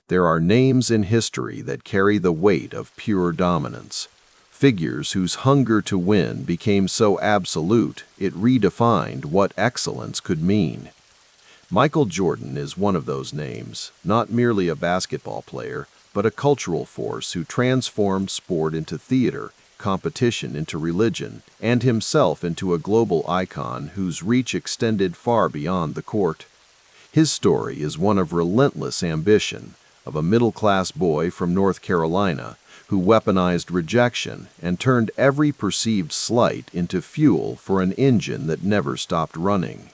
There are names in history that carry the weight of pure dominance. Figures whose hunger to win became so absolute it redefined what excellence could mean. Michael Jordan is one of those names, not merely a basketball player, but a cultural force who transformed sport into theater, competition into religion, and himself into a global icon whose reach extended far beyond the court. His story is one of relentless ambition, of a middle-class boy from North Carolina who weaponized rejection and turned every perceived slight into fuel for an engine that never stopped running.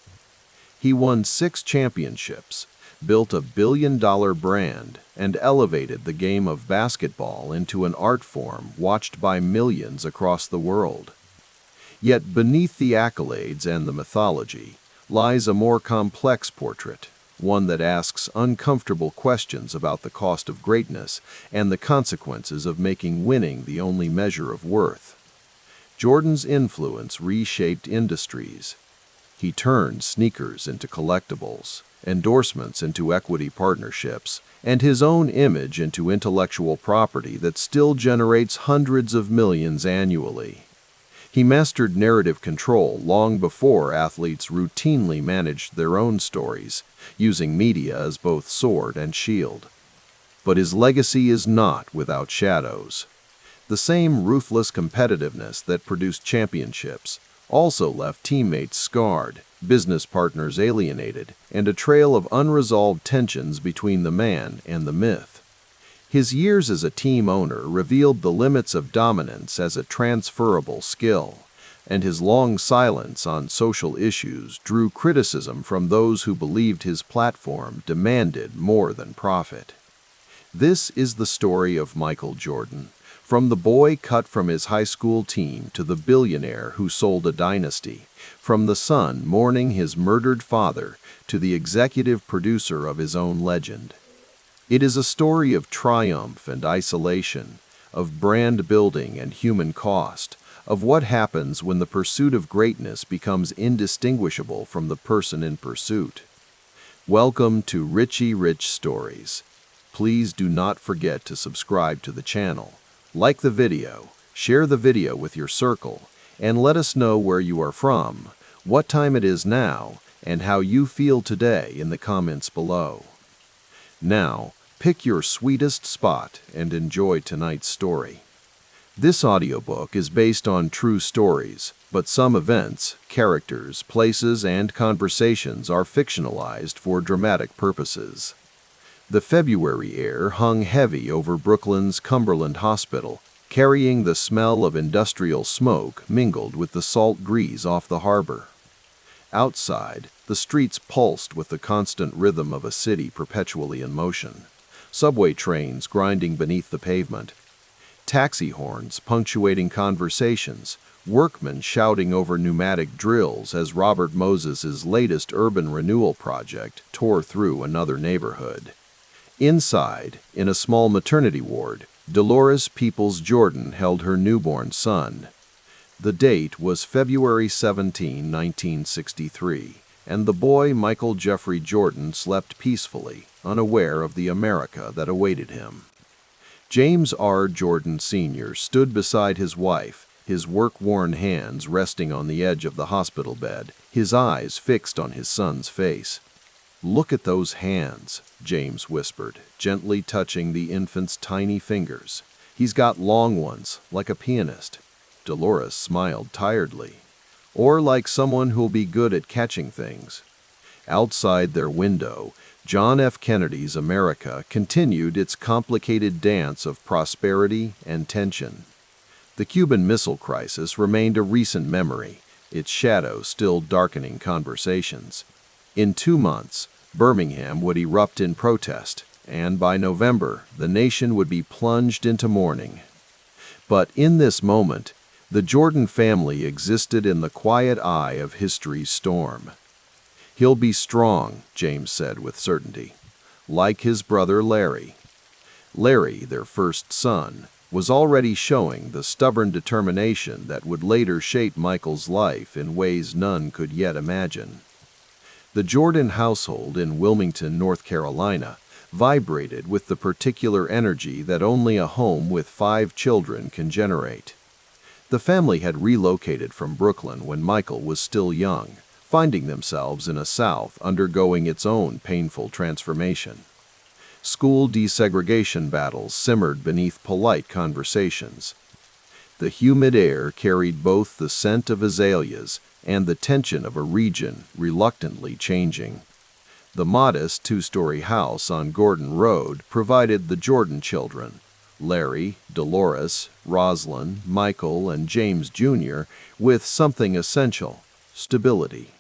He won 6 championships, built a billion-dollar brand, and elevated the game of basketball into an art form watched by millions across the world. Yet beneath the accolades and the mythology lies a more complex portrait, one that asks uncomfortable questions about the cost of greatness and the consequences of making winning the only measure of worth. Jordan's influence reshaped industries. He turned sneakers into collectibles, endorsements into equity partnerships, and his own image into intellectual property that still generates hundreds of millions annually. He mastered narrative control long before athletes routinely managed their own stories, using media as both sword and shield. But his legacy is not without shadows. The same ruthless competitiveness that produced championships also left teammates scarred, business partners alienated, and a trail of unresolved tensions between the man and the myth. His years as a team owner revealed the limits of dominance as a transferable skill, and his long silence on social issues drew criticism from those who believed his platform demanded more than profit. This is the story of Michael Jordan, from the boy cut from his high school team to the billionaire who sold a dynasty, from the son mourning his murdered father to the executive producer of his own legend. It is a story of triumph and isolation, of brand building and human cost, of what happens when the pursuit of greatness becomes indistinguishable from the person in pursuit. Welcome to Richie Rich Stories. Please do not forget to subscribe to the channel, like the video, share the video with your circle, and let us know where you are from, what time it is now, and how you feel today in the comments below. Now, pick your sweetest spot and enjoy tonight's story. This audiobook is based on true stories, but some events, characters, places, and conversations are fictionalized for dramatic purposes. The February air hung heavy over Brooklyn's Cumberland Hospital, carrying the smell of industrial smoke mingled with the salt breeze off the harbor. Outside, the streets pulsed with the constant rhythm of a city perpetually in motion. Subway trains grinding beneath the pavement, taxi horns punctuating conversations, workmen shouting over pneumatic drills as Robert Moses's latest urban renewal project tore through another neighborhood. Inside, in a small maternity ward, Dolores Peoples Jordan held her newborn son. The date was February 17, 1963, and the boy Michael Jeffrey Jordan slept peacefully, unaware of the America that awaited him. James R. Jordan Sr. stood beside his wife, his work-worn hands resting on the edge of the hospital bed, his eyes fixed on his son's face. "Look at those hands," James whispered, gently touching the infant's tiny fingers. "He's got long ones, like a pianist." Dolores smiled tiredly. "Or like someone who'll be good at catching things." Outside their window, John F. Kennedy's America continued its complicated dance of prosperity and tension. The Cuban Missile Crisis remained a recent memory, its shadow still darkening conversations. In 2 months, Birmingham would erupt in protest, and by November, the nation would be plunged into mourning. But in this moment, the Jordan family existed in the quiet eye of history's storm. "He'll be strong," James said with certainty, "like his brother Larry." Larry, their first son, was already showing the stubborn determination that would later shape Michael's life in ways none could yet imagine. The Jordan household in Wilmington, North Carolina, vibrated with the particular energy that only a home with 5 children can generate. The family had relocated from Brooklyn when Michael was still young, finding themselves in a South undergoing its own painful transformation. School desegregation battles simmered beneath polite conversations. The humid air carried both the scent of azaleas and the tension of a region reluctantly changing. The modest 2-story house on Gordon Road provided the Jordan children, Larry, Dolores, Roslyn, Michael, and James Jr., with something essential: stability.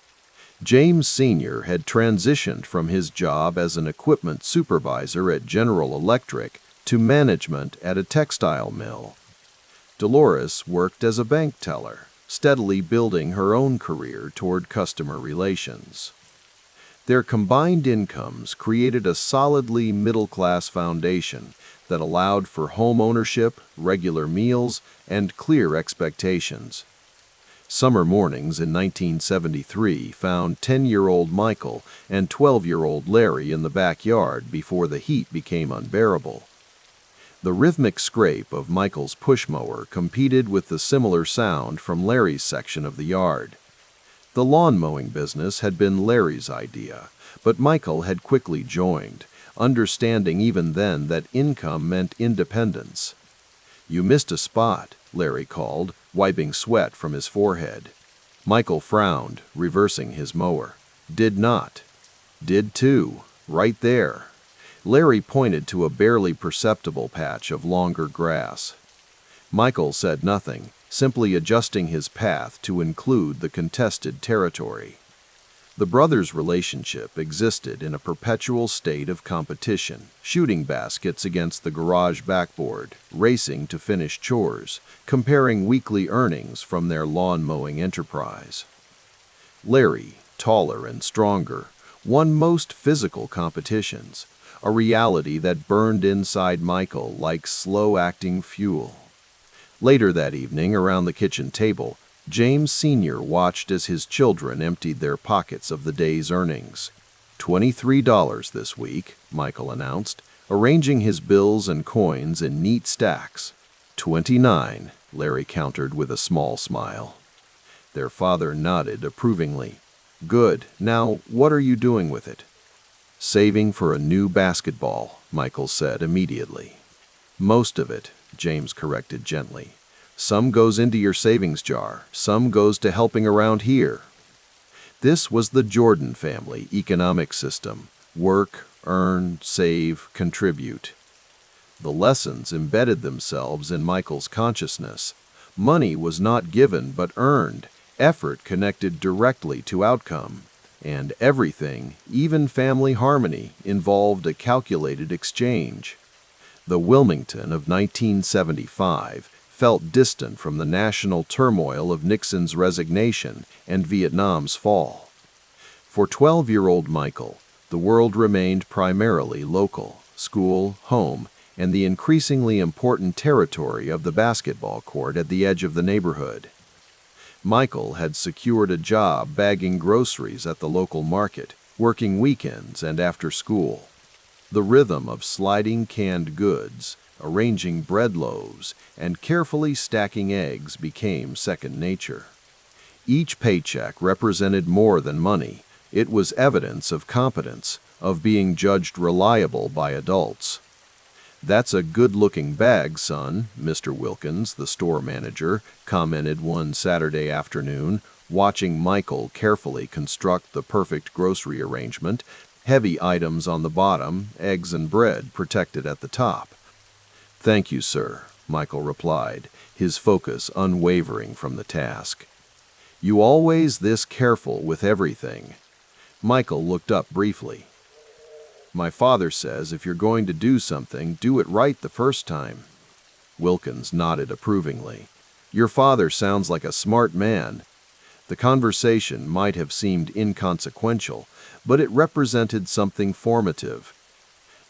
James Sr. had transitioned from his job as an equipment supervisor at General Electric to management at a textile mill. Dolores worked as a bank teller, steadily building her own career toward customer relations. Their combined incomes created a solidly middle-class foundation that allowed for home ownership, regular meals, and clear expectations. Summer mornings in 1973 found 10-year-old Michael and 12-year-old Larry in the backyard before the heat became unbearable. The rhythmic scrape of Michael's push mower competed with the similar sound from Larry's section of the yard. The lawn mowing business had been Larry's idea, but Michael had quickly joined, understanding even then that income meant independence. "You missed a spot," Larry called, wiping sweat from his forehead. Michael frowned, reversing his mower. "Did not." "Did too. Right there." Larry pointed to a barely perceptible patch of longer grass. Michael said nothing, simply adjusting his path to include the contested territory. The brothers' relationship existed in a perpetual state of competition, shooting baskets against the garage backboard, racing to finish chores, comparing weekly earnings from their lawn-mowing enterprise. Larry, taller and stronger, won most physical competitions, a reality that burned inside Michael like slow-acting fuel. Later that evening, around the kitchen table, James Sr. watched as his children emptied their pockets of the day's earnings. $23 this week, Michael announced, arranging his bills and coins in neat stacks. 29, Larry countered with a small smile. Their father nodded approvingly. "Good. Now, what are you doing with it?" "Saving for a new basketball," Michael said immediately. "Most of it," James corrected gently. "Some goes into your savings jar, some goes to helping around here." This was the Jordan family economic system: work, earn, save, contribute. The lessons embedded themselves in Michael's consciousness. Money was not given but earned, effort connected directly to outcome, and everything, even family harmony, involved a calculated exchange. The Wilmington of 1975 felt distant from the national turmoil of Nixon's resignation and Vietnam's fall. For 12-year-old Michael, the world remained primarily local: school, home, and the increasingly important territory of the basketball court at the edge of the neighborhood. Michael had secured a job bagging groceries at the local market, working weekends and after school. The rhythm of sliding canned goods, arranging bread loaves, and carefully stacking eggs became second nature. Each paycheck represented more than money. It was evidence of competence, of being judged reliable by adults. "That's a good-looking bag, son," Mr. Wilkins, the store manager, commented one Saturday afternoon, watching Michael carefully construct the perfect grocery arrangement: heavy items on the bottom, eggs and bread protected at the top. "Thank you, sir," Michael replied, his focus unwavering from the task. "You always this careful with everything?" Michael looked up briefly. "My father says if you're going to do something, do it right the first time." Wilkins nodded approvingly. "Your father sounds like a smart man." The conversation might have seemed inconsequential, but it represented something formative.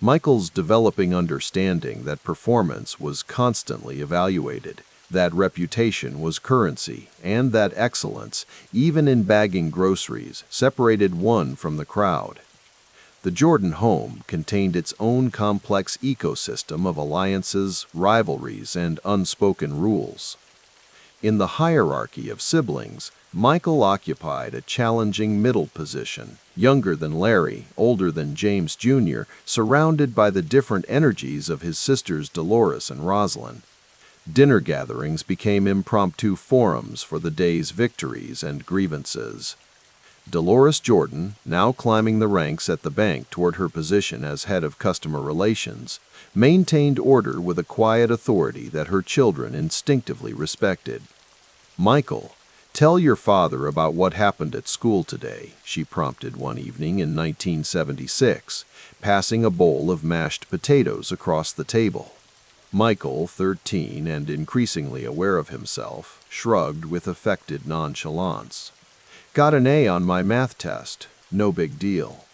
Michael's developing understanding that performance was constantly evaluated, that reputation was currency, and that excellence, even in bagging groceries, separated one from the crowd. The Jordan home contained its own complex ecosystem of alliances, rivalries, and unspoken rules. In the hierarchy of siblings, Michael occupied a challenging middle position, younger than Larry, older than James Jr., surrounded by the different energies of his sisters Dolores and Rosalind. Dinner gatherings became impromptu forums for the day's victories and grievances. Dolores Jordan, now climbing the ranks at the bank toward her position as head of customer relations, maintained order with a quiet authority that her children instinctively respected. "Michael, tell your father about what happened at school today," she prompted one evening in 1976, passing a bowl of mashed potatoes across the table. Michael, 13 and increasingly aware of himself, shrugged with affected nonchalance. "Got an A on my math test. No big deal."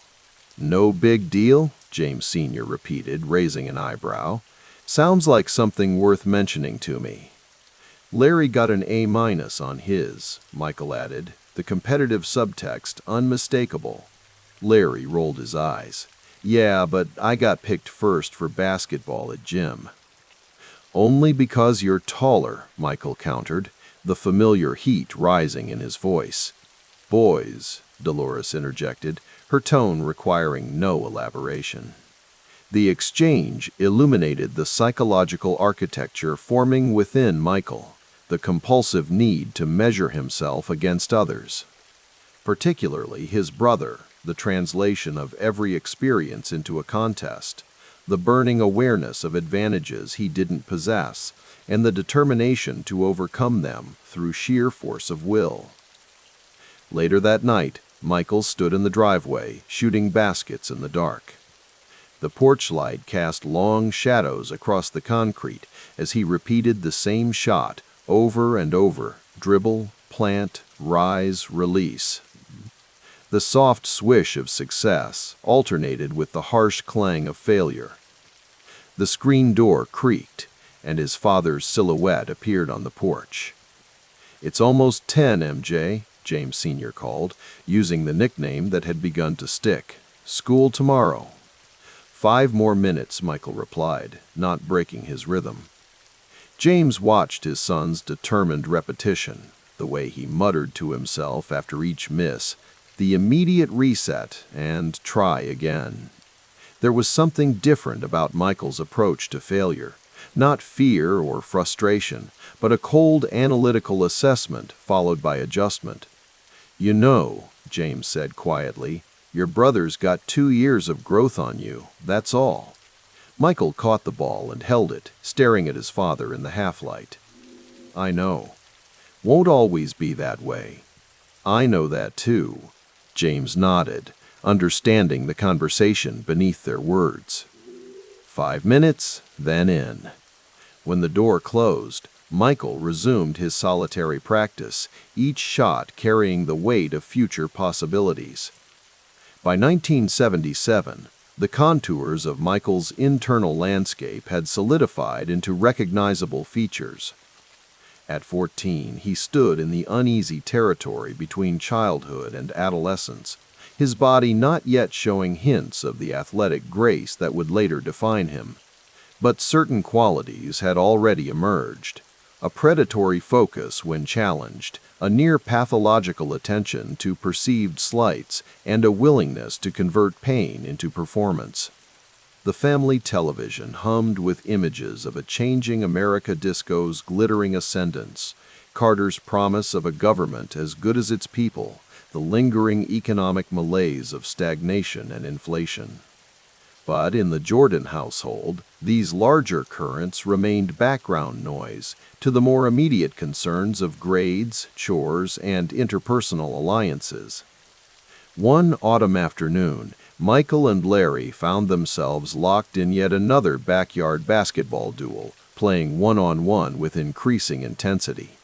"No big deal?" James Sr. repeated, raising an eyebrow. "Sounds like something worth mentioning to me." "Larry got an A- on his," Michael added, the competitive subtext unmistakable. Larry rolled his eyes. "Yeah, but I got picked first for basketball at gym." "Only because you're taller," Michael countered, the familiar heat rising in his voice. "Boys," Dolores interjected, her tone requiring no elaboration. The exchange illuminated the psychological architecture forming within Michael, the compulsive need to measure himself against others. Particularly his brother, the translation of every experience into a contest, the burning awareness of advantages he didn't possess, and the determination to overcome them through sheer force of will. Later that night, Michael stood in the driveway, shooting baskets in the dark. The porch light cast long shadows across the concrete as he repeated the same shot over and over: dribble, plant, rise, release. The soft swish of success alternated with the harsh clang of failure. The screen door creaked, and his father's silhouette appeared on the porch. "It's almost 10, MJ," James Sr. called, using the nickname that had begun to stick. "School tomorrow." "5 more minutes," Michael replied, not breaking his rhythm. James watched his son's determined repetition, the way he muttered to himself after each miss, the immediate reset and try again. There was something different about Michael's approach to failure. Not fear or frustration, but a cold analytical assessment followed by adjustment. "You know," James said quietly, "your brother's got 2 years of growth on you, that's all." Michael caught the ball and held it, staring at his father in the half-light. "I know. Won't always be that way." "I know that too." James nodded, understanding the conversation beneath their words. 5 minutes, then in. When the door closed, Michael resumed his solitary practice, each shot carrying the weight of future possibilities. By 1977, the contours of Michael's internal landscape had solidified into recognizable features. At 14, he stood in the uneasy territory between childhood and adolescence, his body not yet showing hints of the athletic grace that would later define him. But certain qualities had already emerged: a predatory focus when challenged, a near-pathological attention to perceived slights, and a willingness to convert pain into performance. The family television hummed with images of a changing America disco's glittering ascendance, Carter's promise of a government as good as its people, the lingering economic malaise of stagnation and inflation. But in the Jordan household, these larger currents remained background noise to the more immediate concerns of grades, chores, and interpersonal alliances. One autumn afternoon, Michael and Larry found themselves locked in yet another backyard basketball duel, playing one-on-one with increasing intensity.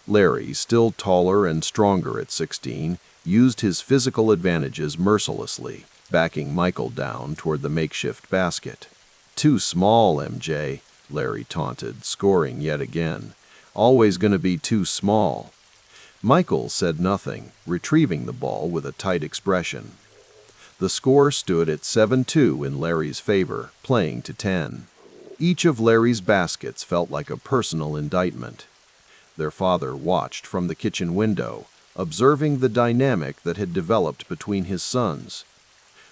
Larry, still taller and stronger at 16, used his physical advantages mercilessly, backing Michael down toward the makeshift basket. "Too small, MJ," Larry taunted, scoring yet again. "Always gonna be too small." Michael said nothing, retrieving the ball with a tight expression. The score stood at 7-2 in Larry's favor, playing to 10. Each of Larry's baskets felt like a personal indictment. Their father watched from the kitchen window, observing the dynamic that had developed between his sons.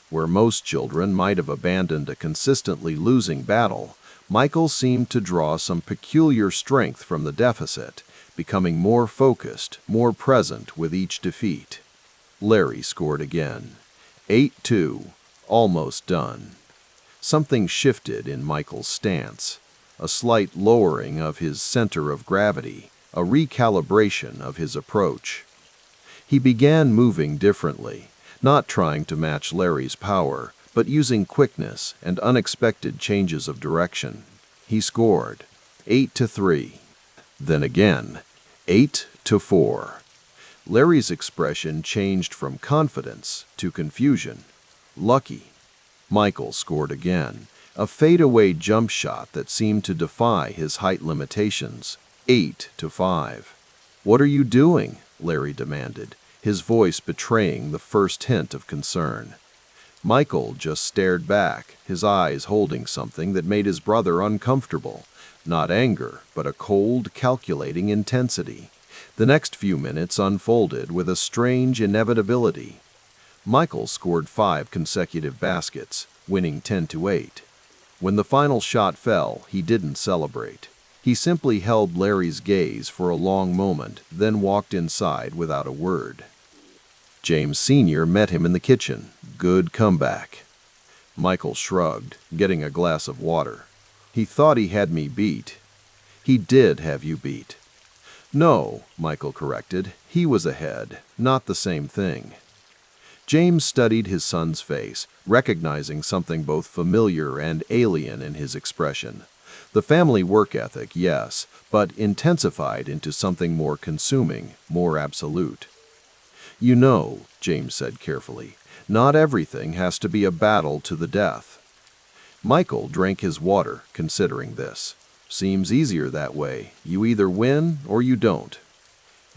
Where most children might have abandoned a consistently losing battle, Michael seemed to draw some peculiar strength from the deficit, becoming more focused, more present with each defeat. Larry scored again. 8-2, almost done. Something shifted in Michael's stance, a slight lowering of his center of gravity, a recalibration of his approach. He began moving differently, not trying to match Larry's power, but using quickness and unexpected changes of direction. He scored 8-3. Then again, 8-4. Larry's expression changed from confidence to confusion. Lucky. Michael scored again, a fadeaway jump shot that seemed to defy his height limitations. 8-5. "What are you doing?" Larry demanded, his voice betraying the first hint of concern. Michael just stared back, his eyes holding something that made his brother uncomfortable. Not anger, but a cold, calculating intensity. The next few minutes unfolded with a strange inevitability. Michael scored 5 consecutive baskets, winning 10-8. When the final shot fell, he didn't celebrate. He simply held Larry's gaze for a long moment, then walked inside without a word. James Sr. met him in the kitchen. "Good comeback." Michael shrugged, getting a glass of water. "He thought he had me beat." "He did have you beat." "No," Michael corrected. "He was ahead, not the same thing." James studied his son's face, recognizing something both familiar and alien in his expression. The family work ethic, yes, but intensified into something more consuming, more absolute. "You know," James said carefully, "not everything has to be a battle to the death." Michael drank his water, considering this. "Seems easier that way. You either win or you don't."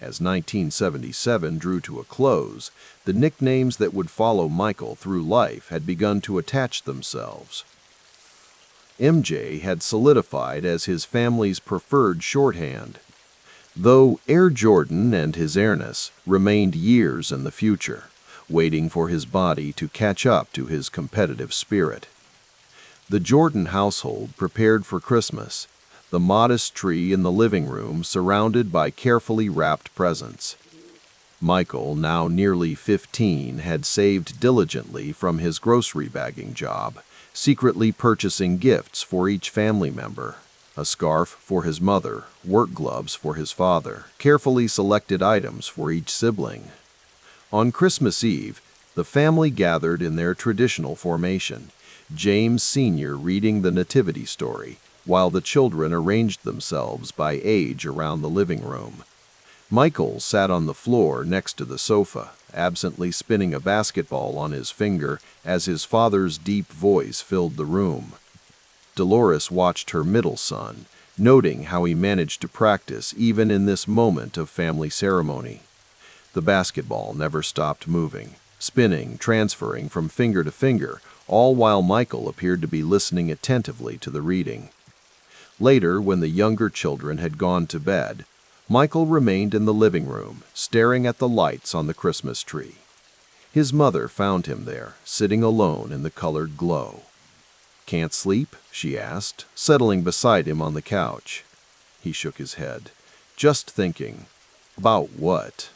As 1977 drew to a close, the nicknames that would follow Michael through life had begun to attach themselves. MJ had solidified as his family's preferred shorthand, though Air Jordan and his airness remained years in the future, waiting for his body to catch up to his competitive spirit. The Jordan household prepared for Christmas, the modest tree in the living room surrounded by carefully wrapped presents. Michael, now nearly 15, had saved diligently from his grocery bagging job, secretly purchasing gifts for each family member. A scarf for his mother, work gloves for his father, carefully selected items for each sibling. On Christmas Eve, the family gathered in their traditional formation, James Sr. reading the nativity story, while the children arranged themselves by age around the living room. Michael sat on the floor next to the sofa, absently spinning a basketball on his finger as his father's deep voice filled the room. Dolores watched her middle son, noting how he managed to practice even in this moment of family ceremony. The basketball never stopped moving, spinning, transferring from finger to finger, all while Michael appeared to be listening attentively to the reading. Later, when the younger children had gone to bed, Michael remained in the living room, staring at the lights on the Christmas tree. His mother found him there, sitting alone in the colored glow. "Can't sleep?" she asked, settling beside him on the couch. He shook his head. "Just thinking." "About what?"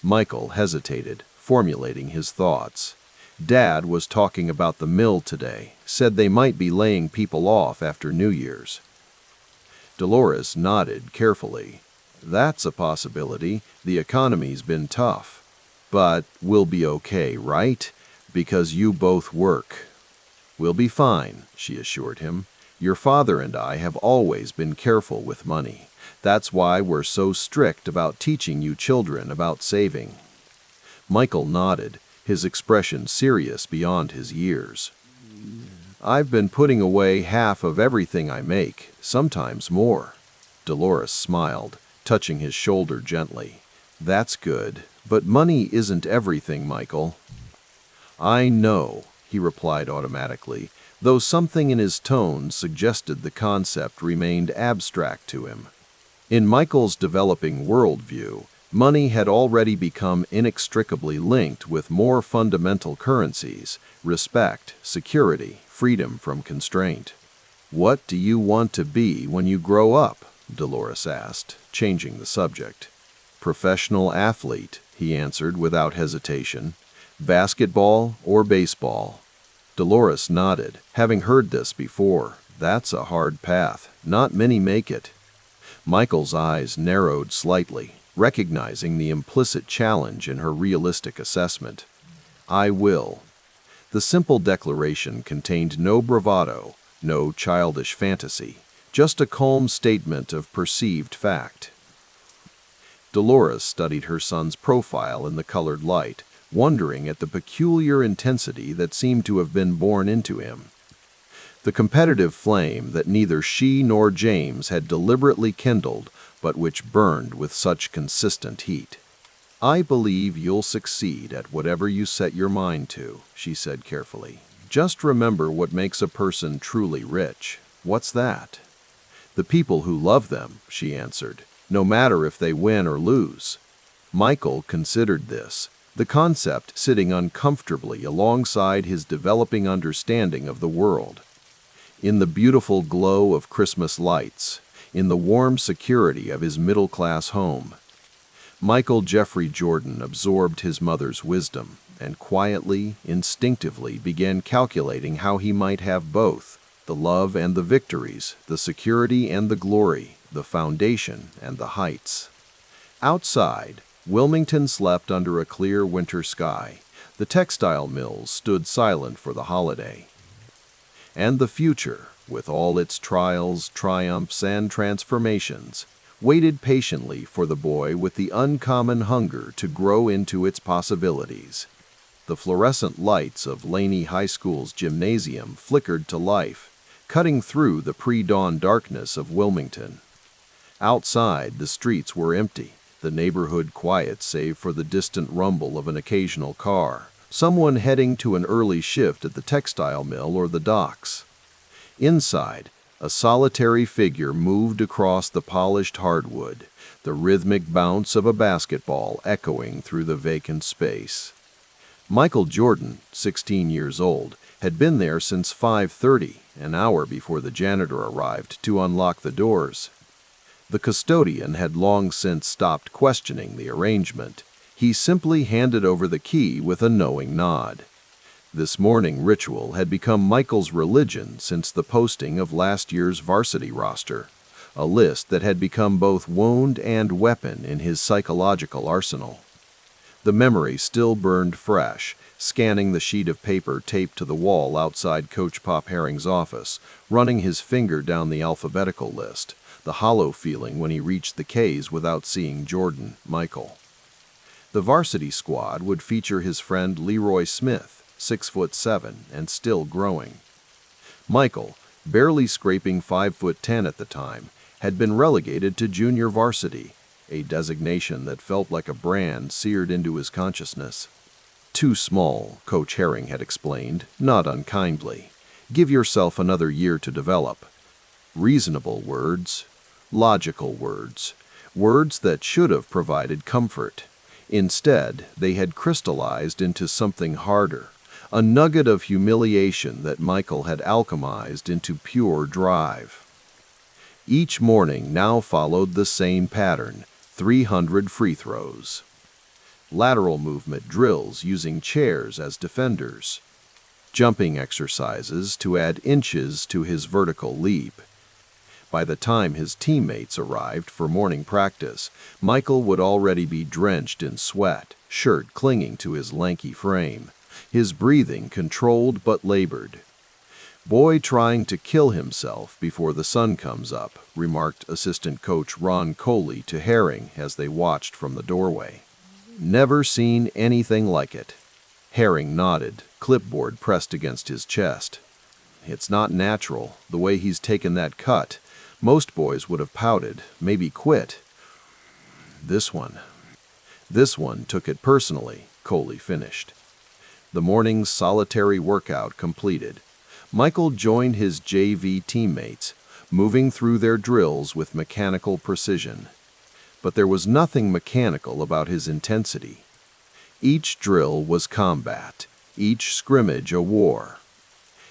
Michael hesitated, formulating his thoughts. Dad was talking about the mill today, said they might be laying people off after New Year's. Dolores nodded carefully. "That's a possibility. The economy's been tough. But we'll be okay, right? Because you both work." "We'll be fine," she assured him. "Your father and I have always been careful with money. That's why we're so strict about teaching you children about saving." Michael nodded, his expression serious beyond his years. "I've been putting away half of everything I make, sometimes more." Dolores smiled, touching his shoulder gently. "That's good, but money isn't everything, Michael." "I know," he replied automatically, though something in his tone suggested the concept remained abstract to him. In Michael's developing worldview, money had already become inextricably linked with more fundamental currencies: respect, security, freedom from constraint. "What do you want to be when you grow up?" Dolores asked, changing the subject. "Professional athlete," he answered without hesitation. "Basketball or baseball?" Dolores nodded, having heard this before. "That's a hard path. Not many make it." Michael's eyes narrowed slightly, recognizing the implicit challenge in her realistic assessment. "I will." The simple declaration contained no bravado, no childish fantasy, just a calm statement of perceived fact. Dolores studied her son's profile in the colored light, wondering at the peculiar intensity that seemed to have been born into him. The competitive flame that neither she nor James had deliberately kindled, but which burned with such consistent heat. "I believe you'll succeed at whatever you set your mind to," she said carefully. "Just remember what makes a person truly rich." "What's that?" "The people who love them," she answered, "no matter if they win or lose." Michael considered this, the concept sitting uncomfortably alongside his developing understanding of the world. In the beautiful glow of Christmas lights, in the warm security of his middle-class home, Michael Jeffrey Jordan absorbed his mother's wisdom and quietly, instinctively began calculating how he might have both: the love and the victories, the security and the glory, the foundation and the heights. Outside, Wilmington slept under a clear winter sky. The textile mills stood silent for the holiday. And the future, with all its trials, triumphs, and transformations, waited patiently for the boy with the uncommon hunger to grow into its possibilities. The fluorescent lights of Laney High School's gymnasium flickered to life, cutting through the pre-dawn darkness of Wilmington. Outside, the streets were empty, the neighborhood quiet save for the distant rumble of an occasional car, someone heading to an early shift at the textile mill or the docks. Inside, a solitary figure moved across the polished hardwood, the rhythmic bounce of a basketball echoing through the vacant space. Michael Jordan, 16 years old, had been there since 5:30, an hour before the janitor arrived to unlock the doors. The custodian had long since stopped questioning the arrangement. He simply handed over the key with a knowing nod. This morning ritual had become Michael's religion since the posting of last year's varsity roster, a list that had become both wound and weapon in his psychological arsenal. The memory still burned fresh, scanning the sheet of paper taped to the wall outside Coach Pop Herring's office, running his finger down the alphabetical list, the hollow feeling when he reached the K's without seeing Jordan, Michael. The varsity squad would feature his friend Leroy Smith, 6'7" and still growing. Michael, barely scraping 5'10" at the time, had been relegated to junior varsity, a designation that felt like a brand seared into his consciousness. "Too small," Coach Herring had explained, not unkindly. "Give yourself another year to develop." Reasonable words, logical words, words that should have provided comfort. Instead, they had crystallized into something harder, a nugget of humiliation that Michael had alchemized into pure drive. Each morning now followed the same pattern: 300 free throws. Lateral movement drills using chairs as defenders. Jumping exercises to add inches to his vertical leap. By the time his teammates arrived for morning practice, Michael would already be drenched in sweat, shirt clinging to his lanky frame, his breathing controlled but labored. "Boy trying to kill himself before the sun comes up," remarked assistant coach Ron Coley to Herring as they watched from the doorway. "Never seen anything like it." Herring nodded, clipboard pressed against his chest. "It's not natural, the way he's taken that cut. Most boys would have pouted, maybe quit. This one took it personally," Coley finished. The morning's solitary workout completed, Michael joined his JV teammates, moving through their drills with mechanical precision. But there was nothing mechanical about his intensity. Each drill was combat, each scrimmage a war.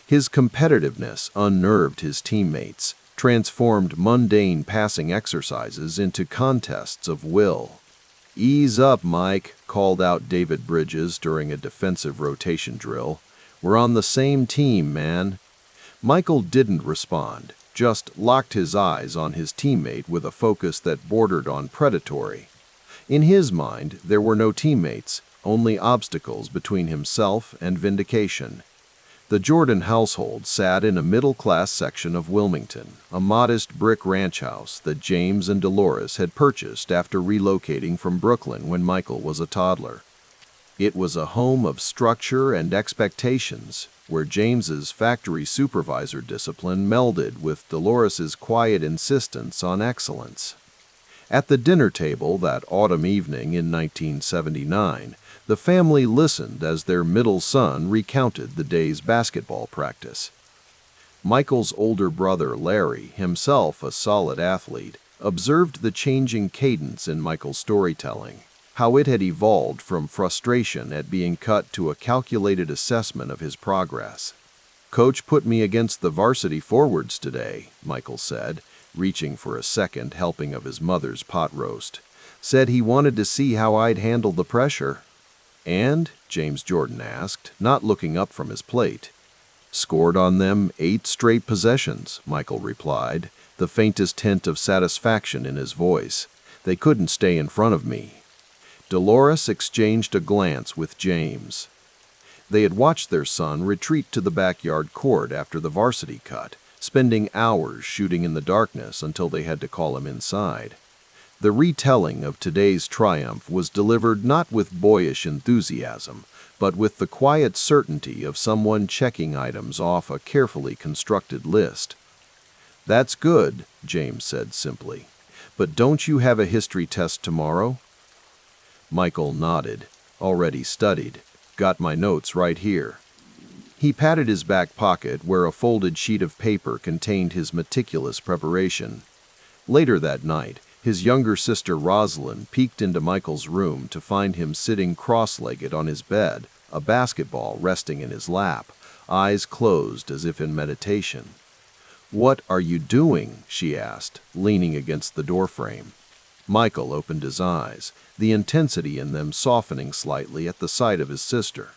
His competitiveness unnerved his teammates, transformed mundane passing exercises into contests of will. "Ease up, Mike," called out David Bridges during a defensive rotation drill. "We're on the same team, man." Michael didn't respond, just locked his eyes on his teammate with a focus that bordered on predatory. In his mind, there were no teammates, only obstacles between himself and vindication. The Jordan household sat in a middle-class section of Wilmington, a modest brick ranch house that James and Dolores had purchased after relocating from Brooklyn when Michael was a toddler. It was a home of structure and expectations, where James's factory supervisor discipline melded with Dolores's quiet insistence on excellence. At the dinner table that autumn evening in 1979, the family listened as their middle son recounted the day's basketball practice. Michael's older brother Larry, himself a solid athlete, observed the changing cadence in Michael's storytelling, how it had evolved from frustration at being cut to a calculated assessment of his progress. "Coach put me against the varsity forwards today," Michael said, reaching for a second helping of his mother's pot roast. "Said he wanted to see how I'd handle the pressure." "And?" James Jordan asked, not looking up from his plate. "Scored on them 8 straight possessions," Michael replied, the faintest hint of satisfaction in his voice. "They couldn't stay in front of me." Dolores exchanged a glance with James. They had watched their son retreat to the backyard court after the varsity cut, spending hours shooting in the darkness until they had to call him inside. The retelling of today's triumph was delivered not with boyish enthusiasm, but with the quiet certainty of someone checking items off a carefully constructed list. "That's good," James said simply. "But don't you have a history test tomorrow?" Michael nodded. "Already studied. Got my notes right here." He patted his back pocket where a folded sheet of paper contained his meticulous preparation. Later that night, his younger sister Rosalind peeked into Michael's room to find him sitting cross-legged on his bed, a basketball resting in his lap, eyes closed as if in meditation. "What are you doing?" she asked, leaning against the doorframe. Michael opened his eyes, the intensity in them softening slightly at the sight of his sister.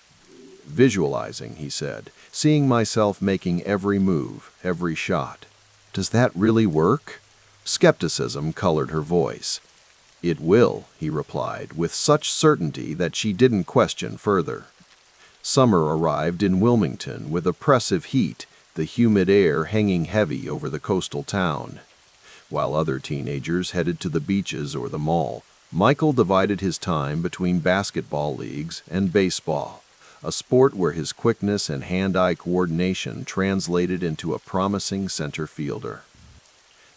"Visualizing," he said, "seeing myself making every move, every shot." "Does that really work?" Skepticism colored her voice. "It will," he replied, with such certainty that she didn't question further. Summer arrived in Wilmington with oppressive heat, the humid air hanging heavy over the coastal town. While other teenagers headed to the beaches or the mall, Michael divided his time between basketball leagues and baseball, a sport where his quickness and hand-eye coordination translated into a promising center fielder.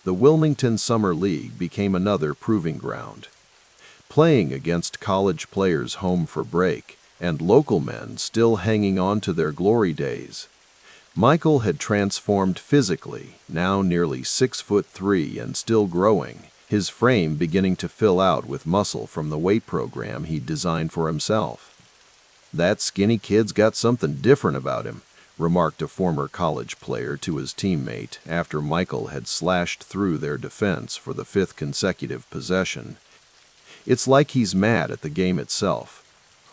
The Wilmington Summer League became another proving ground. Playing against college players home for break, and local men still hanging on to their glory days, Michael had transformed physically, now nearly 6'3" and still growing, his frame beginning to fill out with muscle from the weight program he'd designed for himself. "That skinny kid's got something different about him," remarked a former college player to his teammate after Michael had slashed through their defense for the 5th consecutive possession. "It's like he's mad at the game itself."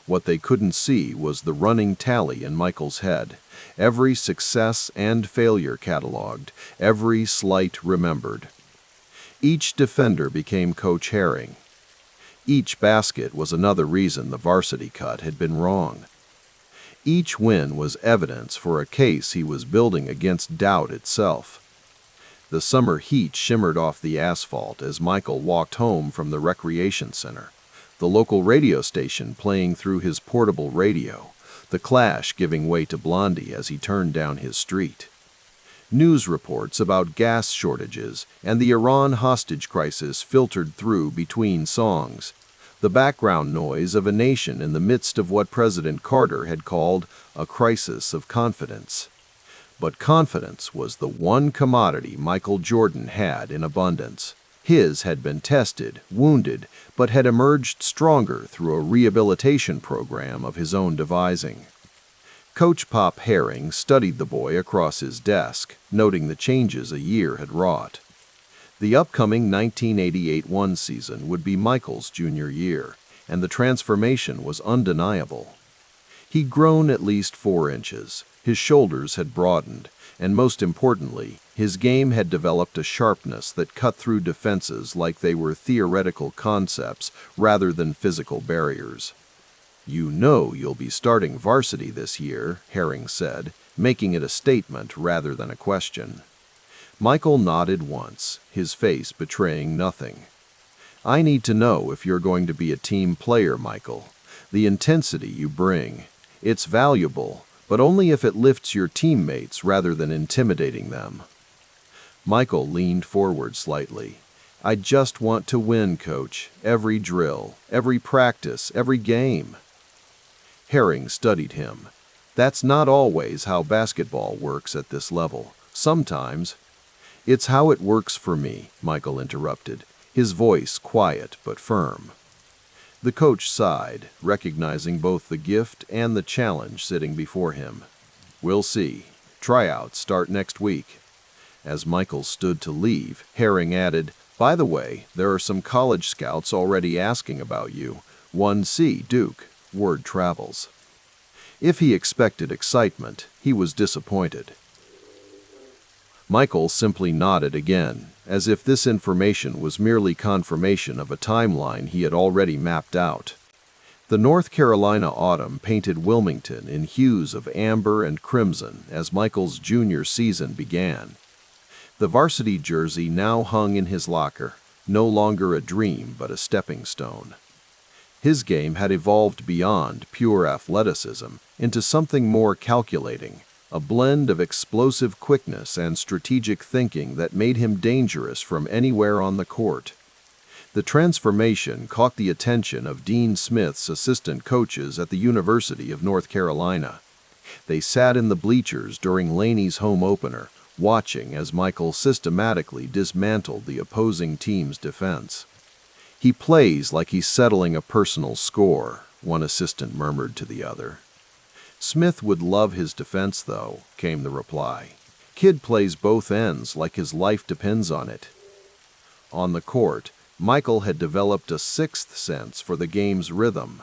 What they couldn't see was the running tally in Michael's head, every success and failure cataloged, every slight remembered. Each defender became Coach Herring. Each basket was another reason the varsity cut had been wrong. Each win was evidence for a case he was building against doubt itself. The summer heat shimmered off the asphalt as Michael walked home from the recreation center, the local radio station playing through his portable radio, the Clash giving way to Blondie as he turned down his street. News reports about gas shortages and the Iran hostage crisis filtered through between songs. the background noise of a nation in the midst of what President Carter had called a crisis of confidence. But confidence was the one commodity Michael Jordan had in abundance. His had been tested, wounded, but had emerged stronger through a rehabilitation program of his own devising. Coach Pop Herring studied the boy across his desk, noting the changes a year had wrought. The upcoming 1988-1 season would be Michael's junior year, and the transformation was undeniable. He'd grown at least 4 inches, his shoulders had broadened, and most importantly, his game had developed a sharpness that cut through defenses like they were theoretical concepts rather than physical barriers. "You know you'll be starting varsity this year," Herring said, making it a statement rather than a question. Michael nodded once, his face betraying nothing. "I need to know if you're going to be a team player, Michael. The intensity you bring. It's valuable, but only if it lifts your teammates rather than intimidating them." Michael leaned forward slightly. "I just want to win, Coach. Every drill, every practice, every game." Herring studied him. "That's not always how basketball works at this level. Sometimes—" "It's how it works for me," Michael interrupted, his voice quiet but firm. The coach sighed, recognizing both the gift and the challenge sitting before him. "We'll see. Tryouts start next week." As Michael stood to leave, Herring added, "By the way, there are some college scouts already asking about you. 1C, Duke. Word travels." If he expected excitement, he was disappointed. Michael simply nodded again, as if this information was merely confirmation of a timeline he had already mapped out. The North Carolina autumn painted Wilmington in hues of amber and crimson as Michael's junior season began. The varsity jersey now hung in his locker, no longer a dream but a stepping stone. His game had evolved beyond pure athleticism into something more calculating, a blend of explosive quickness and strategic thinking that made him dangerous from anywhere on the court. The transformation caught the attention of Dean Smith's assistant coaches at the University of North Carolina. They sat in the bleachers during Laney's home opener, watching as Michael systematically dismantled the opposing team's defense. "He plays like he's settling a personal score," one assistant murmured to the other. "Smith would love his defense, though," came the reply. "Kid plays both ends like his life depends on it." On the court, Michael had developed a sixth sense for the game's rhythm.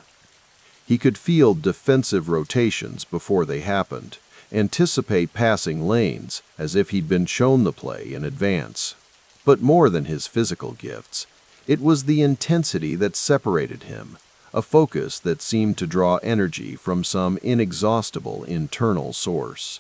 He could feel defensive rotations before they happened, anticipate passing lanes as if he'd been shown the play in advance. But more than his physical gifts, it was the intensity that separated him, a focus that seemed to draw energy from some inexhaustible internal source.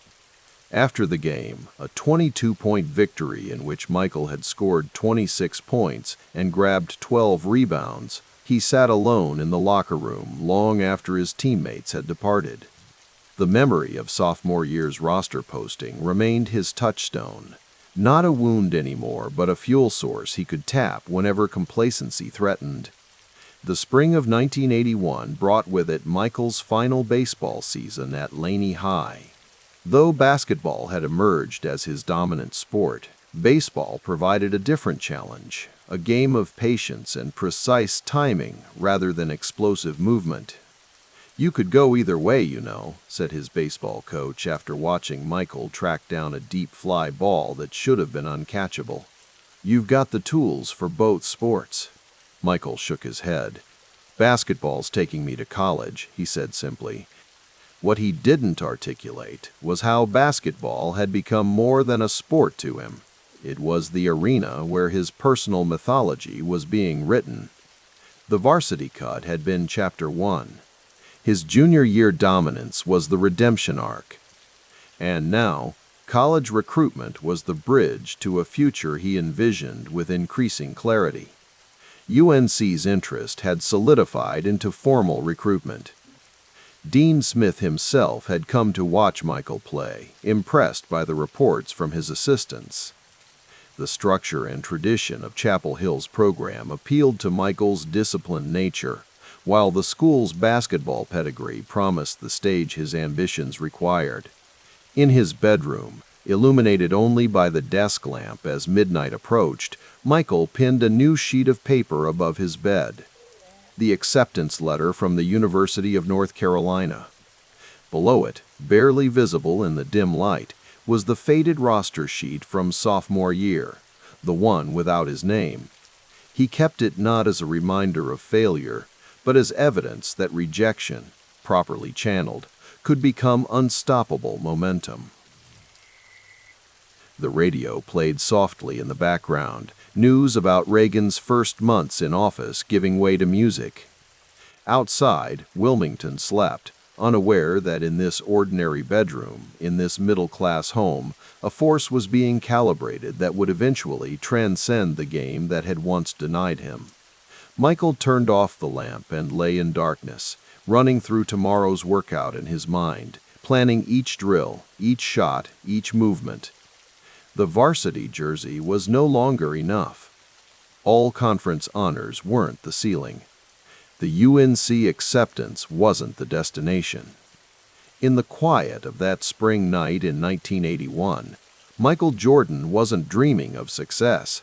After the game, a 22-point victory in which Michael had scored 26 points and grabbed 12 rebounds, he sat alone in the locker room long after his teammates had departed. The memory of sophomore year's roster posting remained his touchstone. Not a wound anymore, but a fuel source he could tap whenever complacency threatened. The spring of 1981 brought with it Michael's final baseball season at Laney High. Though basketball had emerged as his dominant sport, baseball provided a different challenge, a game of patience and precise timing rather than explosive movement. "You could go either way, you know," said his baseball coach after watching Michael track down a deep fly ball that should have been uncatchable. "You've got the tools for both sports." Michael shook his head. "Basketball's taking me to college," he said simply. What he didn't articulate was how basketball had become more than a sport to him. It was the arena where his personal mythology was being written. The varsity cut had been chapter 1. His junior year dominance was the redemption arc. And now, college recruitment was the bridge to a future he envisioned with increasing clarity. UNC's interest had solidified into formal recruitment. Dean Smith himself had come to watch Michael play, impressed by the reports from his assistants. The structure and tradition of Chapel Hill's program appealed to Michael's disciplined nature. while the school's basketball pedigree promised the stage his ambitions required. In his bedroom, illuminated only by the desk lamp as midnight approached, Michael pinned a new sheet of paper above his bed. The acceptance letter from the University of North Carolina. Below it, barely visible in the dim light, was the faded roster sheet from sophomore year, the one without his name. He kept it not as a reminder of failure, but as evidence that rejection, properly channeled, could become unstoppable momentum. The radio played softly in the background, news about Reagan's first months in office giving way to music. Outside, Wilmington slept, unaware that in this ordinary bedroom, in this middle-class home, a force was being calibrated that would eventually transcend the game that had once denied him. Michael turned off the lamp and lay in darkness, running through tomorrow's workout in his mind, planning each drill, each shot, each movement. The varsity jersey was no longer enough. All-conference honors weren't the ceiling. The UNC acceptance wasn't the destination. In the quiet of that spring night in 1981, Michael Jordan wasn't dreaming of success.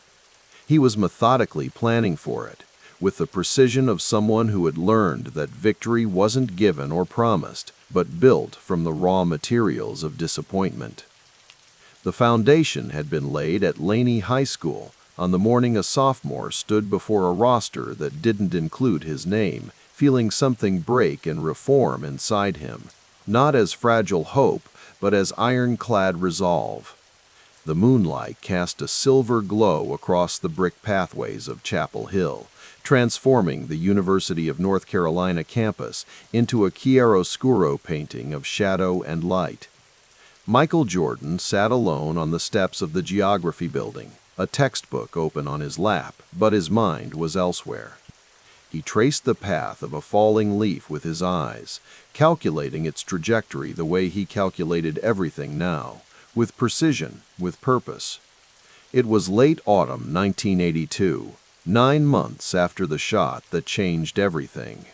He was methodically planning for it, with the precision of someone who had learned that victory wasn't given or promised, but built from the raw materials of disappointment. The foundation had been laid at Laney High School on the morning a sophomore stood before a roster that didn't include his name, feeling something break and reform inside him, not as fragile hope, but as ironclad resolve. The moonlight cast a silver glow across the brick pathways of Chapel Hill, transforming the University of North Carolina campus into a chiaroscuro painting of shadow and light. Michael Jordan sat alone on the steps of the geography building, a textbook open on his lap, but his mind was elsewhere. He traced the path of a falling leaf with his eyes, calculating its trajectory the way he calculated everything now, with precision, with purpose. It was late autumn 1982, 9 months after the shot that changed everything.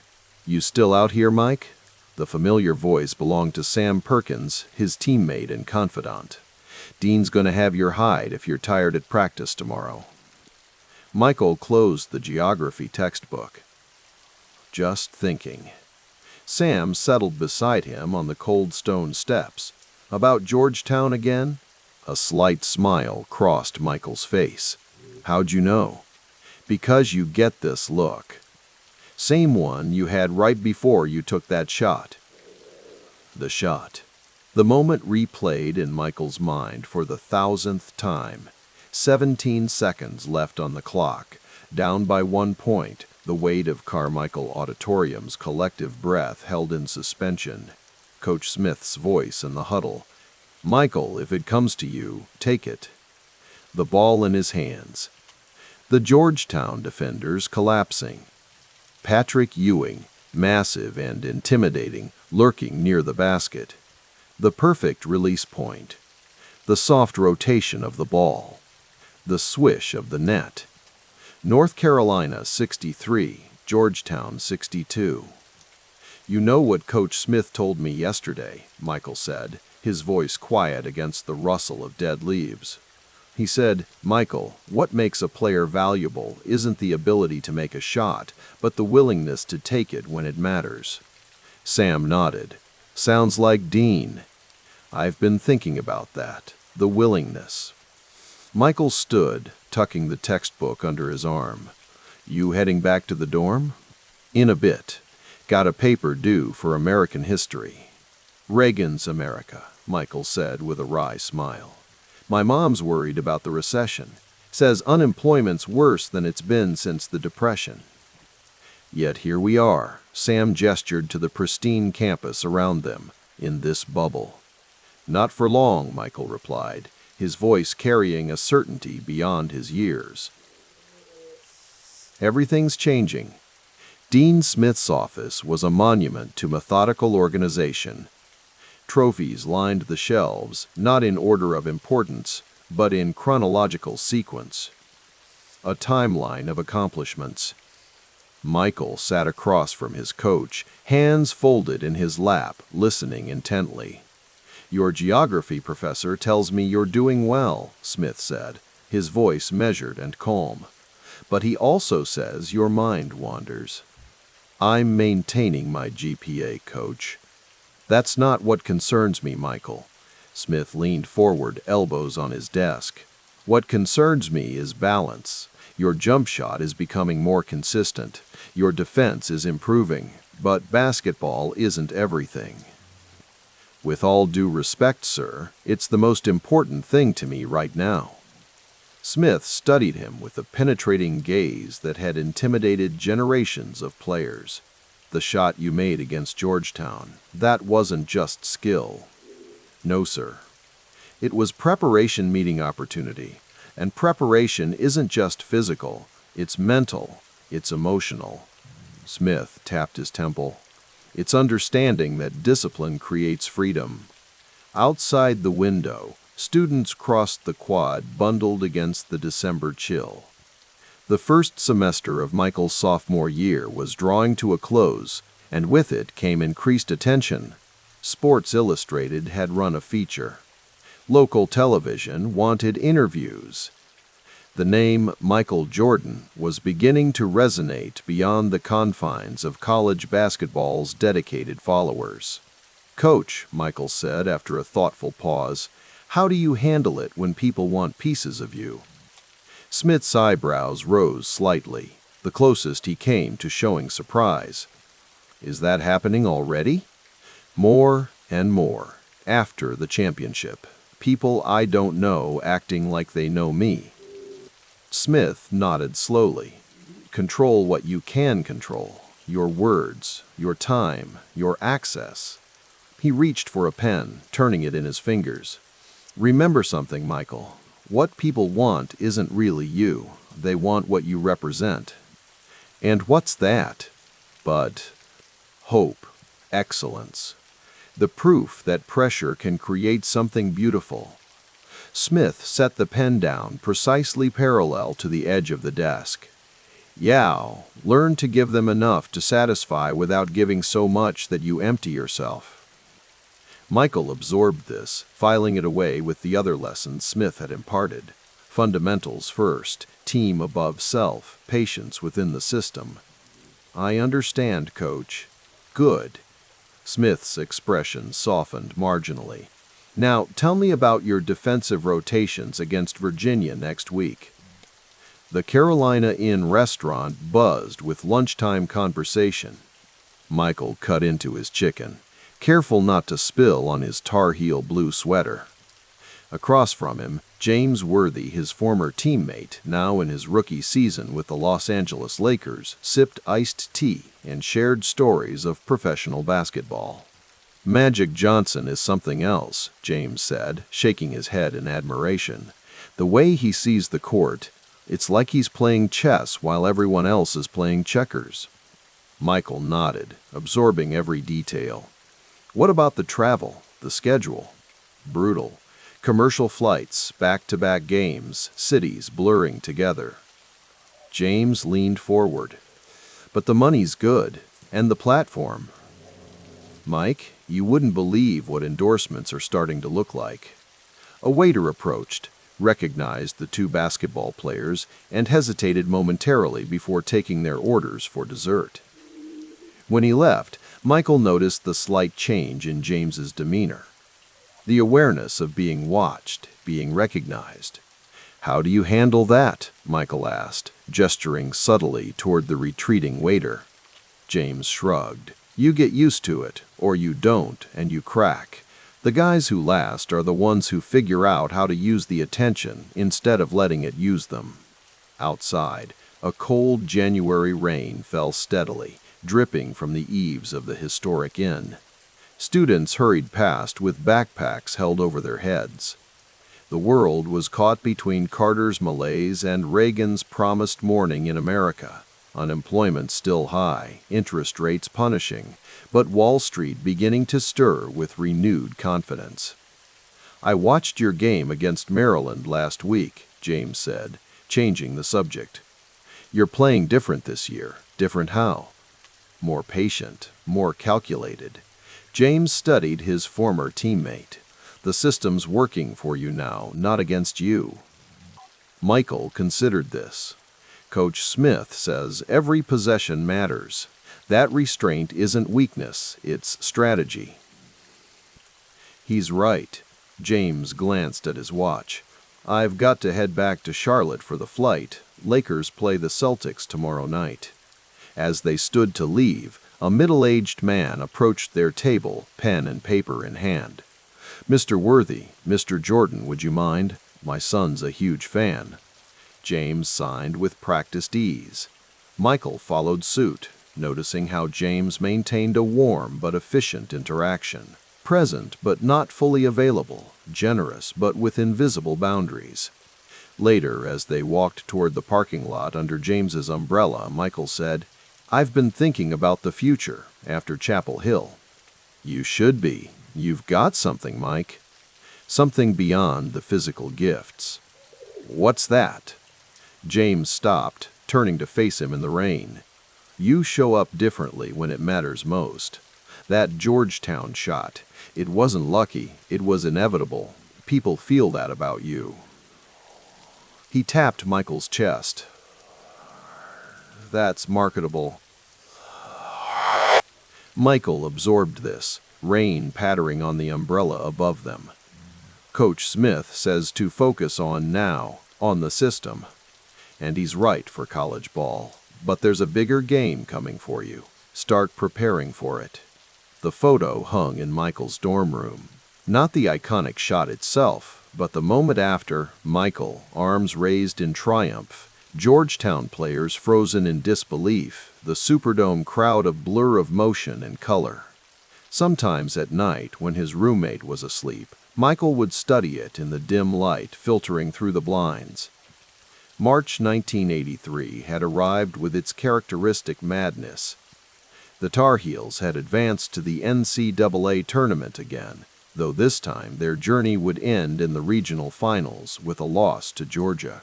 "You still out here, Mike?" The familiar voice belonged to Sam Perkins, his teammate and confidant. "Dean's gonna have your hide if you're tired at practice tomorrow." Michael closed the geography textbook. Just thinking. Sam settled beside him on the cold stone steps. "About Georgetown again?" A slight smile crossed Michael's face. "How'd you know?" "Because you get this look. Same one you had right before you took that shot." The shot. The moment replayed in Michael's mind for the 1,000th time. 17 seconds left on the clock. Down by 1 point, the weight of Carmichael Auditorium's collective breath held in suspension. Coach Smith's voice in the huddle. "Michael, if it comes to you, take it." The ball in his hands. The Georgetown defenders collapsing. Patrick Ewing, massive and intimidating, lurking near the basket. The perfect release point. The soft rotation of the ball. The swish of the net. North Carolina 63, Georgetown 62. "You know what Coach Smith told me yesterday," Michael said, his voice quiet against the rustle of dead leaves. He said, "Michael, what makes a player valuable isn't the ability to make a shot, but the willingness to take it when it matters." Sam nodded. "Sounds like Dean." "I've been thinking about that. The willingness." Michael stood, tucking the textbook under his arm. "You heading back to the dorm?" "In a bit. Got a paper due for American history." "Reagan's America," Michael said with a wry smile. "My mom's worried about the recession. Says unemployment's worse than it's been since the Depression." Yet here we are, Sam gestured to the pristine campus around them, in this bubble. "Not for long," Michael replied, his voice carrying a certainty beyond his years. Everything's changing. Dean Smith's office was a monument to methodical organization. Trophies lined the shelves, not in order of importance, but in chronological sequence. A timeline of accomplishments. Michael sat across from his coach, hands folded in his lap, listening intently. "Your geography professor tells me you're doing well," Smith said, his voice measured and calm. "But he also says your mind wanders." "I'm maintaining my GPA, coach." "That's not what concerns me, Michael." Smith leaned forward, elbows on his desk. "What concerns me is balance. Your jump shot is becoming more consistent. Your defense is improving. But basketball isn't everything." "With all due respect, sir, it's the most important thing to me right now." Smith studied him with a penetrating gaze that had intimidated generations of players. "The shot you made against Georgetown, that wasn't just skill." "No, sir. It was preparation meeting opportunity. And preparation isn't just physical, it's mental, it's emotional." Smith tapped his temple. "It's understanding that discipline creates freedom." Outside the window, students crossed the quad, bundled against the December chill. The first semester of Michael's sophomore year was drawing to a close, and with it came increased attention. Sports Illustrated had run a feature. Local television wanted interviews. The name Michael Jordan was beginning to resonate beyond the confines of college basketball's dedicated followers. "Coach," Michael said after a thoughtful pause, "how do you handle it when people want pieces of you?" Smith's eyebrows rose slightly, the closest he came to showing surprise. "Is that happening already?" "More and more. After the championship. People I don't know acting like they know me." Smith nodded slowly. "Control what you can control. Your words, your time, your access." He reached for a pen, turning it in his fingers. "Remember something, Michael. What people want isn't really you. They want what you represent." "And what's that?" "But hope, excellence. The proof that pressure can create something beautiful." Smith set the pen down precisely parallel to the edge of the desk. "Yeah, learn to give them enough to satisfy without giving so much that you empty yourself." Michael absorbed this, filing it away with the other lessons Smith had imparted. Fundamentals first, team above self, patience within the system. "I understand, coach." "Good." Smith's expression softened marginally. "Now, tell me about your defensive rotations against Virginia next week." The Carolina Inn restaurant buzzed with lunchtime conversation. Michael cut into his chicken, careful not to spill on his Tar Heel blue sweater. Across from him, James Worthy, his former teammate, now in his rookie season with the Los Angeles Lakers, sipped iced tea and shared stories of professional basketball. "Magic Johnson is something else," James said, shaking his head in admiration. "The way he sees the court, it's like he's playing chess while everyone else is playing checkers." Michael nodded, absorbing every detail. "What about the travel, the schedule?" "Brutal. Commercial flights, back-to-back games, cities blurring together." James leaned forward. "But the money's good, and the platform." "Mike, you wouldn't believe what endorsements are starting to look like." A waiter approached, recognized the two basketball players, and hesitated momentarily before taking their orders for dessert. When he left, Michael noticed the slight change in James's demeanor. The awareness of being watched, being recognized. "How do you handle that?" Michael asked, gesturing subtly toward the retreating waiter. James shrugged. "You get used to it, or you don't, and you crack. The guys who last are the ones who figure out how to use the attention instead of letting it use them." Outside, a cold January rain fell steadily, dripping from the eaves of the historic inn. Students hurried past with backpacks held over their heads. The world was caught between Carter's malaise and Reagan's promised morning in America. Unemployment still high, interest rates punishing, but Wall Street beginning to stir with renewed confidence. "I watched your game against Maryland last week," James said, changing the subject. "You're playing different this year. Different how? More patient, more calculated. James studied his former teammate. The system's working for you now, not against you. Michael considered this. Coach Smith says every possession matters. That restraint isn't weakness, it's strategy. He's right. James glanced at his watch. I've got to head back to Charlotte for the flight. Lakers play the Celtics tomorrow night. As they stood to leave, a middle-aged man approached their table, pen and paper in hand. Mr. Worthy, Mr. Jordan, would you mind? My son's a huge fan. James signed with practiced ease. Michael followed suit, noticing how James maintained a warm but efficient interaction. Present but not fully available, generous but with invisible boundaries. Later, as they walked toward the parking lot under James's umbrella, Michael said, I've been thinking about the future after Chapel Hill. You should be. You've got something, Mike. Something beyond the physical gifts. What's that? James stopped, turning to face him in the rain. You show up differently when it matters most. That Georgetown shot, it wasn't lucky, it was inevitable. People feel that about you. He tapped Michael's chest. That's marketable. Michael absorbed this, rain pattering on the umbrella above them. Coach Smith says to focus on now, on the system. And he's right for college ball. But there's a bigger game coming for you. Start preparing for it. The photo hung in Michael's dorm room. Not the iconic shot itself, but the moment after, Michael, arms raised in triumph, Georgetown players frozen in disbelief, the Superdome crowd a blur of motion and color. Sometimes at night, when his roommate was asleep, Michael would study it in the dim light filtering through the blinds. March 1983 had arrived with its characteristic madness. The Tar Heels had advanced to the NCAA tournament again, though this time their journey would end in the regional finals with a loss to Georgia.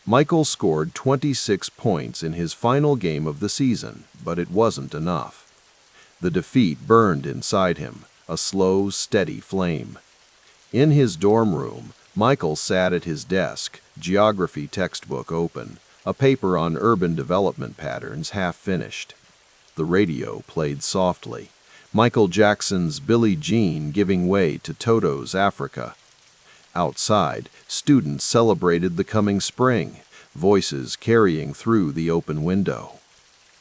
Michael scored 26 points in his final game of the season, but it wasn't enough. The defeat burned inside him, a slow, steady flame. In his dorm room, Michael sat at his desk, geography textbook open, a paper on urban development patterns half finished. The radio played softly, Michael Jackson's Billie Jean giving way to Toto's Africa. Outside, students celebrated the coming spring, voices carrying through the open window.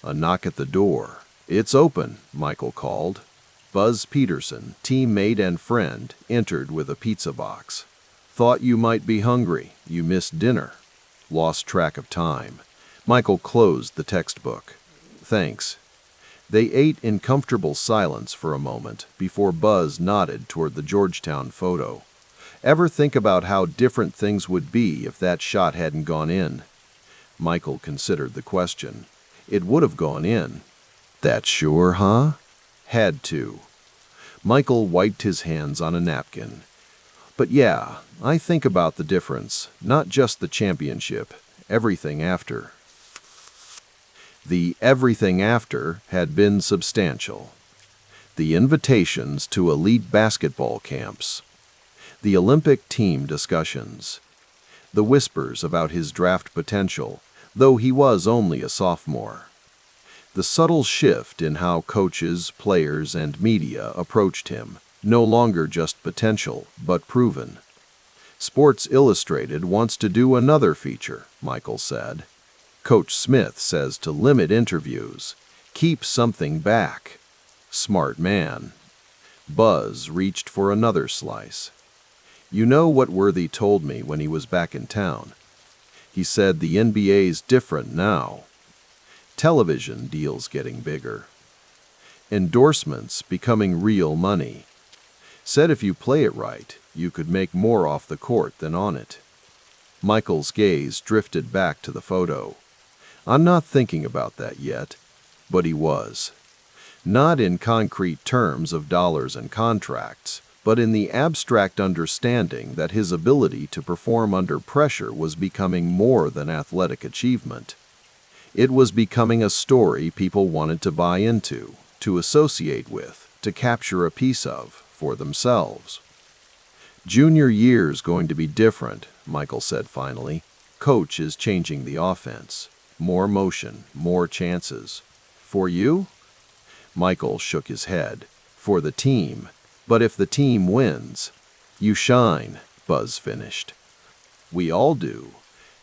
A knock at the door. It's open, Michael called. Buzz Peterson, teammate and friend, entered with a pizza box. Thought you might be hungry. You missed dinner. Lost track of time. Michael closed the textbook. Thanks. They ate in comfortable silence for a moment before Buzz nodded toward the Georgetown photo. Ever think about how different things would be if that shot hadn't gone in? Michael considered the question. It would have gone in. That sure, huh? Had to. Michael wiped his hands on a napkin. But yeah, I think about the difference, not just the championship, everything after. The everything after had been substantial. The invitations to elite basketball camps. The Olympic team discussions. The whispers about his draft potential, though he was only a sophomore. The subtle shift in how coaches, players, and media approached him, no longer just potential, but proven. Sports Illustrated wants to do another feature, Michael said. Coach Smith says to limit interviews. Keep something back. Smart man. Buzz reached for another slice. You know what Worthy told me when he was back in town? He said the NBA's different now. Television deals getting bigger. Endorsements becoming real money. Said if you play it right, you could make more off the court than on it. Michael's gaze drifted back to the photo. I'm not thinking about that yet, but he was. Not in concrete terms of dollars and contracts, but in the abstract understanding that his ability to perform under pressure was becoming more than athletic achievement. It was becoming a story people wanted to buy into, to associate with, to capture a piece of, for themselves. "Junior year's going to be different," Michael said finally. "Coach is changing the offense. More motion, more chances. For you?" Michael shook his head. "For the team. But if the team wins—" "You shine," Buzz finished. "We all do."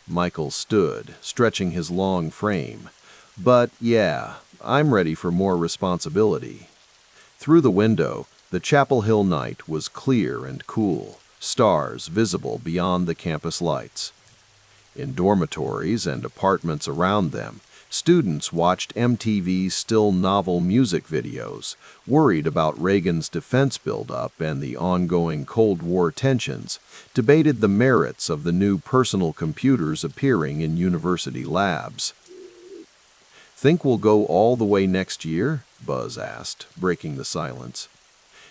Michael stood, stretching his long frame. "But yeah, I'm ready for more responsibility." Through the window, the Chapel Hill night was clear and cool, stars visible beyond the campus lights. In dormitories and apartments around them, students watched MTV's still novel music videos, worried about Reagan's defense buildup and the ongoing Cold War tensions, debated the merits of the new personal computers appearing in university labs. "Think we'll go all the way next year?" Buzz asked, breaking the silence.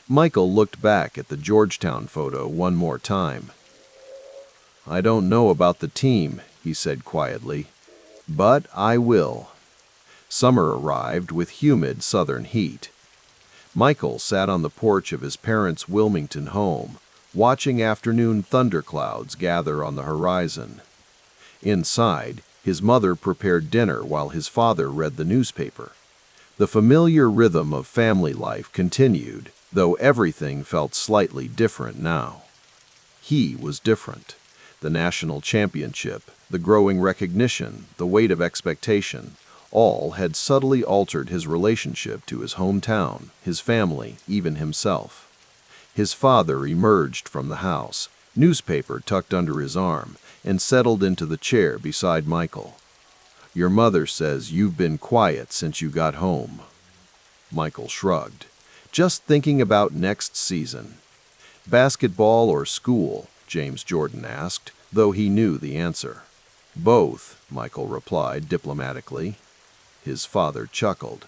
Michael looked back at the Georgetown photo one more time. "I don't know about the team," he said quietly, "but I will." Summer arrived with humid southern heat. Michael sat on the porch of his parents' Wilmington home, watching afternoon thunderclouds gather on the horizon. Inside, his mother prepared dinner while his father read the newspaper. The familiar rhythm of family life continued, though everything felt slightly different now. He was different. The national championship, the growing recognition, the weight of expectation, all had subtly altered his relationship to his hometown, his family, even himself. His father emerged from the house, newspaper tucked under his arm, and settled into the chair beside Michael. "Your mother says you've been quiet since you got home." Michael shrugged. "Just thinking about next season." "Basketball or school?" James Jordan asked, though he knew the answer. "Both," Michael replied diplomatically. His father chuckled.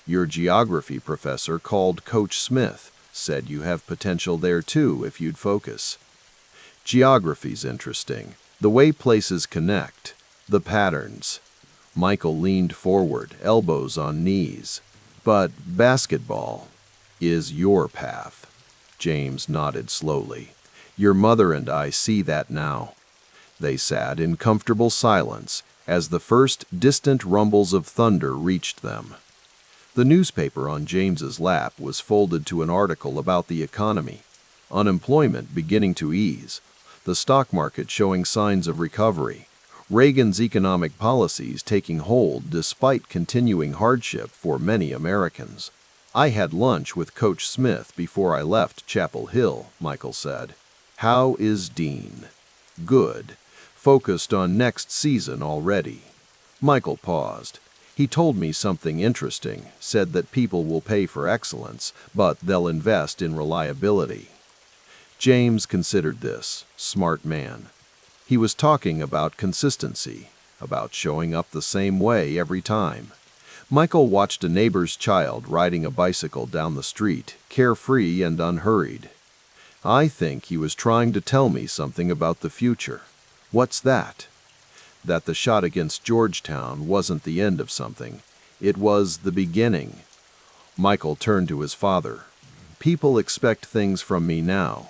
"Your geography professor called Coach Smith, said you have potential there too if you'd focus." "Geography's interesting. The way places connect. The patterns." Michael leaned forward, elbows on knees. "But basketball is your path." James nodded slowly. "Your mother and I see that now." They sat in comfortable silence as the first distant rumbles of thunder reached them. The newspaper on James's lap was folded to an article about the economy. Unemployment beginning to ease. The stock market showing signs of recovery. Reagan's economic policies taking hold despite continuing hardship for many Americans. "I had lunch with Coach Smith before I left Chapel Hill," Michael said. "How is Dean?" "Good. Focused on next season already." Michael paused. "He told me something interesting, said that people will pay for excellence, but they'll invest in reliability." James considered this. Smart man. He was talking about consistency, about showing up the same way every time. Michael watched a neighbor's child riding a bicycle down the street, carefree and unhurried. "I think he was trying to tell me something about the future." "What's that?" "That the shot against Georgetown wasn't the end of something. It was the beginning." Michael turned to his father. "People expect things from me now."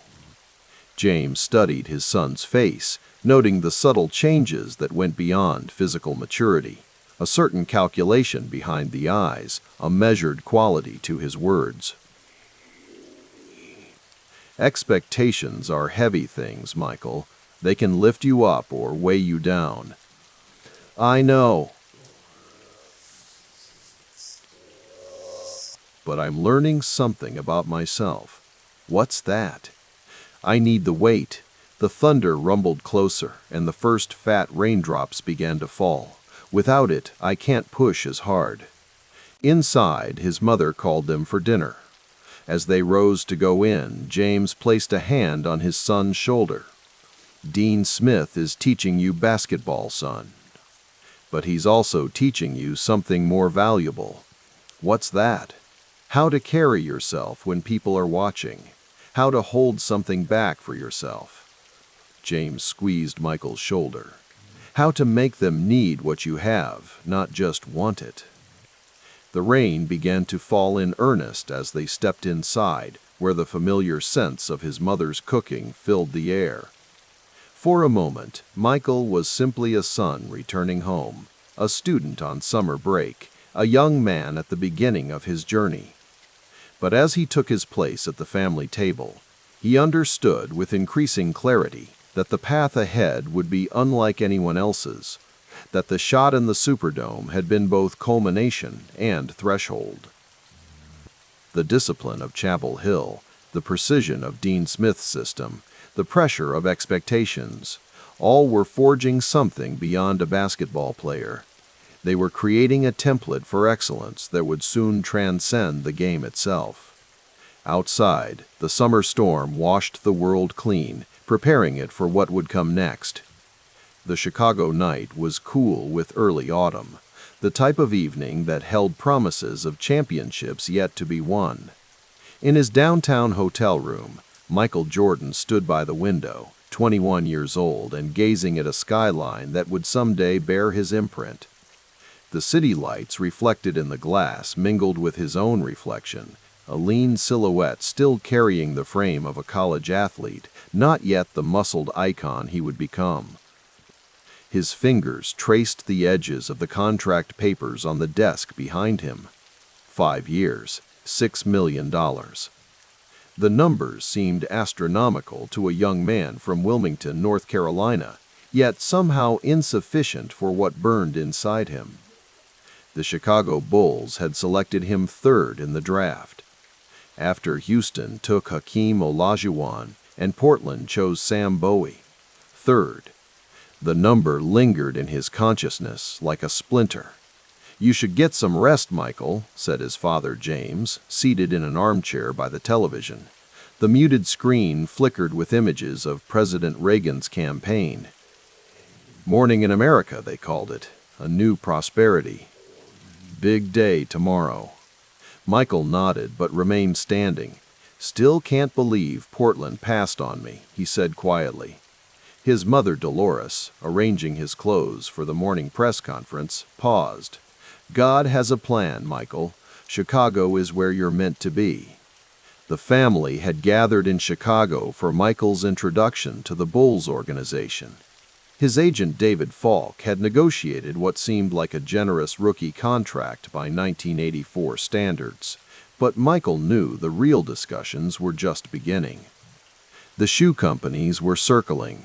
James studied his son's face, noting the subtle changes that went beyond physical maturity. A certain calculation behind the eyes, a measured quality to his words. "Expectations are heavy things, Michael. They can lift you up or weigh you down." "I know. But I'm learning something about myself." "What's that?" "I need the weight." The thunder rumbled closer, and the first fat raindrops began to fall. "Without it, I can't push as hard." Inside, his mother called them for dinner. As they rose to go in, James placed a hand on his son's shoulder. "Dean Smith is teaching you basketball, son. But he's also teaching you something more valuable." "What's that?" "How to carry yourself when people are watching. How to hold something back for yourself." James squeezed Michael's shoulder. How to make them need what you have, not just want it. The rain began to fall in earnest as they stepped inside, where the familiar scents of his mother's cooking filled the air. For a moment, Michael was simply a son returning home, a student on summer break, a young man at the beginning of his journey. But as he took his place at the family table, he understood with increasing clarity that the path ahead would be unlike anyone else's, that the shot in the Superdome had been both culmination and threshold. The discipline of Chapel Hill, the precision of Dean Smith's system, the pressure of expectations, all were forging something beyond a basketball player. They were creating a template for excellence that would soon transcend the game itself. Outside, the summer storm washed the world clean, preparing it for what would come next. The Chicago night was cool with early autumn, the type of evening that held promises of championships yet to be won. In his downtown hotel room, Michael Jordan stood by the window, 21 years old, and gazing at a skyline that would someday bear his imprint. The city lights reflected in the glass mingled with his own reflection, a lean silhouette still carrying the frame of a college athlete, not yet the muscled icon he would become. His fingers traced the edges of the contract papers on the desk behind him. 5 years, $6 million. The numbers seemed astronomical to a young man from Wilmington, North Carolina, yet somehow insufficient for what burned inside him. The Chicago Bulls had selected him third in the draft. After Houston took Hakeem Olajuwon and Portland chose Sam Bowie. Third. The number lingered in his consciousness like a splinter. "You should get some rest, Michael," said his father James, seated in an armchair by the television. The muted screen flickered with images of President Reagan's campaign. Morning in America, they called it. A new prosperity. Big day tomorrow. Michael nodded but remained standing. "Still can't believe Portland passed on me," he said quietly. His mother, Dolores, arranging his clothes for the morning press conference, paused. "God has a plan, Michael. Chicago is where you're meant to be." The family had gathered in Chicago for Michael's introduction to the Bulls organization. His agent David Falk had negotiated what seemed like a generous rookie contract by 1984 standards, but Michael knew the real discussions were just beginning. The shoe companies were circling.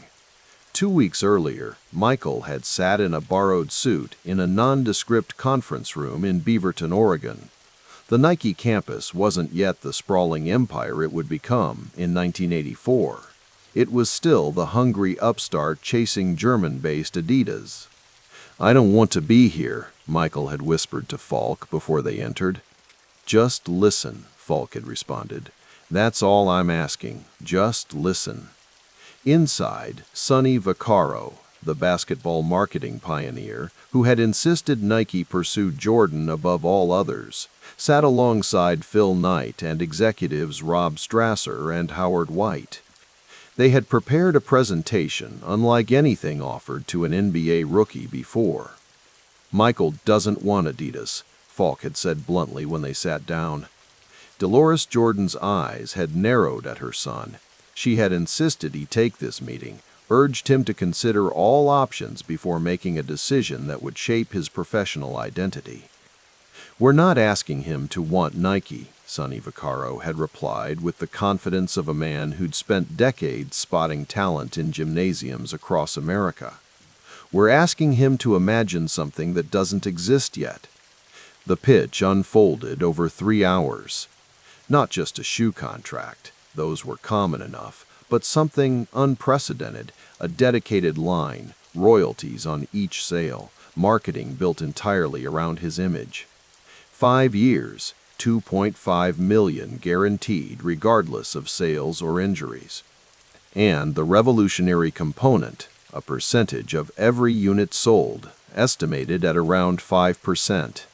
2 weeks earlier, Michael had sat in a borrowed suit in a nondescript conference room in Beaverton, Oregon. The Nike campus wasn't yet the sprawling empire it would become in 1984. It was still the hungry upstart chasing German-based Adidas. "I don't want to be here," Michael had whispered to Falk before they entered. "Just listen," Falk had responded. "That's all I'm asking. Just listen." Inside, Sonny Vaccaro, the basketball marketing pioneer who had insisted Nike pursue Jordan above all others, sat alongside Phil Knight and executives Rob Strasser and Howard White. They had prepared a presentation unlike anything offered to an NBA rookie before. "Michael doesn't want Adidas," Falk had said bluntly when they sat down. Dolores Jordan's eyes had narrowed at her son. She had insisted he take this meeting, urged him to consider all options before making a decision that would shape his professional identity. "We're not asking him to want Nike," Sonny Vaccaro had replied with the confidence of a man who'd spent decades spotting talent in gymnasiums across America. "We're asking him to imagine something that doesn't exist yet." The pitch unfolded over 3 hours. Not just a shoe contract. Those were common enough, but something unprecedented, a dedicated line, royalties on each sale, marketing built entirely around his image. 5 years, $2.5 million guaranteed regardless of sales or injuries. And the revolutionary component, a percentage of every unit sold, estimated at around 5%.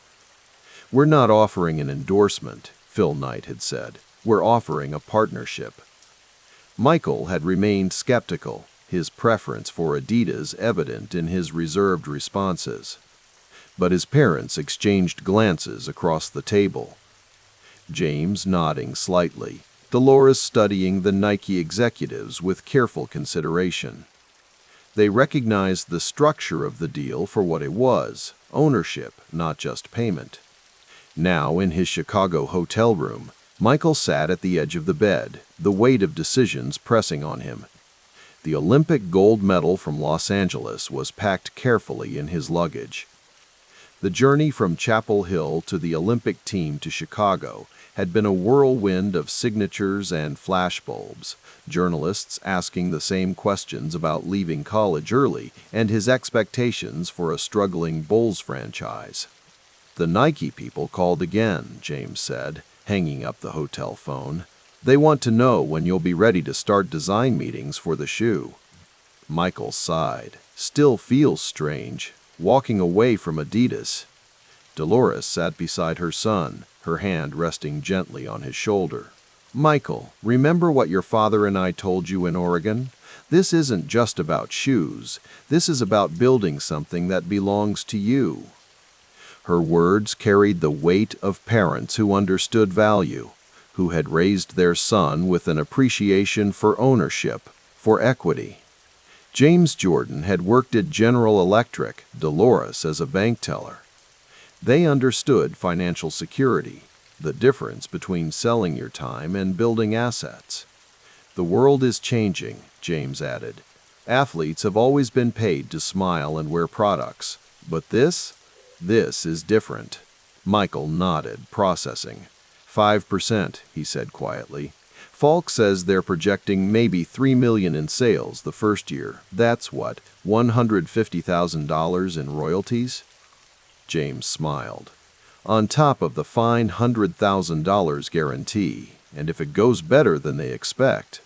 "We're not offering an endorsement," Phil Knight had said. "We're offering a partnership." Michael had remained skeptical. his preference for Adidas evident in his reserved responses. But his parents exchanged glances across the table. James nodding slightly, Dolores studying the Nike executives with careful consideration. They recognized the structure of the deal for what it was, ownership, not just payment. Now, in his Chicago hotel room, Michael sat at the edge of the bed, the weight of decisions pressing on him. The Olympic gold medal from Los Angeles was packed carefully in his luggage. The journey from Chapel Hill to the Olympic team to Chicago had been a whirlwind of signatures and flashbulbs, journalists asking the same questions about leaving college early and his expectations for a struggling Bulls franchise. "The Nike people called again," James said, hanging up the hotel phone. "They want to know when you'll be ready to start design meetings for the shoe." Michael sighed. "Still feels strange, walking away from Adidas." Dolores sat beside her son, her hand resting gently on his shoulder. "Michael, remember what your father and I told you in Oregon? This isn't just about shoes. This is about building something that belongs to you." Her words carried the weight of parents who understood value, who had raised their son with an appreciation for ownership, for equity. James Jordan had worked at General Electric, Dolores as a bank teller. They understood financial security, the difference between selling your time and building assets. "The world is changing," James added. "Athletes have always been paid to smile and wear products, but this is different." Michael nodded, processing. 5%, he said quietly. "Falk says they're projecting maybe $3 million in sales the first year. That's what, $150,000 in royalties?" James smiled. "On top of the fine $100,000 guarantee, and if it goes better than they expect."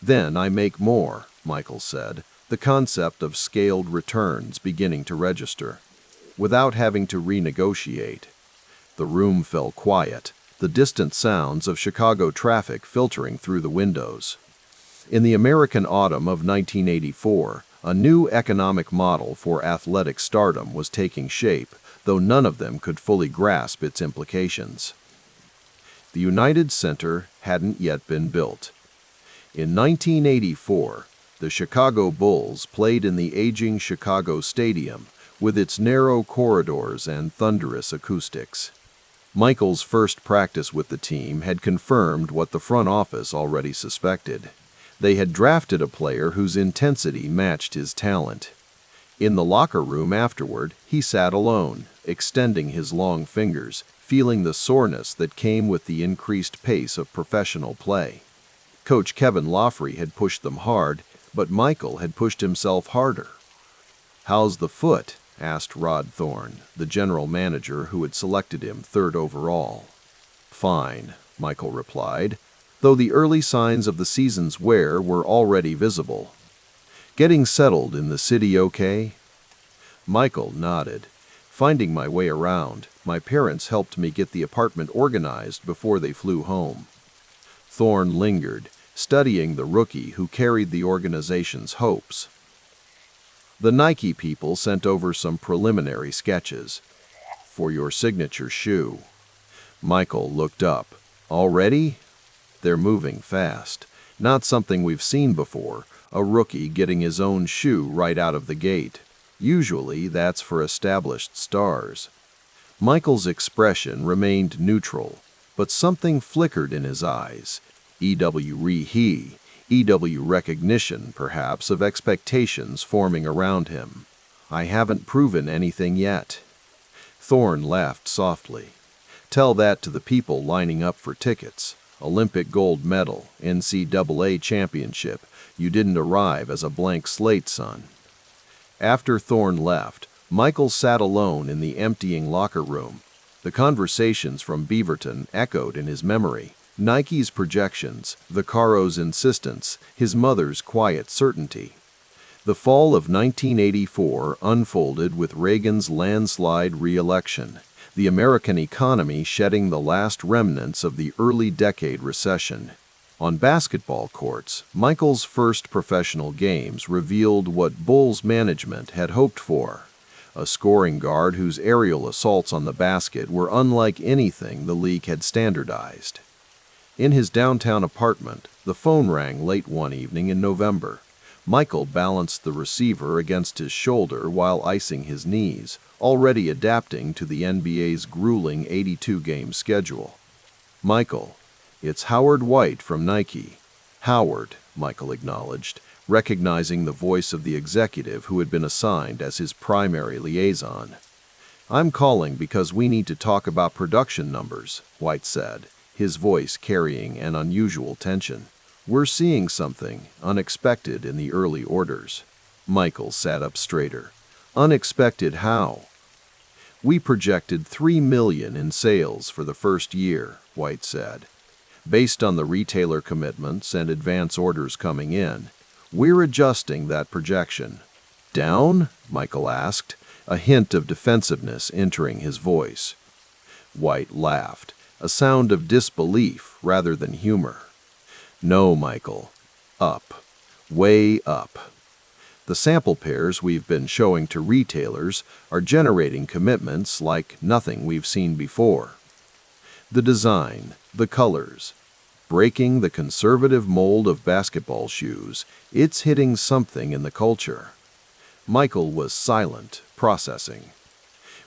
"Then I make more," Michael said, the concept of scaled returns beginning to register. "Without having to renegotiate." The room fell quiet, the distant sounds of Chicago traffic filtering through the windows. In the American autumn of 1984, a new economic model for athletic stardom was taking shape, though none of them could fully grasp its implications. The United Center hadn't yet been built. In 1984, the Chicago Bulls played in the aging Chicago Stadium, with its narrow corridors and thunderous acoustics. Michael's first practice with the team had confirmed what the front office already suspected. They had drafted a player whose intensity matched his talent. In the locker room afterward, he sat alone, extending his long fingers, feeling the soreness that came with the increased pace of professional play. Coach Kevin Loughery had pushed them hard, but Michael had pushed himself harder. "How's the foot?" asked Rod Thorne, the general manager who had selected him third overall. "Fine," Michael replied, though the early signs of the season's wear were already visible. "Getting settled in the city okay?" Michael nodded. "Finding my way around. My parents helped me get the apartment organized before they flew home." Thorne lingered, studying the rookie who carried the organization's hopes. "The Nike people sent over some preliminary sketches for your signature shoe." Michael looked up. "Already?" "They're moving fast. Not something we've seen before, a rookie getting his own shoe right out of the gate. Usually that's for established stars." Michael's expression remained neutral, but something flickered in his eyes. EW recognition, perhaps, of expectations forming around him. "I haven't proven anything yet." Thorne laughed softly. "Tell that to the people lining up for tickets. Olympic gold medal, NCAA championship. You didn't arrive as a blank slate, son." After Thorne left, Michael sat alone in the emptying locker room. The conversations from Beaverton echoed in his memory. Nike's projections, Vaccaro's insistence, his mother's quiet certainty. The fall of 1984 unfolded with Reagan's landslide re-election, the American economy shedding the last remnants of the early decade recession. On basketball courts, Michael's first professional games revealed what Bulls management had hoped for: a scoring guard whose aerial assaults on the basket were unlike anything the league had standardized. In his downtown apartment, the phone rang late one evening in November. Michael balanced the receiver against his shoulder while icing his knees, already adapting to the NBA's grueling 82-game schedule. "Michael, it's Howard White from Nike." "Howard," Michael acknowledged, recognizing the voice of the executive who had been assigned as his primary liaison. "I'm calling because we need to talk about production numbers," White said, his voice carrying an unusual tension. "We're seeing something unexpected in the early orders." Michael sat up straighter. "Unexpected how?" "We projected $3 million in sales for the first year," White said. "Based on the retailer commitments and advance orders coming in, we're adjusting that projection." "Down?" Michael asked, a hint of defensiveness entering his voice. White laughed, a sound of disbelief rather than humor. "No, Michael. Up. Way up. The sample pairs we've been showing to retailers are generating commitments like nothing we've seen before. The design, the colors, breaking the conservative mold of basketball shoes, it's hitting something in the culture." Michael was silent, processing.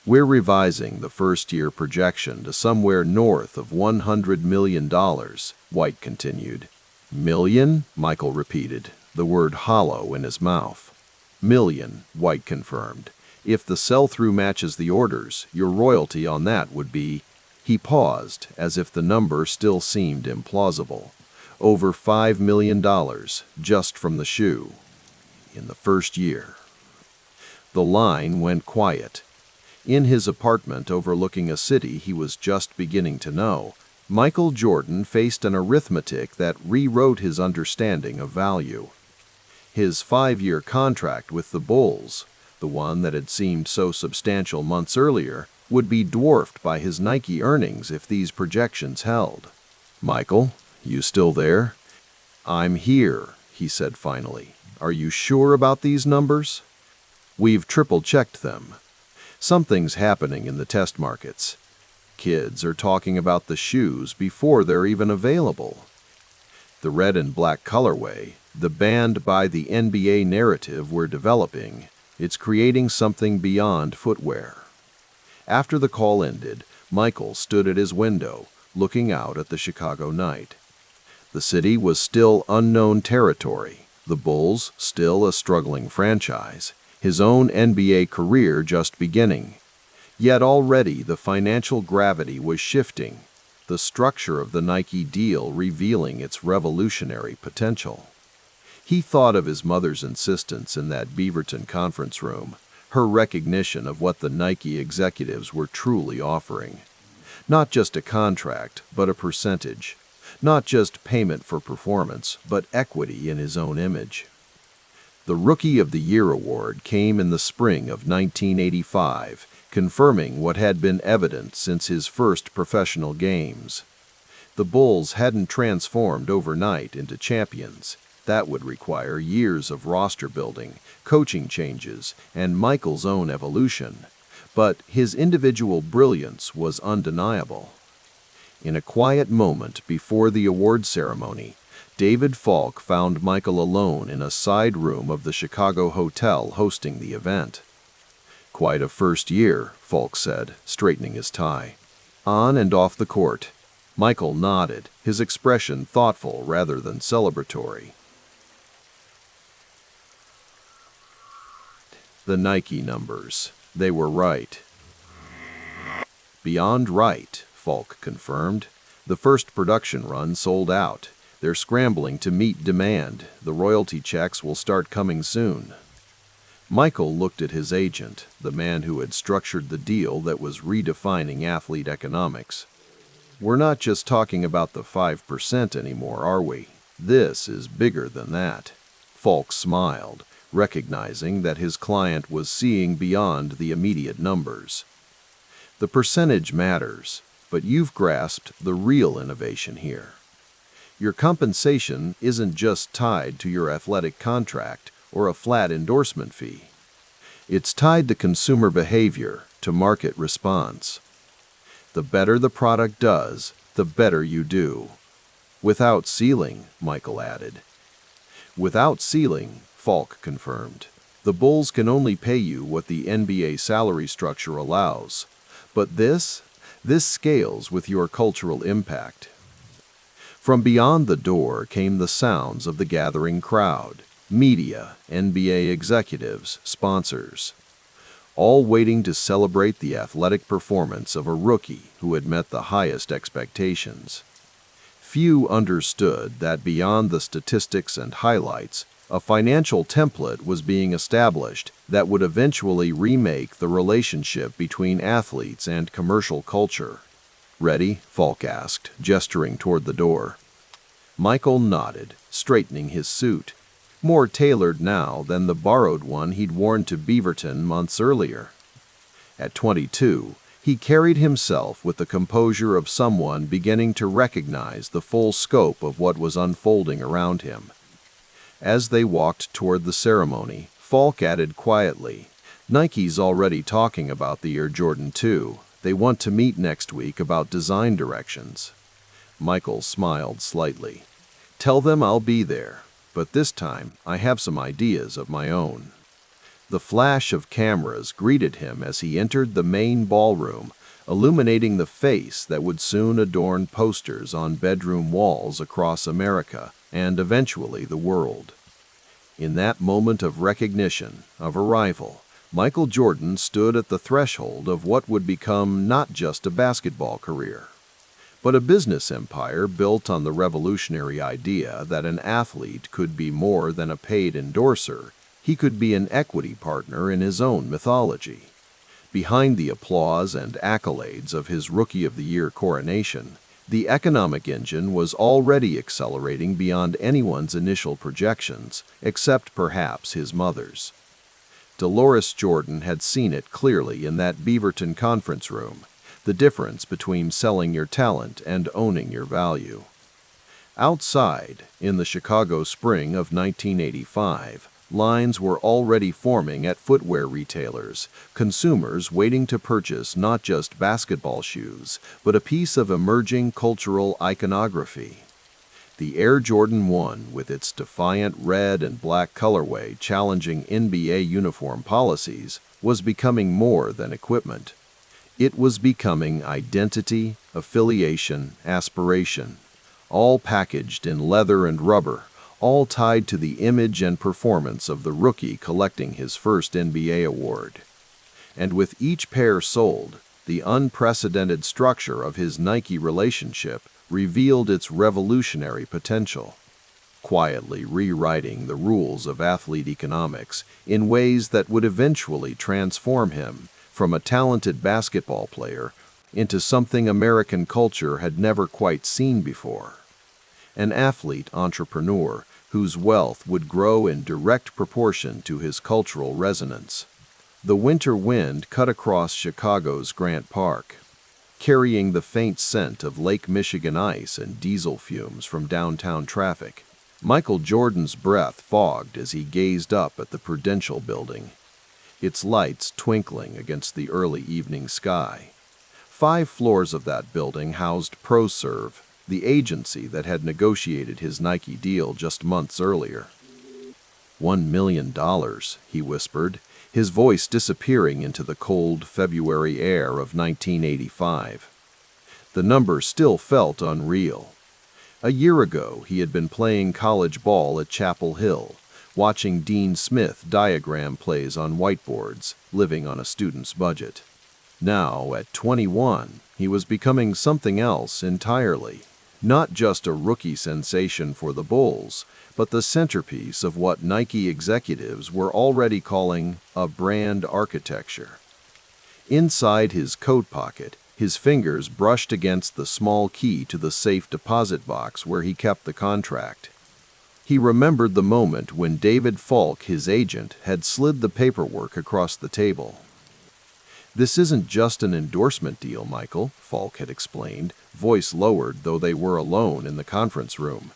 "We're revising the first-year projection to somewhere north of $100 million, White continued. "Million?" Michael repeated, the word hollow in his mouth. "Million," White confirmed. "If the sell-through matches the orders, your royalty on that would be—" He paused, as if the number still seemed implausible. "Over $5 million, just from the shoe. In the first year." The line went quiet. In his apartment overlooking a city he was just beginning to know, Michael Jordan faced an arithmetic that rewrote his understanding of value. His 5-year contract with the Bulls, the one that had seemed so substantial months earlier, would be dwarfed by his Nike earnings if these projections held. "Michael, you still there?" "I'm here," he said finally. "Are you sure about these numbers?" "We've triple-checked them. Something's happening in the test markets. Kids are talking about the shoes before they're even available. The red and black colorway, the banned by the NBA narrative we're developing, it's creating something beyond footwear." After the call ended, Michael stood at his window, looking out at the Chicago night. The city was still unknown territory, the Bulls still a struggling franchise, his own NBA career just beginning. Yet already the financial gravity was shifting, the structure of the Nike deal revealing its revolutionary potential. He thought of his mother's insistence in that Beaverton conference room, her recognition of what the Nike executives were truly offering. Not just a contract, but a percentage. Not just payment for performance, but equity in his own image. The Rookie of the Year award came in the spring of 1985, confirming what had been evident since his first professional games. The Bulls hadn't transformed overnight into champions. That would require years of roster building, coaching changes, and Michael's own evolution. But his individual brilliance was undeniable. In a quiet moment before the award ceremony, David Falk found Michael alone in a side room of the Chicago hotel hosting the event. "Quite a first year," Falk said, straightening his tie. "On and off the court." Michael nodded, his expression thoughtful rather than celebratory. The Nike numbers. They were right. "Beyond right," Falk confirmed. "The first production run sold out. They're scrambling to meet demand. The royalty checks will start coming soon." Michael looked at his agent, the man who had structured the deal that was redefining athlete economics. "We're not just talking about the 5% anymore, are we? This is bigger than that." Falk smiled, recognizing that his client was seeing beyond the immediate numbers. "The percentage matters, but you've grasped the real innovation here. Your compensation isn't just tied to your athletic contract or a flat endorsement fee. It's tied to consumer behavior, to market response. The better the product does, the better you do. Without ceiling, Michael added. Without ceiling, Falk confirmed. The Bulls can only pay you what the NBA salary structure allows. But this scales with your cultural impact. From beyond the door came the sounds of the gathering crowd, media, NBA executives, sponsors, all waiting to celebrate the athletic performance of a rookie who had met the highest expectations. Few understood that beyond the statistics and highlights, a financial template was being established that would eventually remake the relationship between athletes and commercial culture. "Ready?" Falk asked, gesturing toward the door. Michael nodded, straightening his suit, more tailored now than the borrowed one he'd worn to Beaverton months earlier. At 22, he carried himself with the composure of someone beginning to recognize the full scope of what was unfolding around him. As they walked toward the ceremony, Falk added quietly, "Nike's already talking about the Air Jordan 2. They want to meet next week about design directions." Michael smiled slightly. "Tell them I'll be there, but this time I have some ideas of my own." The flash of cameras greeted him as he entered the main ballroom, illuminating the face that would soon adorn posters on bedroom walls across America and eventually the world. In that moment of recognition, of arrival, Michael Jordan stood at the threshold of what would become not just a basketball career, but a business empire built on the revolutionary idea that an athlete could be more than a paid endorser. He could be an equity partner in his own mythology. Behind the applause and accolades of his Rookie of the Year coronation, the economic engine was already accelerating beyond anyone's initial projections, except perhaps his mother's. Dolores Jordan had seen it clearly in that Beaverton conference room, the difference between selling your talent and owning your value. Outside, in the Chicago spring of 1985, lines were already forming at footwear retailers, consumers waiting to purchase not just basketball shoes, but a piece of emerging cultural iconography. The Air Jordan 1, with its defiant red and black colorway challenging NBA uniform policies, was becoming more than equipment. It was becoming identity, affiliation, aspiration, all packaged in leather and rubber, all tied to the image and performance of the rookie collecting his first NBA award. And with each pair sold, the unprecedented structure of his Nike relationship revealed its revolutionary potential, quietly rewriting the rules of athlete economics in ways that would eventually transform him from a talented basketball player into something American culture had never quite seen before. An athlete entrepreneur whose wealth would grow in direct proportion to his cultural resonance. The winter wind cut across Chicago's Grant Park, carrying the faint scent of Lake Michigan ice and diesel fumes from downtown traffic. Michael Jordan's breath fogged as he gazed up at the Prudential building, its lights twinkling against the early evening sky. 5 floors of that building housed ProServe, the agency that had negotiated his Nike deal just months earlier. $1 million, he whispered, his voice disappearing into the cold February air of 1985. The number still felt unreal. A year ago, he had been playing college ball at Chapel Hill, watching Dean Smith diagram plays on whiteboards, living on a student's budget. Now, at 21, he was becoming something else entirely. Not just a rookie sensation for the Bulls, but the centerpiece of what Nike executives were already calling a brand architecture. Inside his coat pocket, his fingers brushed against the small key to the safe deposit box where he kept the contract. He remembered the moment when David Falk, his agent, had slid the paperwork across the table. "This isn't just an endorsement deal, Michael," Falk had explained, voice lowered though they were alone in the conference room.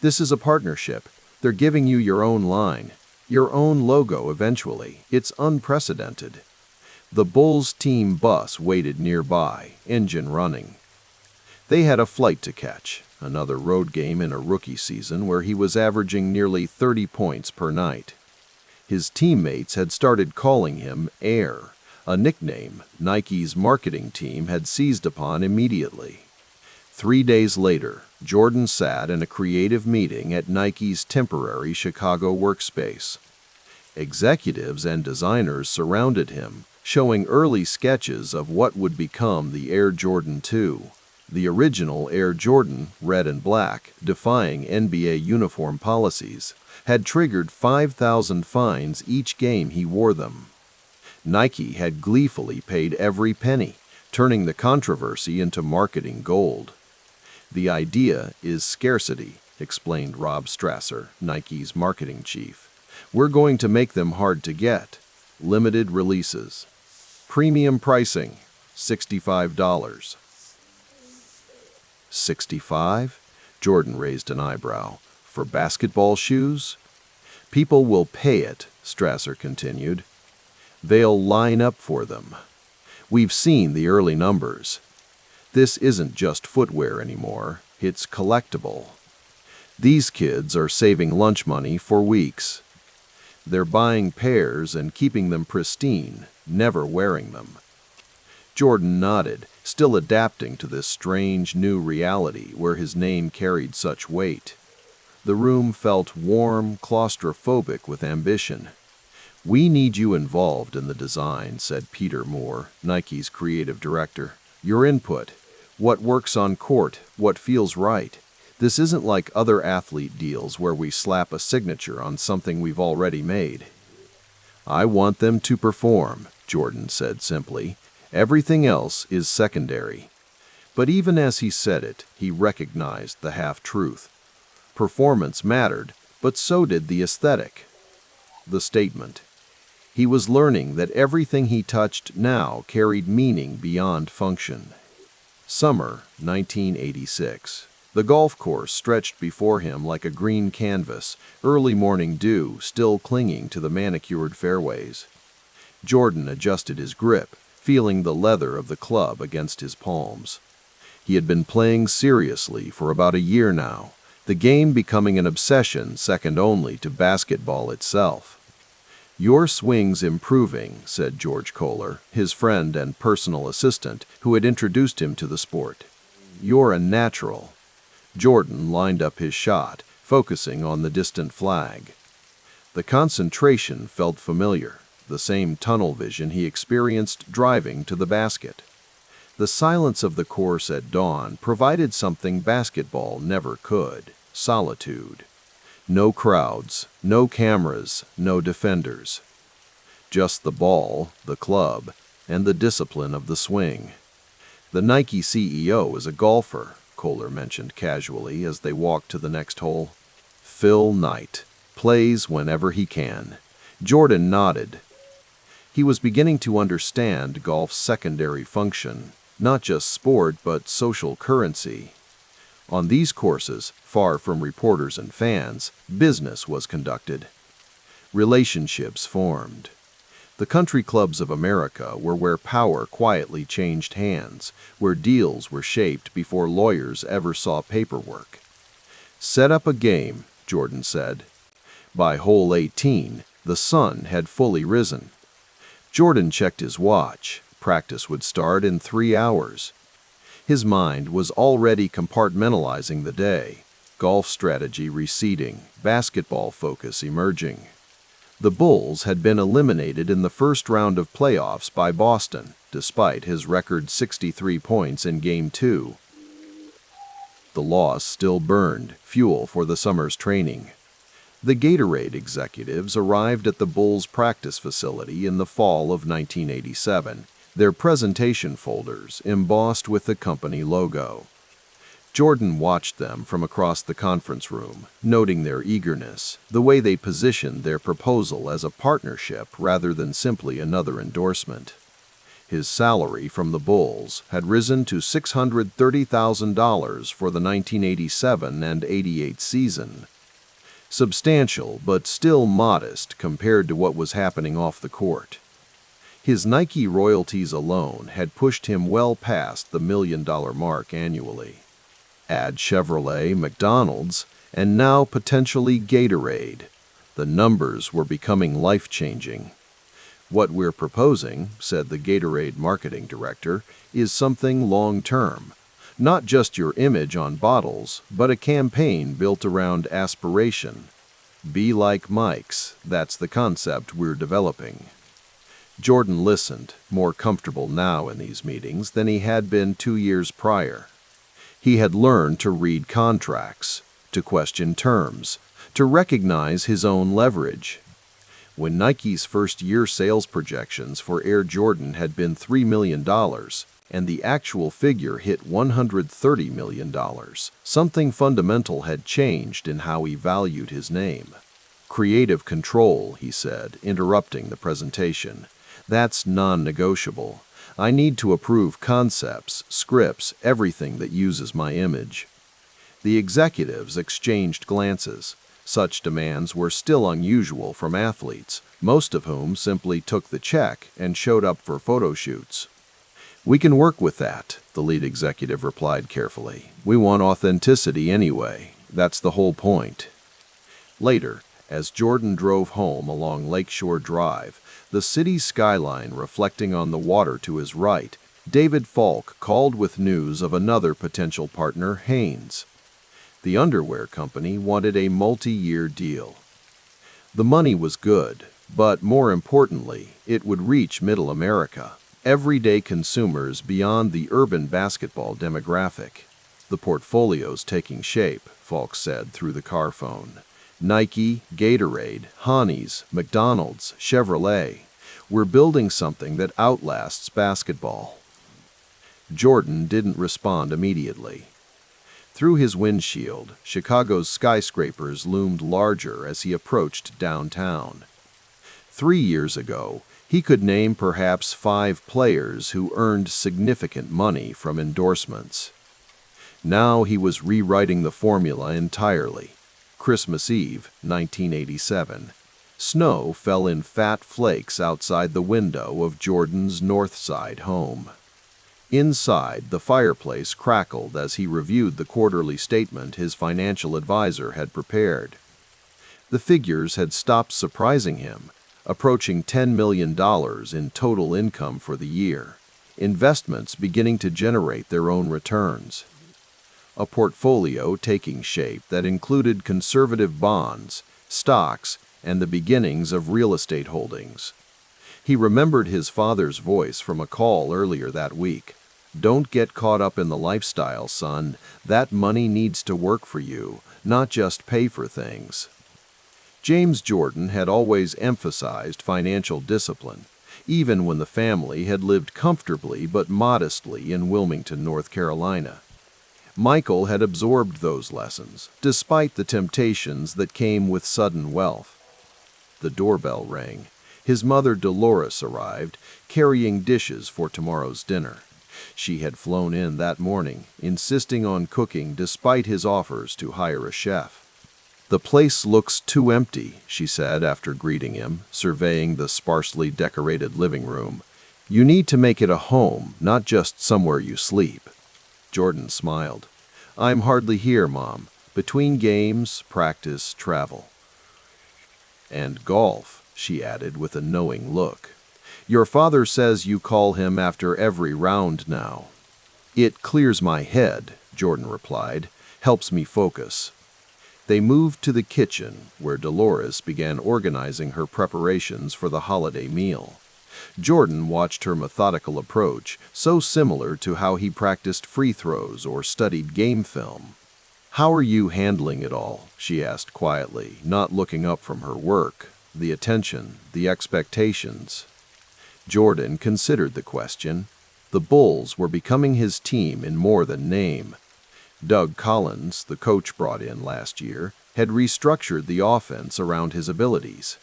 "This is a partnership. They're giving you your own line, your own logo eventually. It's unprecedented." The Bulls team bus waited nearby, engine running. They had a flight to catch, another road game in a rookie season where he was averaging nearly 30 points per night. His teammates had started calling him Air, a nickname Nike's marketing team had seized upon immediately. 3 days later, Jordan sat in a creative meeting at Nike's temporary Chicago workspace. Executives and designers surrounded him, showing early sketches of what would become the Air Jordan 2. The original Air Jordan, red and black, defying NBA uniform policies, had triggered 5,000 fines each game he wore them. Nike had gleefully paid every penny, turning the controversy into marketing gold. "The idea is scarcity," explained Rob Strasser, Nike's marketing chief. "We're going to make them hard to get. Limited releases. Premium pricing, $65. $65? Jordan raised an eyebrow. "For basketball shoes?" "People will pay it," Strasser continued. "They'll line up for them. We've seen the early numbers. This isn't just footwear anymore, it's collectible. These kids are saving lunch money for weeks. They're buying pairs and keeping them pristine, never wearing them." Jordan nodded, still adapting to this strange new reality where his name carried such weight. The room felt warm, claustrophobic with ambition. "We need you involved in the design," said Peter Moore, Nike's creative director. "Your input. What works on court, what feels right. This isn't like other athlete deals where we slap a signature on something we've already made." "I want them to perform," Jordan said simply. "Everything else is secondary." But even as he said it, he recognized the half-truth. Performance mattered, but so did the aesthetic. The statement. He was learning that everything he touched now carried meaning beyond function. Summer 1986. The golf course stretched before him like a green canvas, early morning dew still clinging to the manicured fairways. Jordan adjusted his grip, feeling the leather of the club against his palms. He had been playing seriously for about a year now, the game becoming an obsession second only to basketball itself. "Your swing's improving," said George Kohler, his friend and personal assistant, who had introduced him to the sport. "You're a natural." Jordan lined up his shot, focusing on the distant flag. The concentration felt familiar, the same tunnel vision he experienced driving to the basket. The silence of the course at dawn provided something basketball never could: solitude. No crowds, no cameras, no defenders. Just the ball, the club, and the discipline of the swing. "The Nike CEO is a golfer," Kohler mentioned casually as they walked to the next hole. "Phil Knight. Plays whenever he can." Jordan nodded. He was beginning to understand golf's secondary function, not just sport but social currency. On these courses, far from reporters and fans, business was conducted. Relationships formed. The country clubs of America were where power quietly changed hands, where deals were shaped before lawyers ever saw paperwork. "Set up a game," Jordan said. By hole 18, the sun had fully risen. Jordan checked his watch. Practice would start in 3 hours. His mind was already compartmentalizing the day, golf strategy receding, basketball focus emerging. The Bulls had been eliminated in the first round of playoffs by Boston, despite his record 63 points in Game 2. The loss still burned, fuel for the summer's training. The Gatorade executives arrived at the Bulls' practice facility in the fall of 1987, their presentation folders embossed with the company logo. Jordan watched them from across the conference room, noting their eagerness, the way they positioned their proposal as a partnership rather than simply another endorsement. His salary from the Bulls had risen to $630,000 for the 1987 and '88 season. Substantial, but still modest compared to what was happening off the court. His Nike royalties alone had pushed him well past the $1 million mark annually. Add Chevrolet, McDonald's, and now potentially Gatorade. The numbers were becoming life-changing. "What we're proposing," said the Gatorade marketing director, "is something long-term. Not just your image on bottles, but a campaign built around aspiration. Be like Mike's, that's the concept we're developing." Jordan listened, more comfortable now in these meetings than he had been 2 years prior. He had learned to read contracts, to question terms, to recognize his own leverage. When Nike's first-year sales projections for Air Jordan had been $3 million, and the actual figure hit $130 million, something fundamental had changed in how he valued his name. "Creative control," he said, interrupting the presentation. "That's non-negotiable. I need to approve concepts, scripts, everything that uses my image." The executives exchanged glances. Such demands were still unusual from athletes, most of whom simply took the check and showed up for photo shoots. "We can work with that," the lead executive replied carefully. "We want authenticity anyway. That's the whole point." Later, as Jordan drove home along Lakeshore Drive, the city's skyline reflecting on the water to his right, David Falk called with news of another potential partner, Hanes. The underwear company wanted a multi-year deal. The money was good, but more importantly, it would reach Middle America, everyday consumers beyond the urban basketball demographic. "The portfolio's taking shape," Falk said through the car phone. "Nike, Gatorade, Honey's, McDonald's, Chevrolet. We're building something that outlasts basketball." Jordan didn't respond immediately. Through his windshield, Chicago's skyscrapers loomed larger as he approached downtown. 3 years ago, he could name perhaps 5 players who earned significant money from endorsements. Now he was rewriting the formula entirely. Christmas Eve, 1987. Snow fell in fat flakes outside the window of Jordan's North Side home. Inside, the fireplace crackled as he reviewed the quarterly statement his financial advisor had prepared. The figures had stopped surprising him, approaching $10 million in total income for the year, investments beginning to generate their own returns. A portfolio taking shape that included conservative bonds, stocks, and the beginnings of real estate holdings. He remembered his father's voice from a call earlier that week. "Don't get caught up in the lifestyle, son. That money needs to work for you, not just pay for things." James Jordan had always emphasized financial discipline, even when the family had lived comfortably but modestly in Wilmington, North Carolina. Michael had absorbed those lessons, despite the temptations that came with sudden wealth. The doorbell rang. His mother Dolores arrived, carrying dishes for tomorrow's dinner. She had flown in that morning, insisting on cooking despite his offers to hire a chef. "The place looks too empty," she said after greeting him, surveying the sparsely decorated living room. "You need to make it a home, not just somewhere you sleep." Jordan smiled. "I'm hardly here, Mom. Between games, practice, travel." "And golf," she added with a knowing look. "Your father says you call him after every round now." "It clears my head," Jordan replied. "Helps me focus." They moved to the kitchen, where Dolores began organizing her preparations for the holiday meal. Jordan watched her methodical approach, so similar to how he practiced free throws or studied game film. "How are you handling it all?" she asked quietly, not looking up from her work. "The attention, the expectations." Jordan considered the question. The Bulls were becoming his team in more than name. Doug Collins, the coach brought in last year, had restructured the offense around his abilities.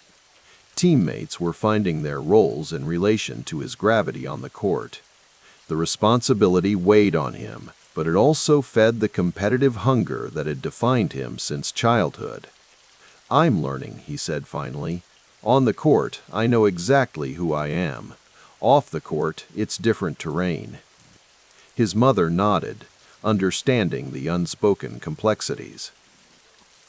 teammates were finding their roles in relation to his gravity on the court. The responsibility weighed on him, but it also fed the competitive hunger that had defined him since childhood. "I'm learning," he said finally. "On the court, I know exactly who I am. Off the court, it's different terrain." His mother nodded, understanding the unspoken complexities.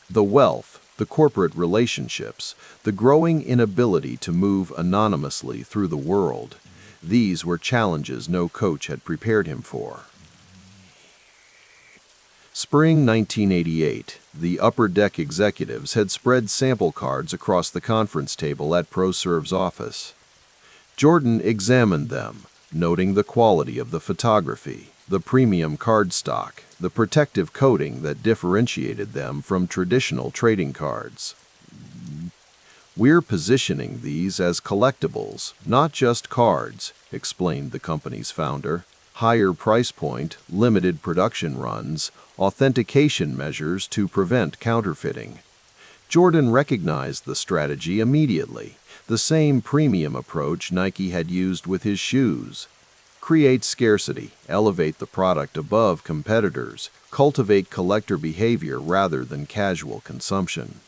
The wealth, the corporate relationships, the growing inability to move anonymously through the world, these were challenges no coach had prepared him for. Spring 1988, the upper deck executives had spread sample cards across the conference table at ProServe's office. Jordan examined them, noting the quality of the photography, the premium cardstock, the protective coating that differentiated them from traditional trading cards. "We're positioning these as collectibles, not just cards," explained the company's founder. "Higher price point, limited production runs, authentication measures to prevent counterfeiting." Jordan recognized the strategy immediately, the same premium approach Nike had used with his shoes. Create scarcity, elevate the product above competitors, cultivate collector behavior rather than casual consumption.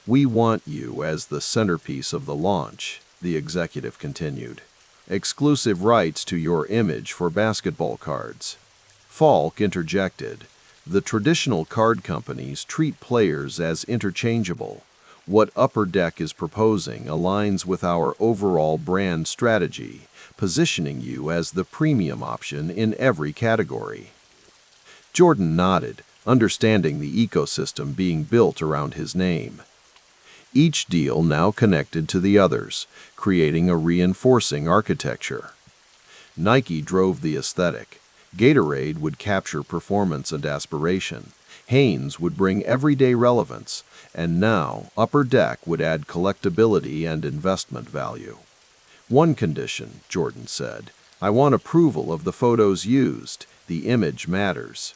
"We want you as the centerpiece of the launch," the executive continued. "Exclusive rights to your image for basketball cards." Falk interjected. "The traditional card companies treat players as interchangeable. What Upper Deck is proposing aligns with our overall brand strategy, positioning you as the premium option in every category." Jordan nodded, understanding the ecosystem being built around his name. Each deal now connected to the others, creating a reinforcing architecture. Nike drove the aesthetic. Gatorade would capture performance and aspiration. Hanes would bring everyday relevance. And now, Upper Deck would add collectability and investment value. "One condition," Jordan said. "I want approval of the photos used. The image matters."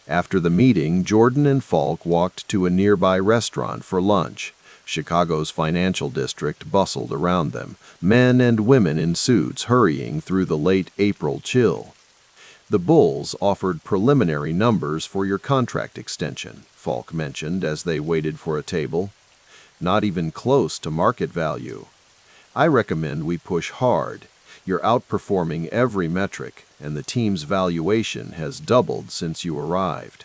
After the meeting, Jordan and Falk walked to a nearby restaurant for lunch. Chicago's financial district bustled around them, men and women in suits hurrying through the late April chill. "The Bulls offered preliminary numbers for your contract extension," Falk mentioned as they waited for a table. "Not even close to market value. I recommend we push hard. You're outperforming every metric, and the team's valuation has doubled since you arrived."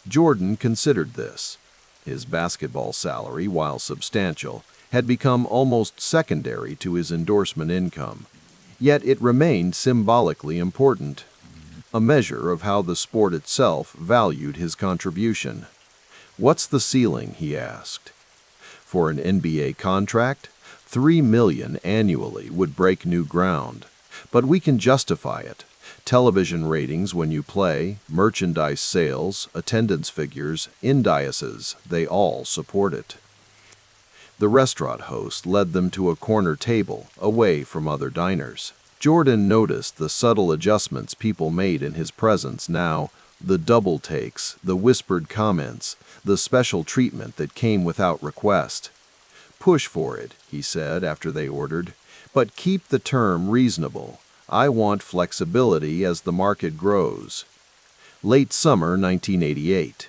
Jordan considered this. His basketball salary, while substantial, had become almost secondary to his endorsement income. Yet it remained symbolically important, a measure of how the sport itself valued his contribution. "What's the ceiling?" he asked. "For an NBA contract, $3 million annually would break new ground. But we can justify it. Television ratings when you play, merchandise sales, attendance figures, indices, they all support it." The restaurant host led them to a corner table, away from other diners. Jordan noticed the subtle adjustments people made in his presence now, the double takes, the whispered comments, the special treatment that came without request. "Push for it," he said after they ordered, "but keep the term reasonable. I want flexibility as the market grows." Late summer 1988.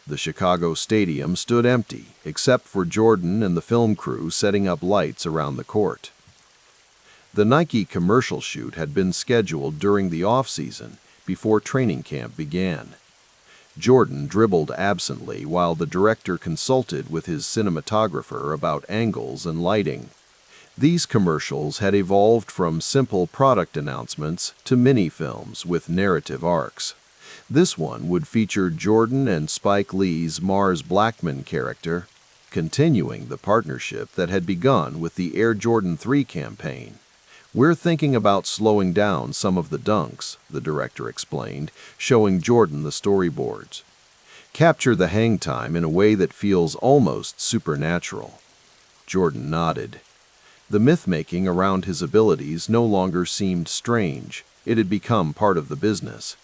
The Chicago Stadium stood empty, except for Jordan and the film crew setting up lights around the court. The Nike commercial shoot had been scheduled during the off-season, before training camp began. Jordan dribbled absently while the director consulted with his cinematographer about angles and lighting. These commercials had evolved from simple product announcements to mini-films with narrative arcs. This one would feature Jordan and Spike Lee's Mars Blackman character, continuing the partnership that had begun with the Air Jordan 3 campaign. "We're thinking about slowing down some of the dunks," the director explained, showing Jordan the storyboards. "Capture the hang time in a way that feels almost supernatural." Jordan nodded. The myth-making around his abilities no longer seemed strange. It had become part of the business.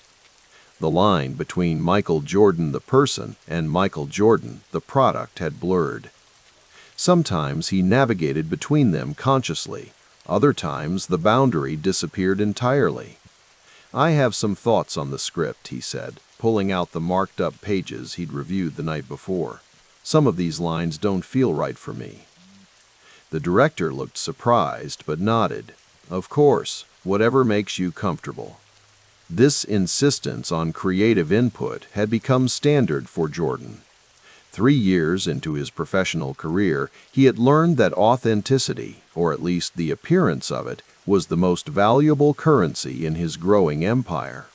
The line between Michael Jordan the person and Michael Jordan the product had blurred. Sometimes he navigated between them consciously. Other times the boundary disappeared entirely. "I have some thoughts on the script," he said, pulling out the marked-up pages he'd reviewed the night before. "Some of these lines don't feel right for me." The director looked surprised but nodded. "Of course, whatever makes you comfortable." This insistence on creative input had become standard for Jordan. 3 years into his professional career, he had learned that authenticity, or at least the appearance of it, was the most valuable currency in his growing empire.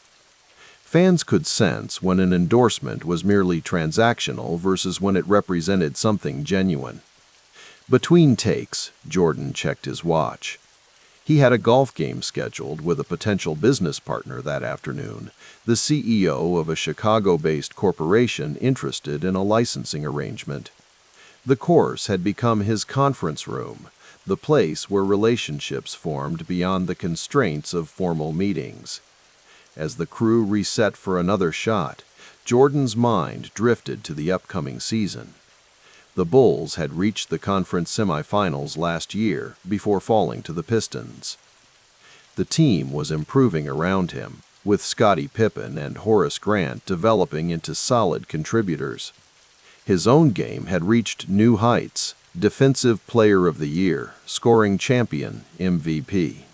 Fans could sense when an endorsement was merely transactional versus when it represented something genuine. Between takes, Jordan checked his watch. He had a golf game scheduled with a potential business partner that afternoon, the CEO of a Chicago-based corporation interested in a licensing arrangement. The course had become his conference room, the place where relationships formed beyond the constraints of formal meetings. As the crew reset for another shot, Jordan's mind drifted to the upcoming season. The Bulls had reached the conference semifinals last year before falling to the Pistons. The team was improving around him, with Scottie Pippen and Horace Grant developing into solid contributors. His own game had reached new heights: Defensive Player of the Year, Scoring Champion, MVP.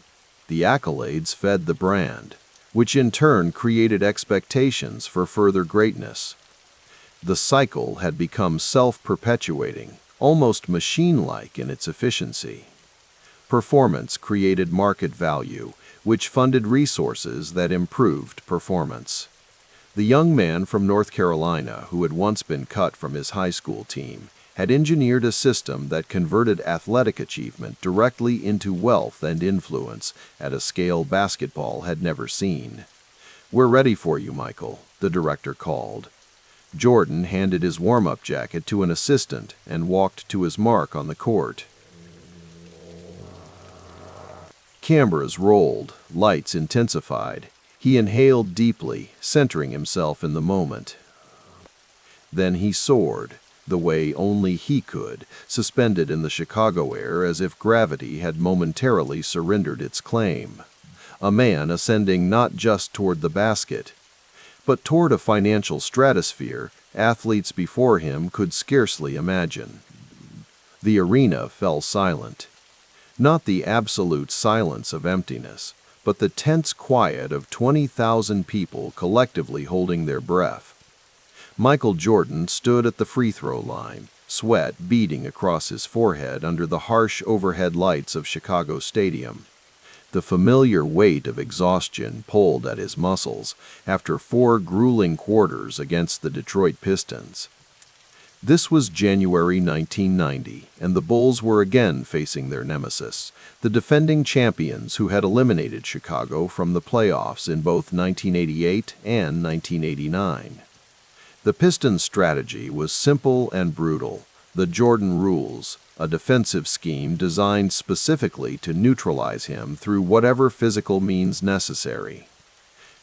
The accolades fed the brand, which in turn created expectations for further greatness. The cycle had become self-perpetuating, almost machine-like in its efficiency. Performance created market value, which funded resources that improved performance. The young man from North Carolina, who had once been cut from his high school team, had engineered a system that converted athletic achievement directly into wealth and influence at a scale basketball had never seen. "We're ready for you, Michael," the director called. Jordan handed his warm-up jacket to an assistant and walked to his mark on the court. Cameras rolled, lights intensified. He inhaled deeply, centering himself in the moment. Then he soared, the way only he could, suspended in the Chicago air as if gravity had momentarily surrendered its claim. A man ascending not just toward the basket, but toward a financial stratosphere athletes before him could scarcely imagine. The arena fell silent. Not the absolute silence of emptiness, but the tense quiet of 20,000 people collectively holding their breath. Michael Jordan stood at the free throw line, sweat beading across his forehead under the harsh overhead lights of Chicago Stadium. The familiar weight of exhaustion pulled at his muscles after 4 grueling quarters against the Detroit Pistons. This was January 1990, and the Bulls were again facing their nemesis, the defending champions who had eliminated Chicago from the playoffs in both 1988 and 1989. The Pistons' strategy was simple and brutal: the Jordan rules, a defensive scheme designed specifically to neutralize him through whatever physical means necessary.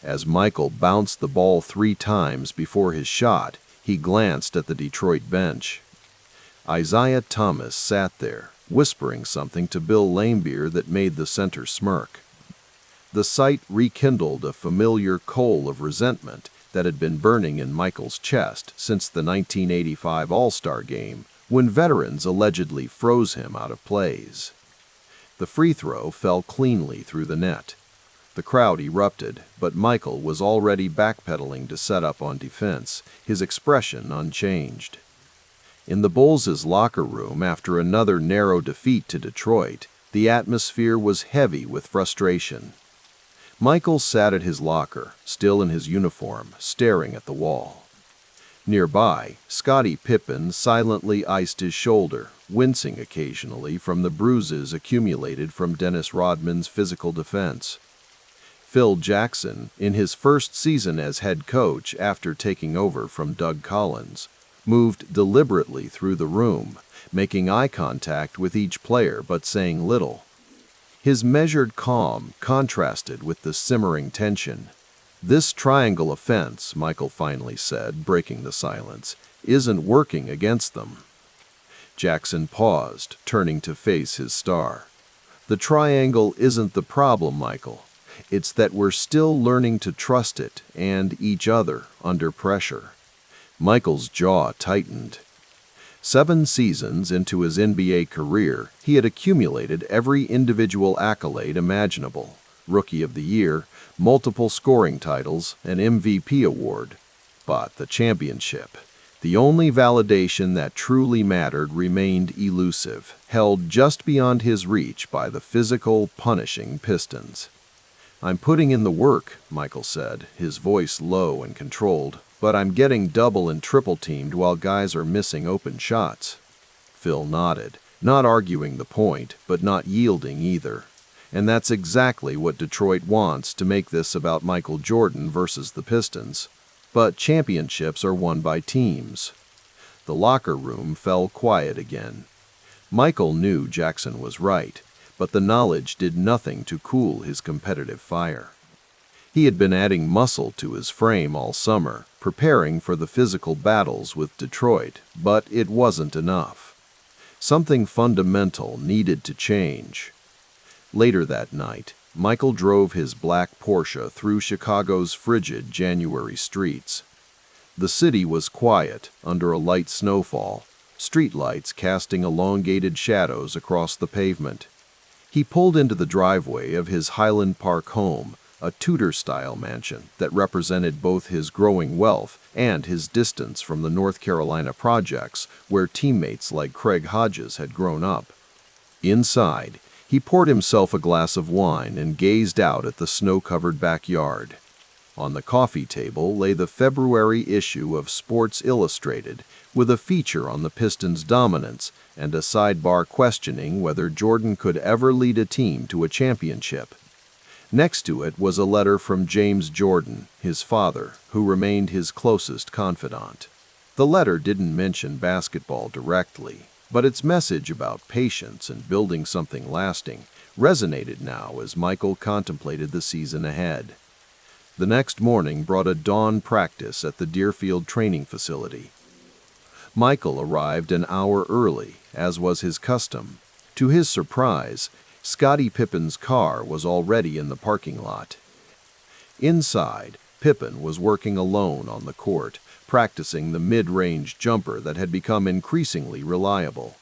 As Michael bounced the ball 3 times before his shot, he glanced at the Detroit bench. Isaiah Thomas sat there, whispering something to Bill Laimbeer that made the center smirk. The sight rekindled a familiar coal of resentment that had been burning in Michael's chest since the 1985 All-Star Game, when veterans allegedly froze him out of plays. The free throw fell cleanly through the net. The crowd erupted, but Michael was already backpedaling to set up on defense, his expression unchanged. In the Bulls' locker room after another narrow defeat to Detroit, the atmosphere was heavy with frustration. Michael sat at his locker, still in his uniform, staring at the wall. Nearby, Scottie Pippen silently iced his shoulder, wincing occasionally from the bruises accumulated from Dennis Rodman's physical defense. Phil Jackson, in his first season as head coach after taking over from Doug Collins, moved deliberately through the room, making eye contact with each player but saying little. His measured calm contrasted with the simmering tension. "This triangle offense," Michael finally said, breaking the silence, "isn't working against them." Jackson paused, turning to face his star. The triangle isn't the problem, Michael. It's that we're still learning to trust it and each other under pressure. Michael's jaw tightened. 7 seasons into his NBA career, he had accumulated every individual accolade imaginable: Rookie of the Year, multiple scoring titles, an MVP award. But the championship, the only validation that truly mattered, remained elusive, held just beyond his reach by the physical, punishing Pistons. "I'm putting in the work," Michael said, his voice low and controlled, "but I'm getting double and triple teamed while guys are missing open shots." Phil nodded, not arguing the point, but not yielding either. And that's exactly what Detroit wants to make this about Michael Jordan versus the Pistons. But championships are won by teams. The locker room fell quiet again. Michael knew Jackson was right, but the knowledge did nothing to cool his competitive fire. He had been adding muscle to his frame all summer, preparing for the physical battles with Detroit, but it wasn't enough. Something fundamental needed to change. Later that night, Michael drove his black Porsche through Chicago's frigid January streets. The city was quiet under a light snowfall, streetlights casting elongated shadows across the pavement. He pulled into the driveway of his Highland Park home, a Tudor-style mansion that represented both his growing wealth and his distance from the North Carolina projects where teammates like Craig Hodges had grown up. Inside, he poured himself a glass of wine and gazed out at the snow-covered backyard. On the coffee table lay the February issue of Sports Illustrated, with a feature on the Pistons' dominance and a sidebar questioning whether Jordan could ever lead a team to a championship. Next to it was a letter from James Jordan, his father, who remained his closest confidant. The letter didn't mention basketball directly, but its message about patience and building something lasting resonated now as Michael contemplated the season ahead. The next morning brought a dawn practice at the Deerfield training facility. Michael arrived an hour early, as was his custom. To his surprise, Scottie Pippen's car was already in the parking lot. Inside, Pippen was working alone on the court, practicing the mid-range jumper that had become increasingly reliable.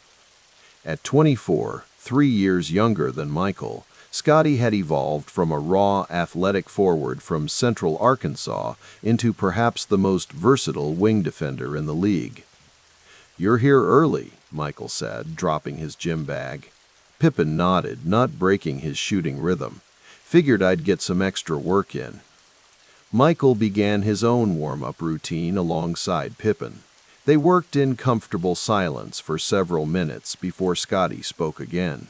At 24, 3 years younger than Michael, Scottie had evolved from a raw, athletic forward from Central Arkansas into perhaps the most versatile wing defender in the league. "You're here early," Michael said, dropping his gym bag. Pippen nodded, not breaking his shooting rhythm. "Figured I'd get some extra work in." Michael began his own warm-up routine alongside Pippen. They worked in comfortable silence for several minutes before Scottie spoke again.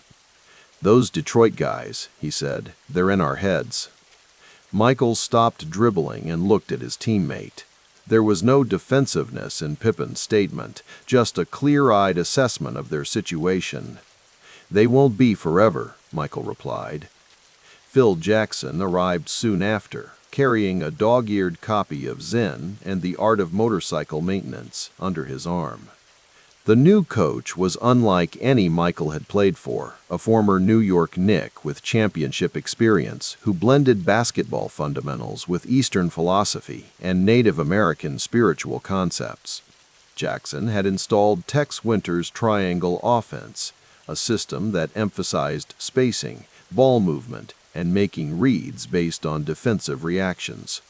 "Those Detroit guys," he said, "they're in our heads." Michael stopped dribbling and looked at his teammate. There was no defensiveness in Pippen's statement, just a clear-eyed assessment of their situation. "They won't be forever," Michael replied. Phil Jackson arrived soon after, carrying a dog-eared copy of Zen and the Art of Motorcycle Maintenance under his arm. The new coach was unlike any Michael had played for, a former New York Knick with championship experience who blended basketball fundamentals with Eastern philosophy and Native American spiritual concepts. Jackson had installed Tex Winter's triangle offense, a system that emphasized spacing, ball movement, and making reads based on defensive reactions.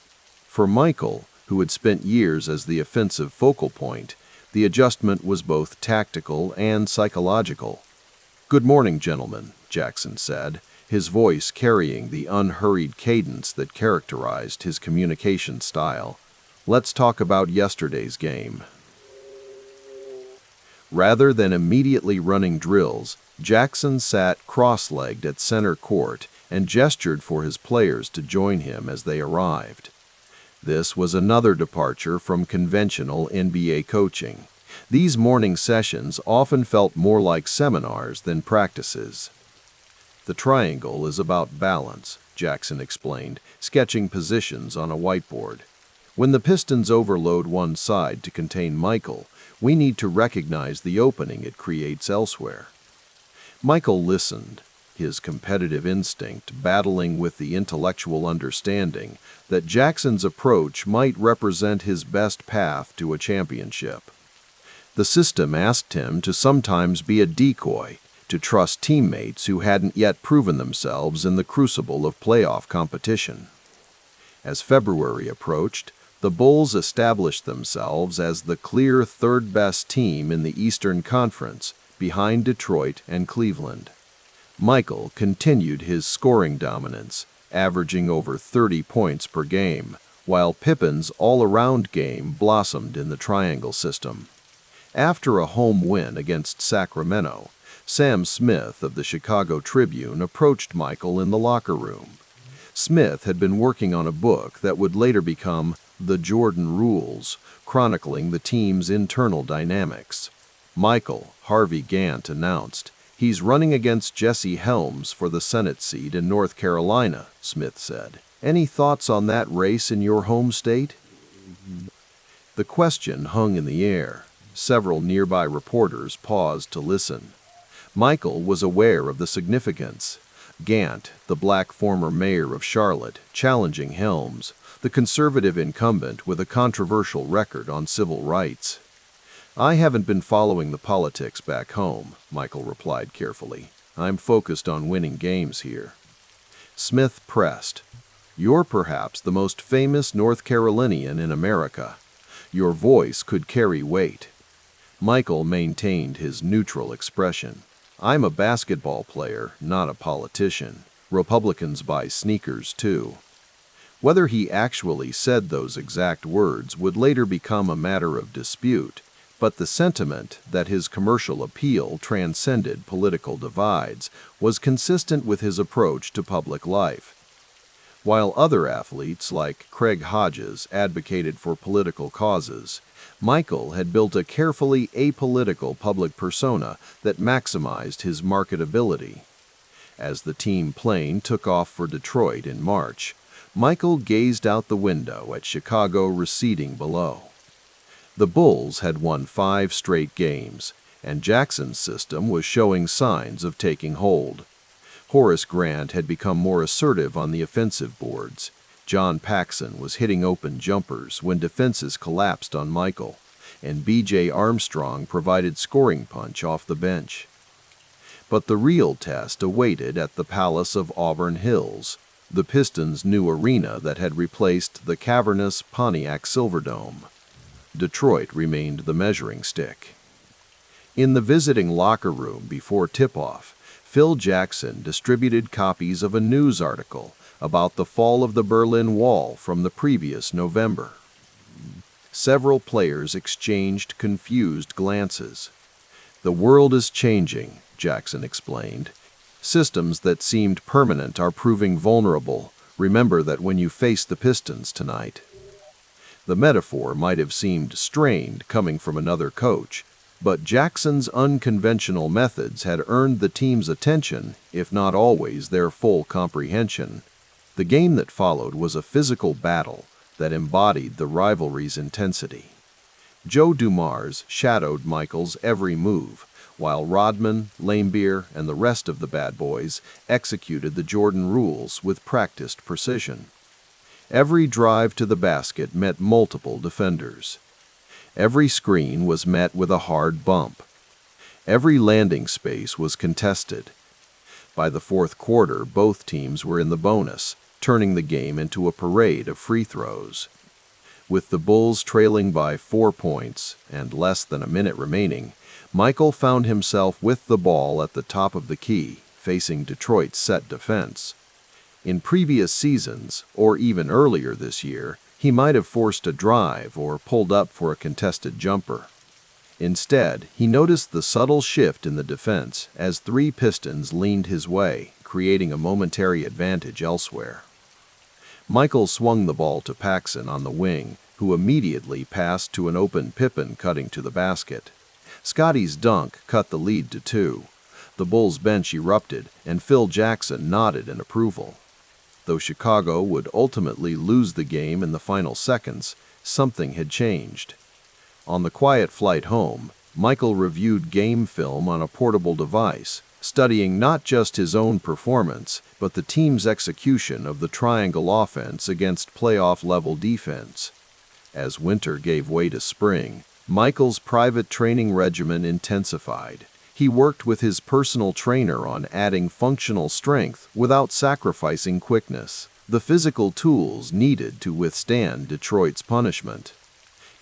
For Michael, who had spent years as the offensive focal point, the adjustment was both tactical and psychological. "Good morning, gentlemen," Jackson said, his voice carrying the unhurried cadence that characterized his communication style. "Let's talk about yesterday's game." Rather than immediately running drills, Jackson sat cross-legged at center court and gestured for his players to join him as they arrived. This was another departure from conventional NBA coaching. These morning sessions often felt more like seminars than practices. "The triangle is about balance," Jackson explained, sketching positions on a whiteboard. "When the Pistons overload one side to contain Michael, We need to recognize the opening it creates elsewhere." Michael listened, his competitive instinct battling with the intellectual understanding that Jackson's approach might represent his best path to a championship. The system asked him to sometimes be a decoy, to trust teammates who hadn't yet proven themselves in the crucible of playoff competition. As February approached, the Bulls established themselves as the clear third-best team in the Eastern Conference, behind Detroit and Cleveland. Michael continued his scoring dominance, averaging over 30 points per game, while Pippen's all-around game blossomed in the triangle system. After a home win against Sacramento, Sam Smith of the Chicago Tribune approached Michael in the locker room. Smith had been working on a book that would later become The Jordan Rules, chronicling the team's internal dynamics. "Michael," Harvey Gantt announced, "he's running against Jesse Helms for the Senate seat in North Carolina," Smith said. "Any thoughts on that race in your home state?" The question hung in the air. Several nearby reporters paused to listen. Michael was aware of the significance. Gantt, the black former mayor of Charlotte, challenging Helms, the conservative incumbent with a controversial record on civil rights. "I haven't been following the politics back home," Michael replied carefully. "I'm focused on winning games here." Smith pressed, "You're perhaps the most famous North Carolinian in America. Your voice could carry weight." Michael maintained his neutral expression. "I'm a basketball player, not a politician. Republicans buy sneakers, too." Whether he actually said those exact words would later become a matter of dispute, but the sentiment that his commercial appeal transcended political divides was consistent with his approach to public life. While other athletes like Craig Hodges advocated for political causes, Michael had built a carefully apolitical public persona that maximized his marketability. As the team plane took off for Detroit in March, Michael gazed out the window at Chicago receding below. The Bulls had won 5 straight games, and Jackson's system was showing signs of taking hold. Horace Grant had become more assertive on the offensive boards. John Paxson was hitting open jumpers when defenses collapsed on Michael, and B.J. Armstrong provided scoring punch off the bench. But the real test awaited at the Palace of Auburn Hills, the Pistons' new arena that had replaced the cavernous Pontiac Silverdome. Detroit remained the measuring stick. In the visiting locker room before tip-off, Phil Jackson distributed copies of a news article about the fall of the Berlin Wall from the previous November. Several players exchanged confused glances. "The world is changing," Jackson explained. "Systems that seemed permanent are proving vulnerable. Remember that when you face the Pistons tonight." The metaphor might have seemed strained coming from another coach, but Jackson's unconventional methods had earned the team's attention, if not always their full comprehension. The game that followed was a physical battle that embodied the rivalry's intensity. Joe Dumars shadowed Michael's every move, while Rodman, Laimbeer, and the rest of the bad boys executed the Jordan rules with practiced precision. Every drive to the basket met multiple defenders. Every screen was met with a hard bump. Every landing space was contested. By the fourth quarter, both teams were in the bonus, turning the game into a parade of free throws. With the Bulls trailing by 4 points and less than a minute remaining, Michael found himself with the ball at the top of the key, facing Detroit's set defense. In previous seasons, or even earlier this year, he might have forced a drive or pulled up for a contested jumper. Instead, he noticed the subtle shift in the defense as 3 Pistons leaned his way, creating a momentary advantage elsewhere. Michael swung the ball to Paxson on the wing, who immediately passed to an open Pippen cutting to the basket. Scotty's dunk cut the lead to 2. The Bulls' bench erupted, and Phil Jackson nodded in approval. Though Chicago would ultimately lose the game in the final seconds, something had changed. On the quiet flight home, Michael reviewed game film on a portable device, studying not just his own performance, but the team's execution of the triangle offense against playoff-level defense. As winter gave way to spring, Michael's private training regimen intensified. He worked with his personal trainer on adding functional strength without sacrificing quickness, the physical tools needed to withstand Detroit's punishment.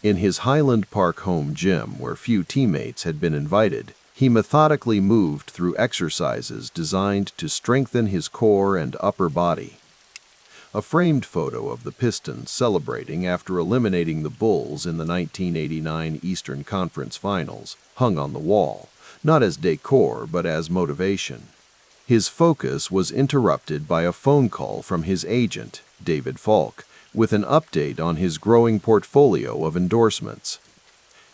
In his Highland Park home gym, where few teammates had been invited, he methodically moved through exercises designed to strengthen his core and upper body. A framed photo of the Pistons celebrating after eliminating the Bulls in the 1989 Eastern Conference Finals hung on the wall, not as decor but as motivation. His focus was interrupted by a phone call from his agent, David Falk, with an update on his growing portfolio of endorsements.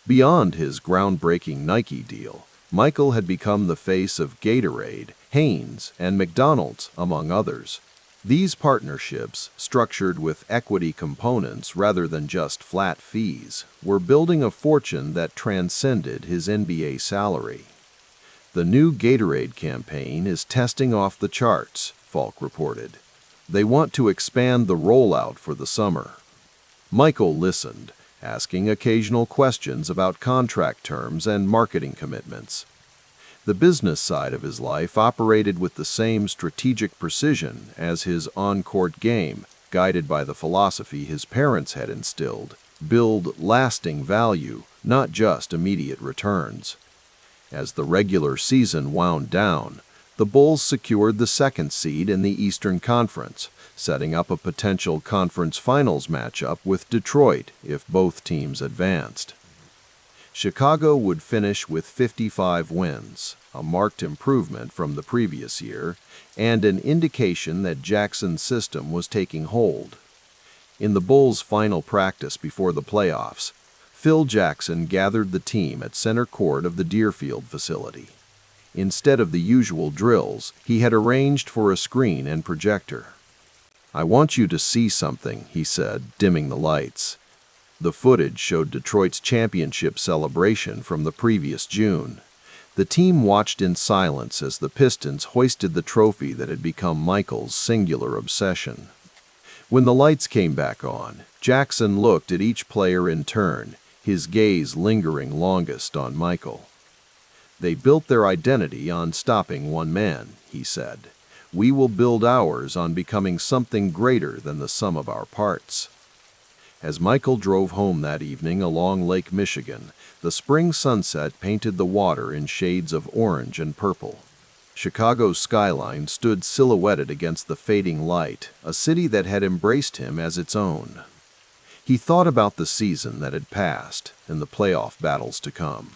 Beyond his groundbreaking Nike deal, Michael had become the face of Gatorade, Hanes, and McDonald's, among others. These partnerships, structured with equity components rather than just flat fees, were building a fortune that transcended his NBA salary. The new Gatorade campaign is testing off the charts, Falk reported. They want to expand the rollout for the summer. Michael listened, asking occasional questions about contract terms and marketing commitments. The business side of his life operated with the same strategic precision as his on-court game, guided by the philosophy his parents had instilled: build lasting value, not just immediate returns. As the regular season wound down, the Bulls secured the second seed in the Eastern Conference, setting up a potential conference finals matchup with Detroit if both teams advanced. Chicago would finish with 55 wins, a marked improvement from the previous year, and an indication that Jackson's system was taking hold. In the Bulls' final practice before the playoffs, Phil Jackson gathered the team at center court of the Deerfield facility. Instead of the usual drills, he had arranged for a screen and projector. "I want you to see something," he said, dimming the lights. The footage showed Detroit's championship celebration from the previous June. The team watched in silence as the Pistons hoisted the trophy that had become Michael's singular obsession. When the lights came back on, Jackson looked at each player in turn, his gaze lingering longest on Michael. "They built their identity on stopping one man," he said. "We will build ours on becoming something greater than the sum of our parts." As Michael drove home that evening along Lake Michigan, the spring sunset painted the water in shades of orange and purple. Chicago's skyline stood silhouetted against the fading light, a city that had embraced him as its own. He thought about the season that had passed and the playoff battles to come.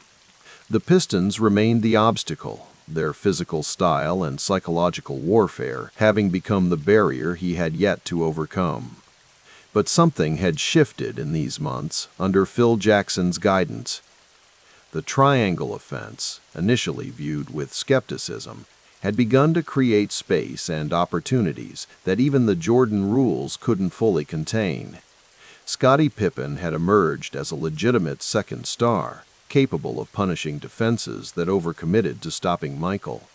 The Pistons remained the obstacle, their physical style and psychological warfare having become the barrier he had yet to overcome. But something had shifted in these months under Phil Jackson's guidance. The triangle offense, initially viewed with skepticism, had begun to create space and opportunities that even the Jordan rules couldn't fully contain. Scottie Pippen had emerged as a legitimate second star, capable of punishing defenses that overcommitted to stopping Michael.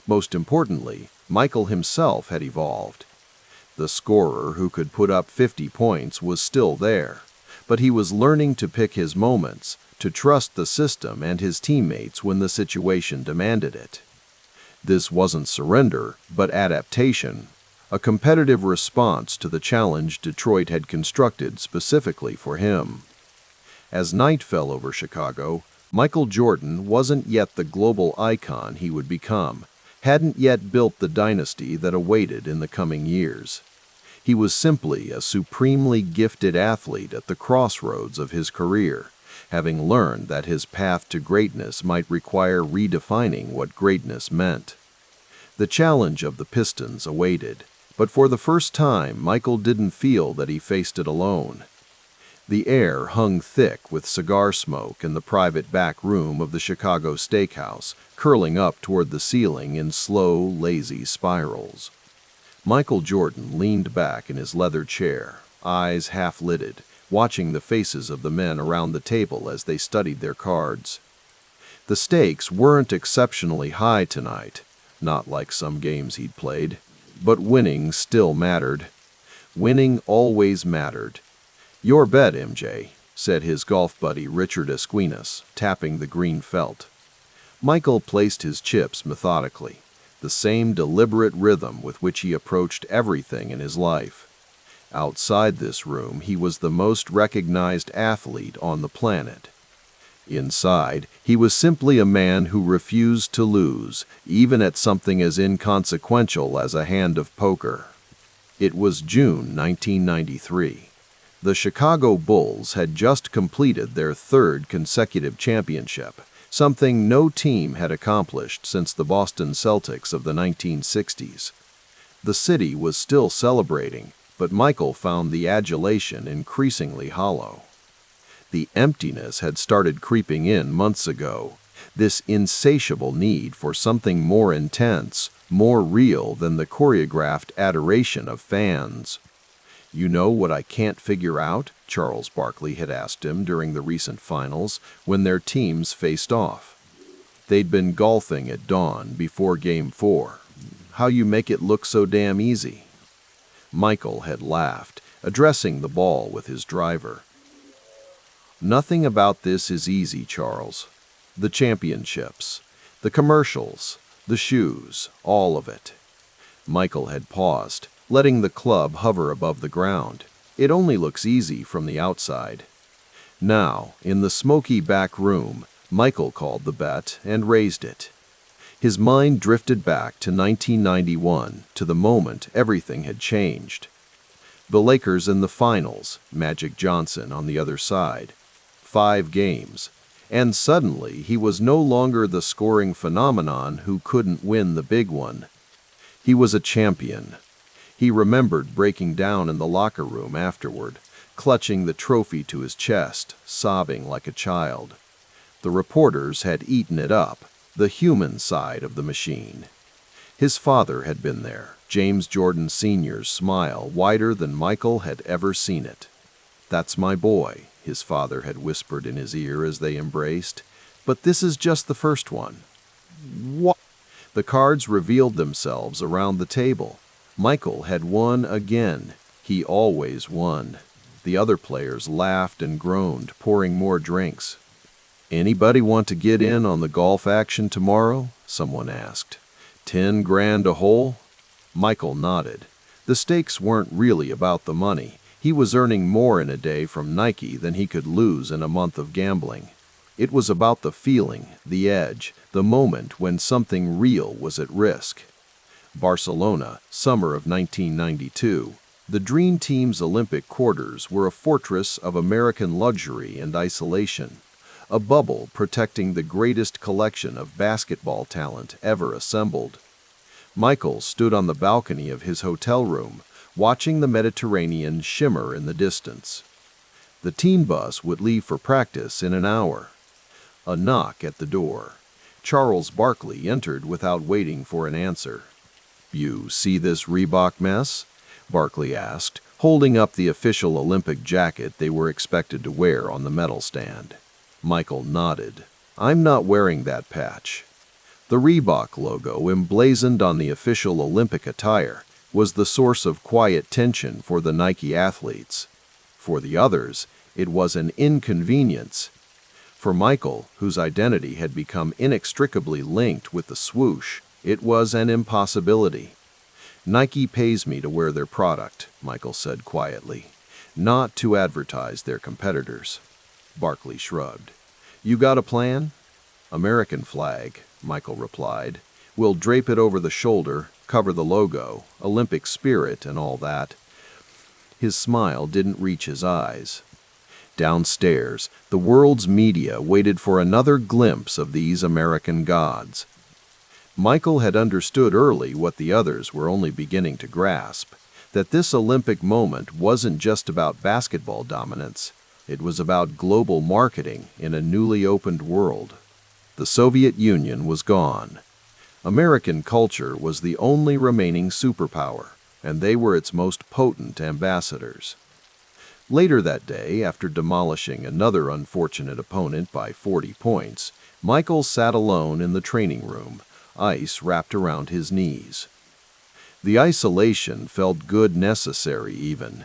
Most importantly, Michael himself had evolved. The scorer who could put up 50 points was still there, but he was learning to pick his moments, to trust the system and his teammates when the situation demanded it. This wasn't surrender, but adaptation, a competitive response to the challenge Detroit had constructed specifically for him. As night fell over Chicago, Michael Jordan wasn't yet the global icon he would become, hadn't yet built the dynasty that awaited in the coming years. He was simply a supremely gifted athlete at the crossroads of his career, having learned that his path to greatness might require redefining what greatness meant. The challenge of the Pistons awaited, but for the first time Michael didn't feel that he faced it alone. The air hung thick with cigar smoke in the private back room of the Chicago steakhouse, curling up toward the ceiling in slow, lazy spirals. Michael Jordan leaned back in his leather chair, eyes half-lidded, watching the faces of the men around the table as they studied their cards. The stakes weren't exceptionally high tonight, not like some games he'd played, but winning still mattered. Winning always mattered. "Your bet, MJ," said his golf buddy Richest, tapping the green felt. Michael placed his chips methodically, the same deliberate rhythm with which he approached everything in his life. Outside this room, he was the most recognized athlete on the planet. Inside, he was simply a man who refused to lose, even at something as inconsequential as a hand of poker. It was June 1993. The Chicago Bulls had just completed their third consecutive championship, something no team had accomplished since the Boston Celtics of the 1960s. The city was still celebrating, but Michael found the adulation increasingly hollow. The emptiness had started creeping in months ago, this insatiable need for something more intense, more real than the choreographed adoration of fans. "You know what I can't figure out?" Charles Barkley had asked him during the recent finals when their teams faced off. They'd been golfing at dawn before Game 4. "How you make it look so damn easy." Michael had laughed, addressing the ball with his driver. "Nothing about this is easy, Charles. The championships, the commercials, the shoes, all of it." Michael had paused, letting the club hover above the ground. "It only looks easy from the outside." Now, in the smoky back room, Michael called the bet and raised it. His mind drifted back to 1991, to the moment everything had changed. The Lakers in the finals, Magic Johnson on the other side. 5 games. And suddenly he was no longer the scoring phenomenon who couldn't win the big one. He was a champion. He remembered breaking down in the locker room afterward, clutching the trophy to his chest, sobbing like a child. The reporters had eaten it up, the human side of the machine. His father had been there, James Jordan Sr.'s smile wider than Michael had ever seen it. "That's my boy," his father had whispered in his ear as they embraced. "But this is just the first one." What? The cards revealed themselves around the table. Michael had won again. He always won. The other players laughed and groaned, pouring more drinks. "Anybody want to get in on the golf action tomorrow?" someone asked. 10 grand a hole? Michael nodded. The stakes weren't really about the money. He was earning more in a day from Nike than he could lose in a month of gambling. It was about the feeling, the edge, the moment when something real was at risk. Barcelona, summer of 1992. The Dream Team's Olympic quarters were a fortress of American luxury and isolation, a bubble protecting the greatest collection of basketball talent ever assembled. Michael stood on the balcony of his hotel room, watching the Mediterranean shimmer in the distance. The team bus would leave for practice in an hour. A knock at the door. Charles Barkley entered without waiting for an answer. "You see this Reebok mess?" Barkley asked, holding up the official Olympic jacket they were expected to wear on the medal stand. Michael nodded. "I'm not wearing that patch." The Reebok logo emblazoned on the official Olympic attire was the source of quiet tension for the Nike athletes. For the others, it was an inconvenience. For Michael, whose identity had become inextricably linked with the swoosh, it was an impossibility. "Nike pays me to wear their product," Michael said quietly, "not to advertise their competitors." Barkley shrugged. "You got a plan?" "American flag," Michael replied. "We'll drape it over the shoulder, cover the logo, Olympic spirit and all that." His smile didn't reach his eyes. Downstairs, the world's media waited for another glimpse of these American gods. Michael had understood early what the others were only beginning to grasp, that this Olympic moment wasn't just about basketball dominance. It was about global marketing in a newly opened world. The Soviet Union was gone. American culture was the only remaining superpower, and they were its most potent ambassadors. Later that day, after demolishing another unfortunate opponent by 40 points, Michael sat alone in the training room, ice wrapped around his knees. The isolation felt good, necessary even.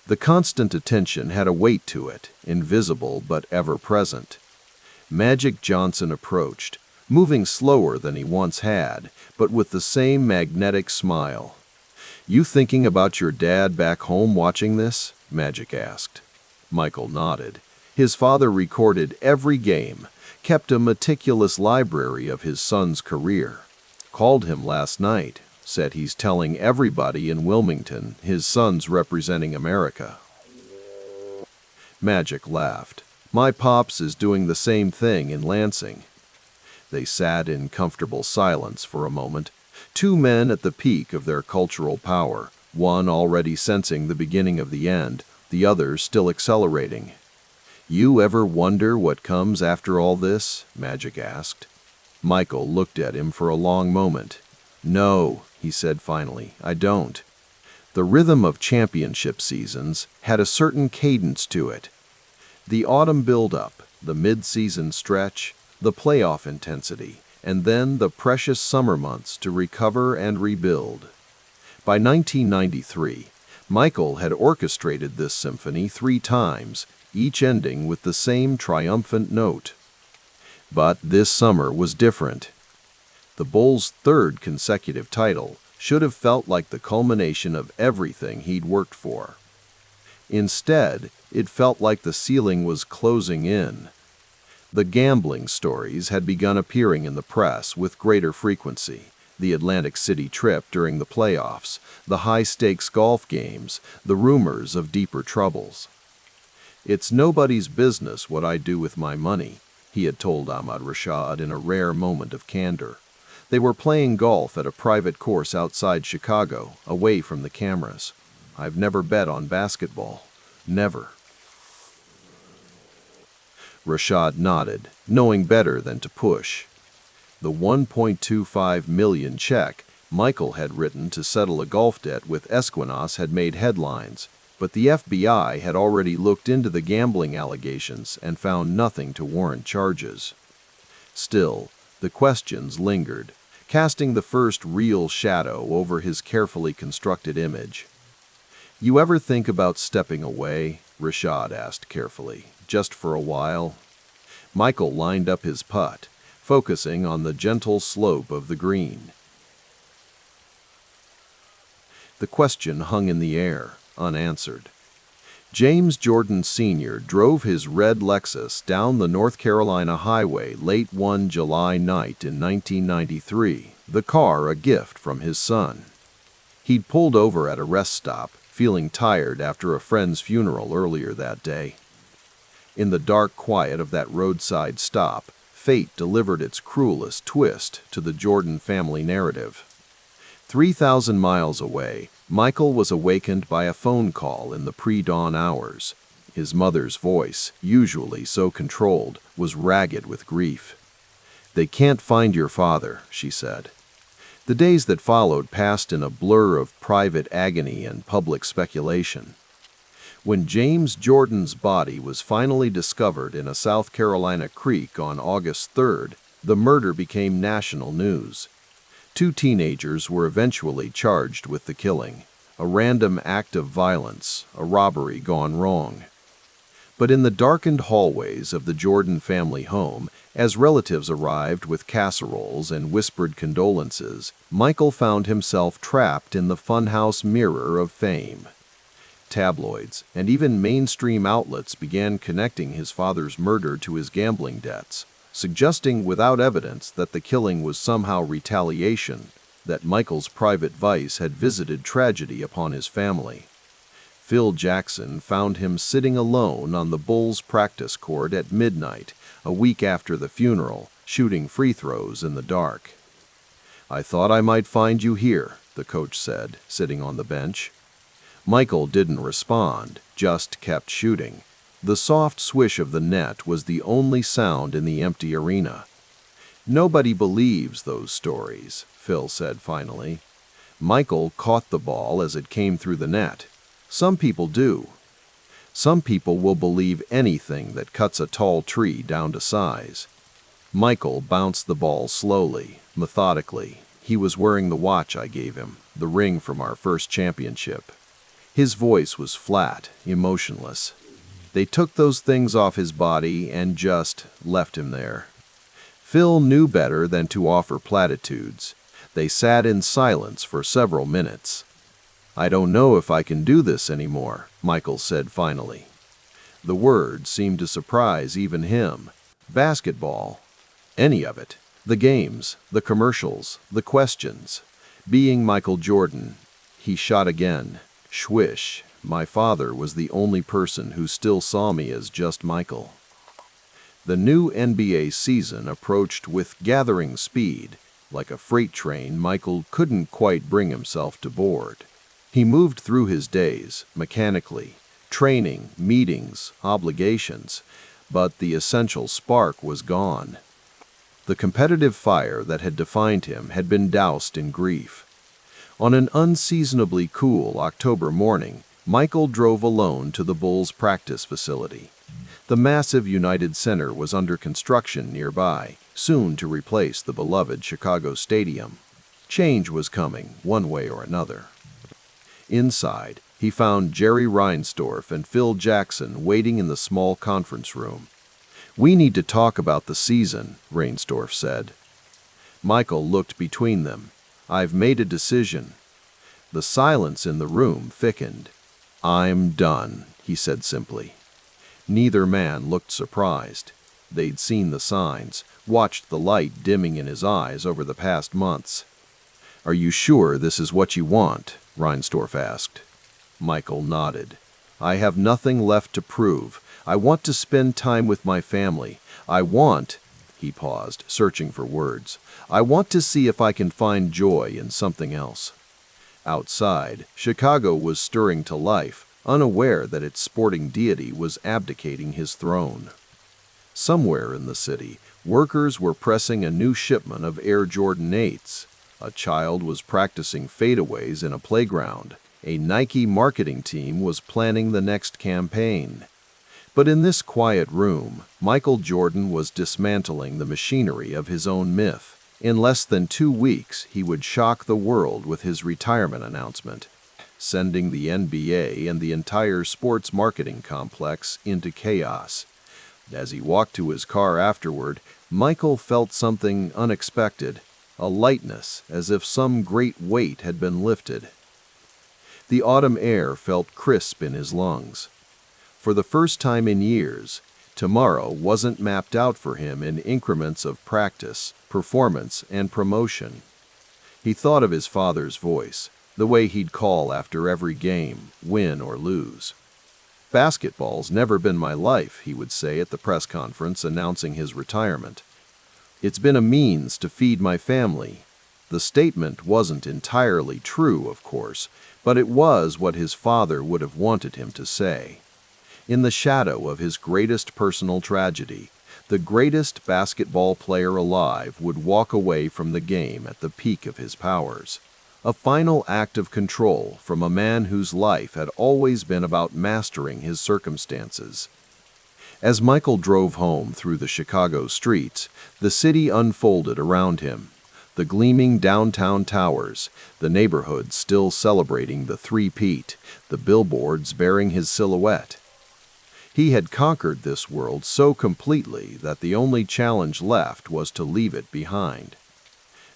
The constant attention had a weight to it, invisible but ever-present. Magic Johnson approached, moving slower than he once had, but with the same magnetic smile. "You thinking about your dad back home watching this?" Magic asked. Michael nodded. His father recorded every game, kept a meticulous library of his son's career. Called him last night, said he's telling everybody in Wilmington his son's representing America. Magic laughed. "My pops is doing the same thing in Lansing." They sat in comfortable silence for a moment, two men at the peak of their cultural power, one already sensing the beginning of the end, the other still accelerating. "You ever wonder what comes after all this?" Magic asked. Michael looked at him for a long moment. "No," he said finally, "I don't." The rhythm of championship seasons had a certain cadence to it. The autumn build-up, the mid-season stretch, the playoff intensity, and then the precious summer months to recover and rebuild. By 1993, Michael had orchestrated this symphony 3 times, each ending with the same triumphant note. But this summer was different. The Bulls' 3rd consecutive title should have felt like the culmination of everything he'd worked for. Instead, it felt like the ceiling was closing in. The gambling stories had begun appearing in the press with greater frequency. The Atlantic City trip during the playoffs, the high-stakes golf games, the rumors of deeper troubles. "It's nobody's business what I do with my money," he had told Ahmad Rashad in a rare moment of candor. They were playing golf at a private course outside Chicago, away from the cameras. "I've never bet on basketball. Never." Rashad nodded, knowing better than to push. The $1.25 million check Michael had written to settle a golf debt with Esquinas had made headlines, but the FBI had already looked into the gambling allegations and found nothing to warrant charges. Still, the questions lingered, casting the first real shadow over his carefully constructed image. "You ever think about stepping away?" Rashad asked carefully. "Just for a while?" Michael lined up his putt, focusing on the gentle slope of the green. The question hung in the air, unanswered. James Jordan Sr. drove his red Lexus down the North Carolina highway late one July night in 1993, the car a gift from his son. He'd pulled over at a rest stop, feeling tired after a friend's funeral earlier that day. In the dark quiet of that roadside stop, fate delivered its cruelest twist to the Jordan family narrative. 3,000 miles away, Michael was awakened by a phone call in the pre-dawn hours. His mother's voice, usually so controlled, was ragged with grief. "They can't find your father," she said. The days that followed passed in a blur of private agony and public speculation. When James Jordan's body was finally discovered in a South Carolina creek on August 3rd, the murder became national news. 2 teenagers were eventually charged with the killing, a random act of violence, a robbery gone wrong. But in the darkened hallways of the Jordan family home, as relatives arrived with casseroles and whispered condolences, Michael found himself trapped in the funhouse mirror of fame. Tabloids and even mainstream outlets began connecting his father's murder to his gambling debts, suggesting without evidence that the killing was somehow retaliation, that Michael's private vice had visited tragedy upon his family. Phil Jackson found him sitting alone on the Bulls practice court at midnight, a week after the funeral, shooting free throws in the dark. "I thought I might find you here," the coach said, sitting on the bench. Michael didn't respond, just kept shooting. The soft swish of the net was the only sound in the empty arena. "Nobody believes those stories," Phil said finally. Michael caught the ball as it came through the net. "Some people do." Some people will believe anything that cuts a tall tree down to size. Michael bounced the ball slowly, methodically. He was wearing the watch I gave him, the ring from our first championship. His voice was flat, emotionless. They took those things off his body and just left him there. Phil knew better than to offer platitudes. They sat in silence for several minutes. "I don't know if I can do this anymore," Michael said finally. The words seemed to surprise even him. Basketball. Any of it. The games, the commercials, the questions. Being Michael Jordan. He shot again. Swish. My father was the only person who still saw me as just Michael. The new NBA season approached with gathering speed. Like a freight train, Michael couldn't quite bring himself to board. He moved through his days, mechanically, training, meetings, obligations, but the essential spark was gone. The competitive fire that had defined him had been doused in grief. On an unseasonably cool October morning, Michael drove alone to the Bulls' practice facility. The massive United Center was under construction nearby, soon to replace the beloved Chicago Stadium. Change was coming, one way or another. Inside, he found Jerry Reinsdorf and Phil Jackson waiting in the small conference room. "We need to talk about the season," Reinsdorf said. Michael looked between them. "I've made a decision." The silence in the room thickened. "I'm done," he said simply. Neither man looked surprised. They'd seen the signs, watched the light dimming in his eyes over the past months. "Are you sure this is what you want?" Reinsdorf asked. Michael nodded. "I have nothing left to prove. I want to spend time with my family. He paused, searching for words. "I want to see if I can find joy in something else." Outside, Chicago was stirring to life, unaware that its sporting deity was abdicating his throne. Somewhere in the city, workers were pressing a new shipment of Air Jordan 8s. A child was practicing fadeaways in a playground. A Nike marketing team was planning the next campaign. But in this quiet room, Michael Jordan was dismantling the machinery of his own myth. In less than 2 weeks, he would shock the world with his retirement announcement, sending the NBA and the entire sports marketing complex into chaos. As he walked to his car afterward, Michael felt something unexpected, a lightness, as if some great weight had been lifted. The autumn air felt crisp in his lungs. For the first time in years, tomorrow wasn't mapped out for him in increments of practice, performance, and promotion. He thought of his father's voice, the way he'd call after every game, win or lose. "Basketball's never been my life," he would say at the press conference announcing his retirement. "It's been a means to feed my family." The statement wasn't entirely true, of course, but it was what his father would have wanted him to say. In the shadow of his greatest personal tragedy, the greatest basketball player alive would walk away from the game at the peak of his powers. A final act of control from a man whose life had always been about mastering his circumstances. As Michael drove home through the Chicago streets, the city unfolded around him. The gleaming downtown towers, the neighborhood still celebrating the three-peat, the billboards bearing his silhouette. He had conquered this world so completely that the only challenge left was to leave it behind.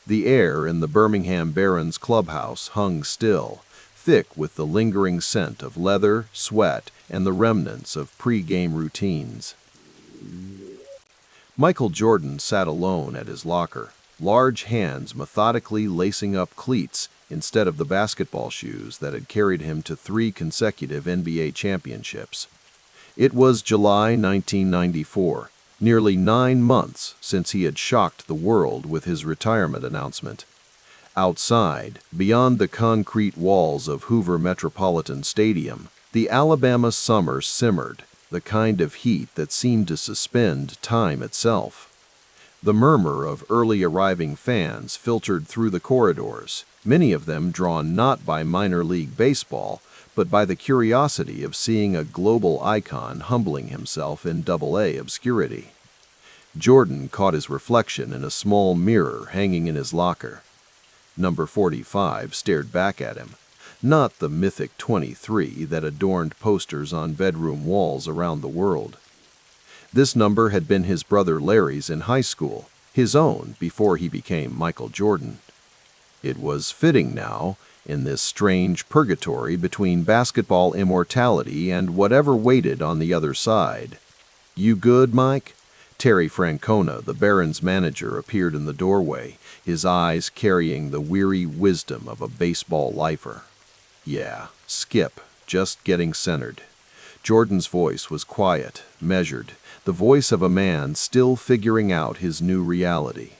The air in the Birmingham Barons clubhouse hung still, thick with the lingering scent of leather, sweat, and the remnants of pre-game routines. Michael Jordan sat alone at his locker, large hands methodically lacing up cleats instead of the basketball shoes that had carried him to 3 consecutive NBA championships. It was July 1994, nearly 9 months since he had shocked the world with his retirement announcement. Outside, beyond the concrete walls of Hoover Metropolitan Stadium, the Alabama summer simmered, the kind of heat that seemed to suspend time itself. The murmur of early arriving fans filtered through the corridors, many of them drawn not by minor league baseball, but by the curiosity of seeing a global icon humbling himself in double-A obscurity. Jordan caught his reflection in a small mirror hanging in his locker. Number 45 stared back at him, not the mythic 23 that adorned posters on bedroom walls around the world. This number had been his brother Larry's in high school, his own before he became Michael Jordan. It was fitting now, in this strange purgatory between basketball immortality and whatever waited on the other side. "You good, Mike?" Terry Francona, the Barons' manager, appeared in the doorway, his eyes carrying the weary wisdom of a baseball lifer. "Yeah, skip, just getting centered." Jordan's voice was quiet, measured, the voice of a man still figuring out his new reality.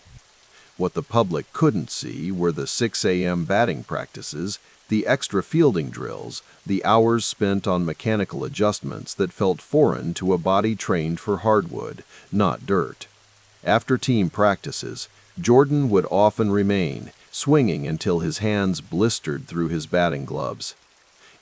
What the public couldn't see were the 6 a.m. batting practices, the extra fielding drills, the hours spent on mechanical adjustments that felt foreign to a body trained for hardwood, not dirt. After team practices, Jordan would often remain, swinging until his hands blistered through his batting gloves.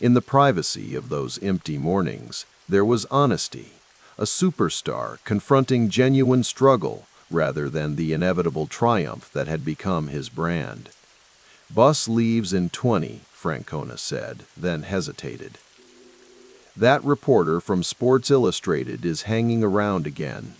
In the privacy of those empty mornings, there was honesty, a superstar confronting genuine struggle rather than the inevitable triumph that had become his brand. "Bus leaves in 20, Francona said, then hesitated. "That reporter from Sports Illustrated is hanging around again."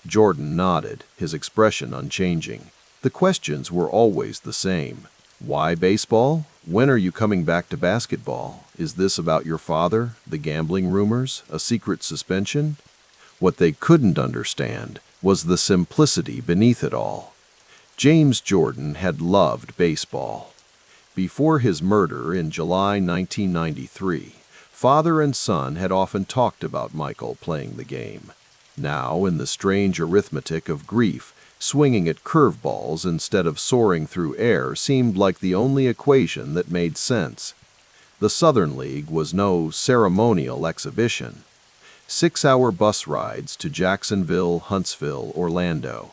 Jordan nodded, his expression unchanging. The questions were always the same. Why baseball? When are you coming back to basketball? Is this about your father, the gambling rumors, a secret suspension? What they couldn't understand was the simplicity beneath it all. James Jordan had loved baseball. Before his murder in July 1993, father and son had often talked about Michael playing the game. Now, in the strange arithmetic of grief, swinging at curveballs instead of soaring through air seemed like the only equation that made sense. The Southern League was no ceremonial exhibition. 6-hour bus rides to Jacksonville, Huntsville, Orlando.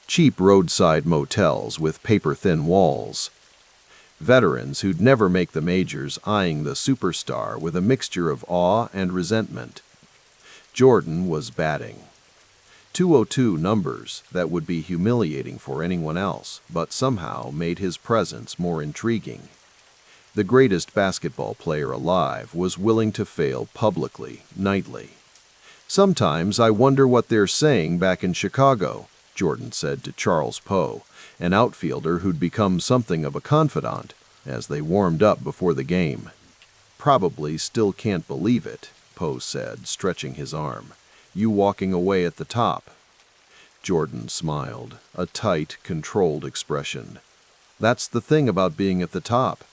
Cheap roadside motels with paper-thin walls. Veterans who'd never make the majors eyeing the superstar with a mixture of awe and resentment. Jordan was batting. 202 numbers that would be humiliating for anyone else, but somehow made his presence more intriguing. The greatest basketball player alive was willing to fail publicly, nightly. "Sometimes I wonder what they're saying back in Chicago," Jordan said to Charles Poe, an outfielder who'd become something of a confidant, as they warmed up before the game. "Probably still can't believe it," Poe said, stretching his arm. "You walking away at the top." Jordan smiled, a tight, controlled expression. "That's the thing about being at the top.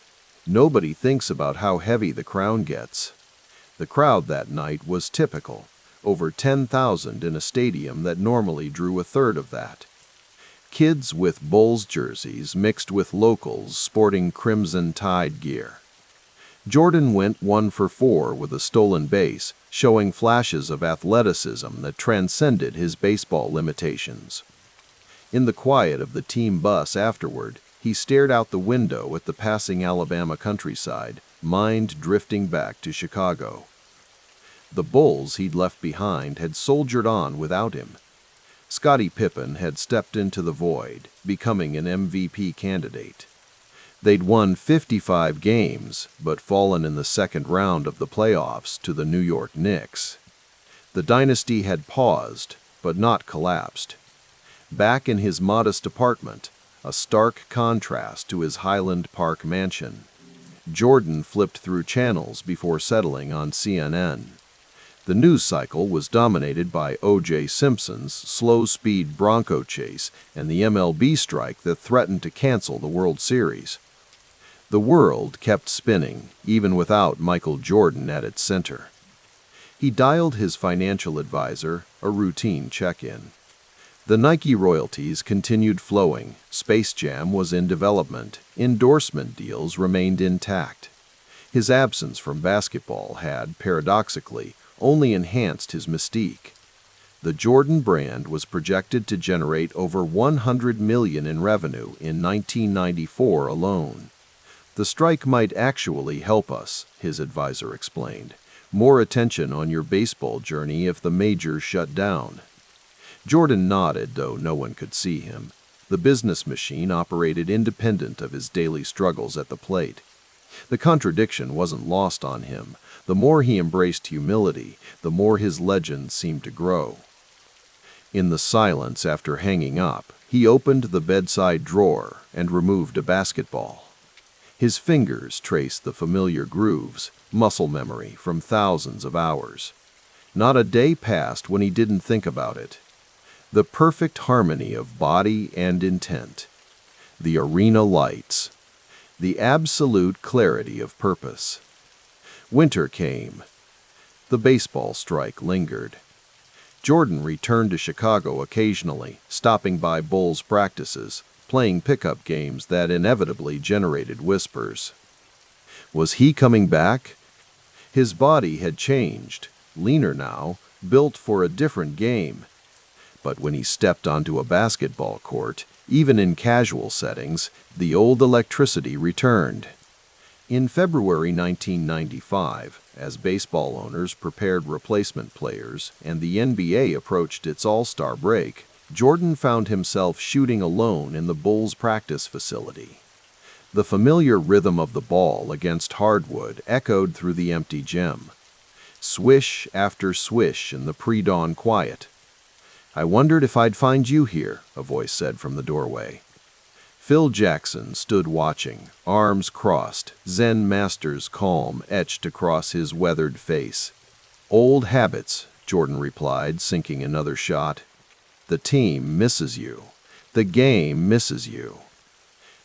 Nobody thinks about how heavy the crown gets." The crowd that night was typical, over 10,000 in a stadium that normally drew a third of that. Kids with Bulls jerseys mixed with locals sporting Crimson Tide gear. Jordan went 1 for 4 with a stolen base, showing flashes of athleticism that transcended his baseball limitations. In the quiet of the team bus afterward, he stared out the window at the passing Alabama countryside, mind drifting back to Chicago. The Bulls he'd left behind had soldiered on without him. Scottie Pippen had stepped into the void, becoming an MVP candidate. They'd won 55 games, but fallen in the second round of the playoffs to the New York Knicks. The dynasty had paused, but not collapsed. Back in his modest apartment, a stark contrast to his Highland Park mansion, Jordan flipped through channels before settling on CNN. The news cycle was dominated by O.J. Simpson's slow-speed Bronco chase and the MLB strike that threatened to cancel the World Series. The world kept spinning, even without Michael Jordan at its center. He dialed his financial advisor, a routine check-in. The Nike royalties continued flowing, Space Jam was in development, endorsement deals remained intact. His absence from basketball had, paradoxically, only enhanced his mystique. The Jordan brand was projected to generate over $100 million in revenue in 1994 alone. "The strike might actually help us," his advisor explained. "More attention on your baseball journey if the majors shut down." Jordan nodded, though no one could see him. The business machine operated independent of his daily struggles at the plate. The contradiction wasn't lost on him. The more he embraced humility, the more his legend seemed to grow. In the silence after hanging up, he opened the bedside drawer and removed a basketball. His fingers traced the familiar grooves, muscle memory from thousands of hours. Not a day passed when he didn't think about it. The perfect harmony of body and intent. The arena lights. The absolute clarity of purpose. Winter came. The baseball strike lingered. Jordan returned to Chicago occasionally, stopping by Bulls practices, playing pickup games that inevitably generated whispers. Was he coming back? His body had changed, leaner now, built for a different game. But when he stepped onto a basketball court, even in casual settings, the old electricity returned. In February 1995, as baseball owners prepared replacement players and the NBA approached its All-Star break, Jordan found himself shooting alone in the Bulls' practice facility. The familiar rhythm of the ball against hardwood echoed through the empty gym. Swish after swish in the pre-dawn quiet. "I wondered if I'd find you here," a voice said from the doorway. Phil Jackson stood watching, arms crossed, Zen master's calm etched across his weathered face. "Old habits," Jordan replied, sinking another shot. "The team misses you. The game misses you."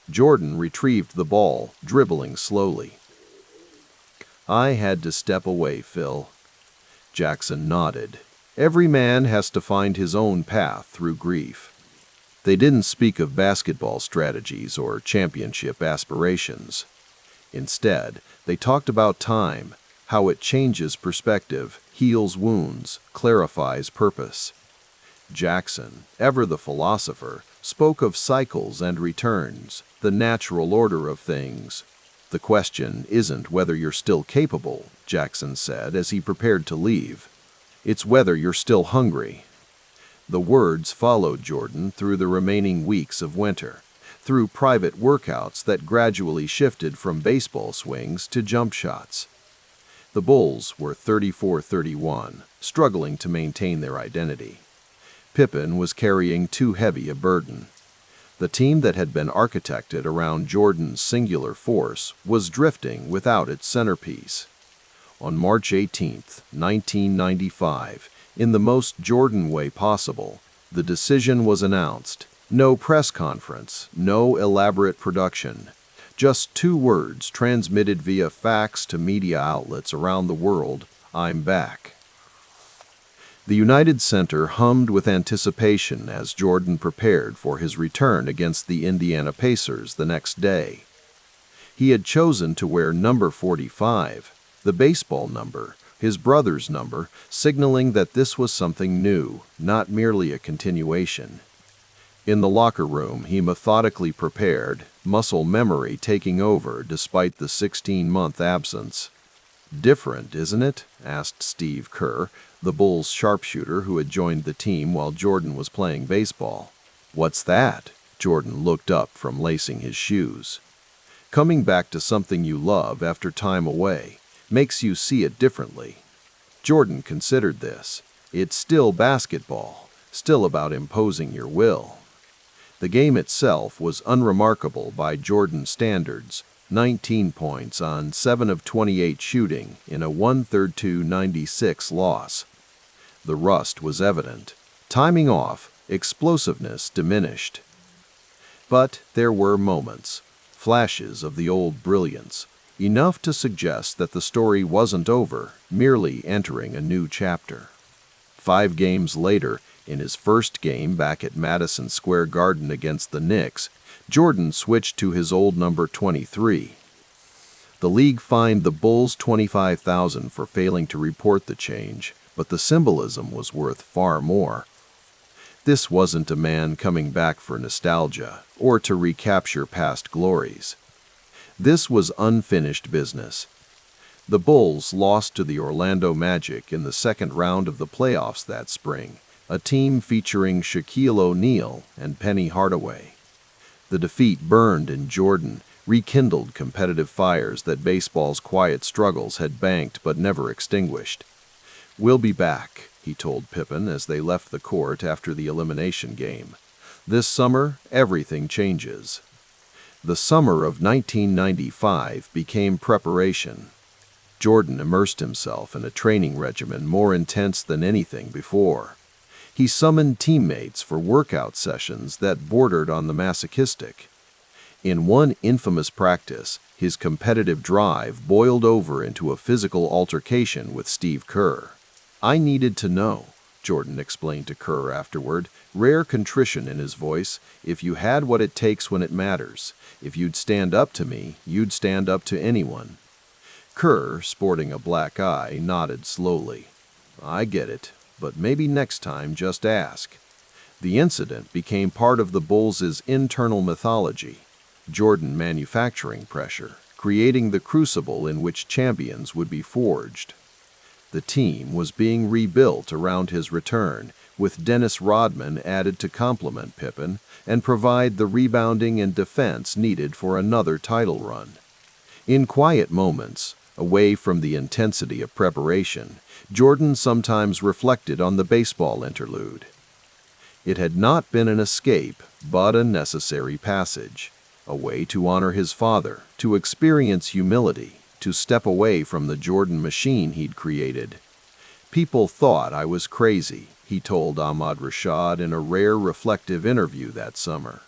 Jordan retrieved the ball, dribbling slowly. "I had to step away, Phil." Jackson nodded. "Every man has to find his own path through grief." They didn't speak of basketball strategies or championship aspirations. Instead, they talked about time, how it changes perspective, heals wounds, clarifies purpose. Jackson, ever the philosopher, spoke of cycles and returns, the natural order of things. "The question isn't whether you're still capable," Jackson said as he prepared to leave. "It's whether you're still hungry." The words followed Jordan through the remaining weeks of winter, through private workouts that gradually shifted from baseball swings to jump shots. The Bulls were 34-31, struggling to maintain their identity. Pippen was carrying too heavy a burden. The team that had been architected around Jordan's singular force was drifting without its centerpiece. On March 18, 1995, in the most Jordan way possible, the decision was announced. No press conference, no elaborate production. Just 2 words transmitted via fax to media outlets around the world: "I'm back." The United Center hummed with anticipation as Jordan prepared for his return against the Indiana Pacers the next day. He had chosen to wear number 45, the baseball number, his brother's number, signaling that this was something new, not merely a continuation. In the locker room, he methodically prepared, muscle memory taking over despite the 16-month absence. "Different, isn't it?" asked Steve Kerr, the Bulls' sharpshooter who had joined the team while Jordan was playing baseball. "What's that?" Jordan looked up from lacing his shoes. "Coming back to something you love after time away makes you see it differently." Jordan considered this. It's still basketball, still about imposing your will. The game itself was unremarkable by Jordan standards: 19 points on 7 of 28 shooting in a 132-96 loss. The rust was evident. Timing off, explosiveness diminished. But there were moments, flashes of the old brilliance, enough to suggest that the story wasn't over, merely entering a new chapter. 5 games later, in his first game back at Madison Square Garden against the Knicks, Jordan switched to his old number 23. The league fined the Bulls $25,000 for failing to report the change, but the symbolism was worth far more. This wasn't a man coming back for nostalgia or to recapture past glories. This was unfinished business. The Bulls lost to the Orlando Magic in the second round of the playoffs that spring, a team featuring Shaquille O'Neal and Penny Hardaway. The defeat burned in Jordan, rekindled competitive fires that baseball's quiet struggles had banked but never extinguished. "We'll be back," he told Pippen as they left the court after the elimination game. "This summer, everything changes." The summer of 1995 became preparation. Jordan immersed himself in a training regimen more intense than anything before. He summoned teammates for workout sessions that bordered on the masochistic. In one infamous practice, his competitive drive boiled over into a physical altercation with Steve Kerr. "I needed to know," Jordan explained to Kerr afterward, rare contrition in his voice, "if you had what it takes when it matters. If you'd stand up to me, you'd stand up to anyone." Kerr, sporting a black eye, nodded slowly. "I get it, but maybe next time just ask." The incident became part of the Bulls' internal mythology, Jordan manufacturing pressure, creating the crucible in which champions would be forged. The team was being rebuilt around his return, with Dennis Rodman added to complement Pippen and provide the rebounding and defense needed for another title run. In quiet moments, away from the intensity of preparation, Jordan sometimes reflected on the baseball interlude. It had not been an escape, but a necessary passage, a way to honor his father, to experience humility, to step away from the Jordan machine he'd created. "People thought I was crazy," he told Ahmad Rashad in a rare reflective interview that summer.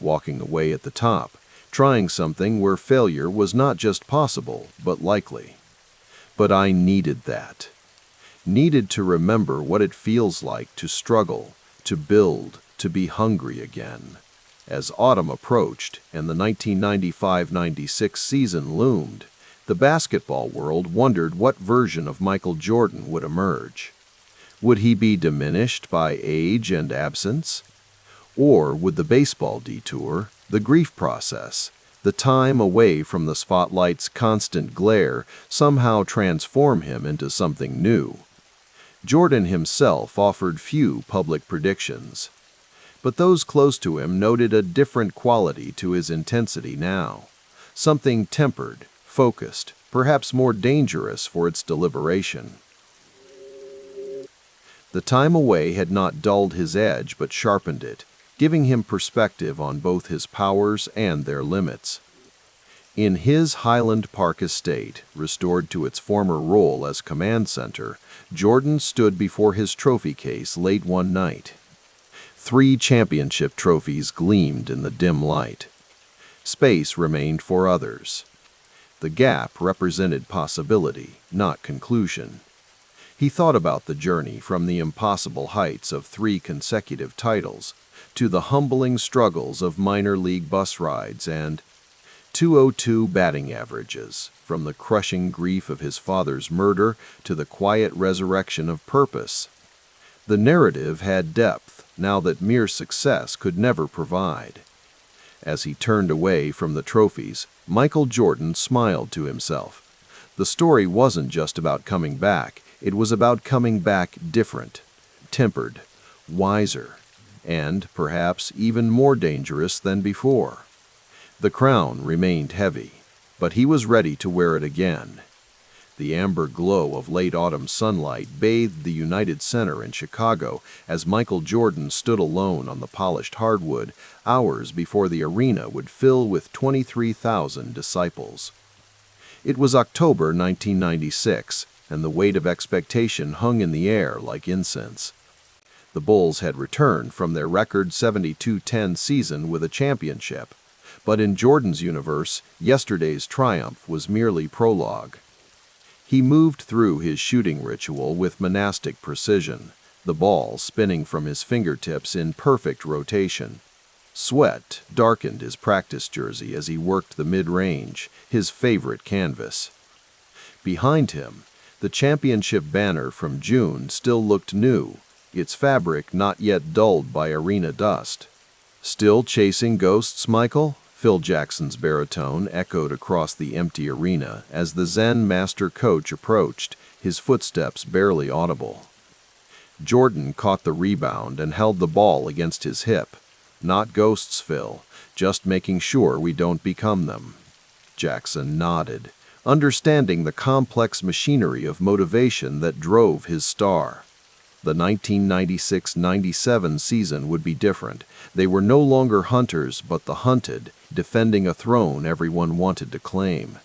Walking away at the top, trying something where failure was not just possible, but likely. But I needed that. Needed to remember what it feels like to struggle, to build, to be hungry again. As autumn approached and the 1995-96 season loomed, the basketball world wondered what version of Michael Jordan would emerge. Would he be diminished by age and absence? Or would the baseball detour, the grief process, the time away from the spotlight's constant glare somehow transform him into something new? Jordan himself offered few public predictions, but those close to him noted a different quality to his intensity now, something tempered, focused, perhaps more dangerous for its deliberation. The time away had not dulled his edge but sharpened it, giving him perspective on both his powers and their limits. In his Highland Park estate, restored to its former role as command center, Jordan stood before his trophy case late one night. 3 championship trophies gleamed in the dim light. Space remained for others. The gap represented possibility, not conclusion. He thought about the journey from the impossible heights of 3 consecutive titles to the humbling struggles of minor league bus rides and 202 batting averages, from the crushing grief of his father's murder to the quiet resurrection of purpose. The narrative had depth, now that mere success could never provide. As he turned away from the trophies, Michael Jordan smiled to himself. The story wasn't just about coming back, it was about coming back different, tempered, wiser, and perhaps even more dangerous than before. The crown remained heavy, but he was ready to wear it again. The amber glow of late autumn sunlight bathed the United Center in Chicago as Michael Jordan stood alone on the polished hardwood hours before the arena would fill with 23,000 disciples. It was October 1996, and the weight of expectation hung in the air like incense. The Bulls had returned from their record 72-10 season with a championship, but in Jordan's universe, yesterday's triumph was merely prologue. He moved through his shooting ritual with monastic precision, the ball spinning from his fingertips in perfect rotation. Sweat darkened his practice jersey as he worked the mid-range, his favorite canvas. Behind him, the championship banner from June still looked new, its fabric not yet dulled by arena dust. "Still chasing ghosts, Michael?" Phil Jackson's baritone echoed across the empty arena as the Zen master coach approached, his footsteps barely audible. Jordan caught the rebound and held the ball against his hip. "Not ghosts, Phil. Just making sure we don't become them." Jackson nodded, understanding the complex machinery of motivation that drove his star. The 1996-97 season would be different. They were no longer hunters, but the hunted, defending a throne everyone wanted to claim.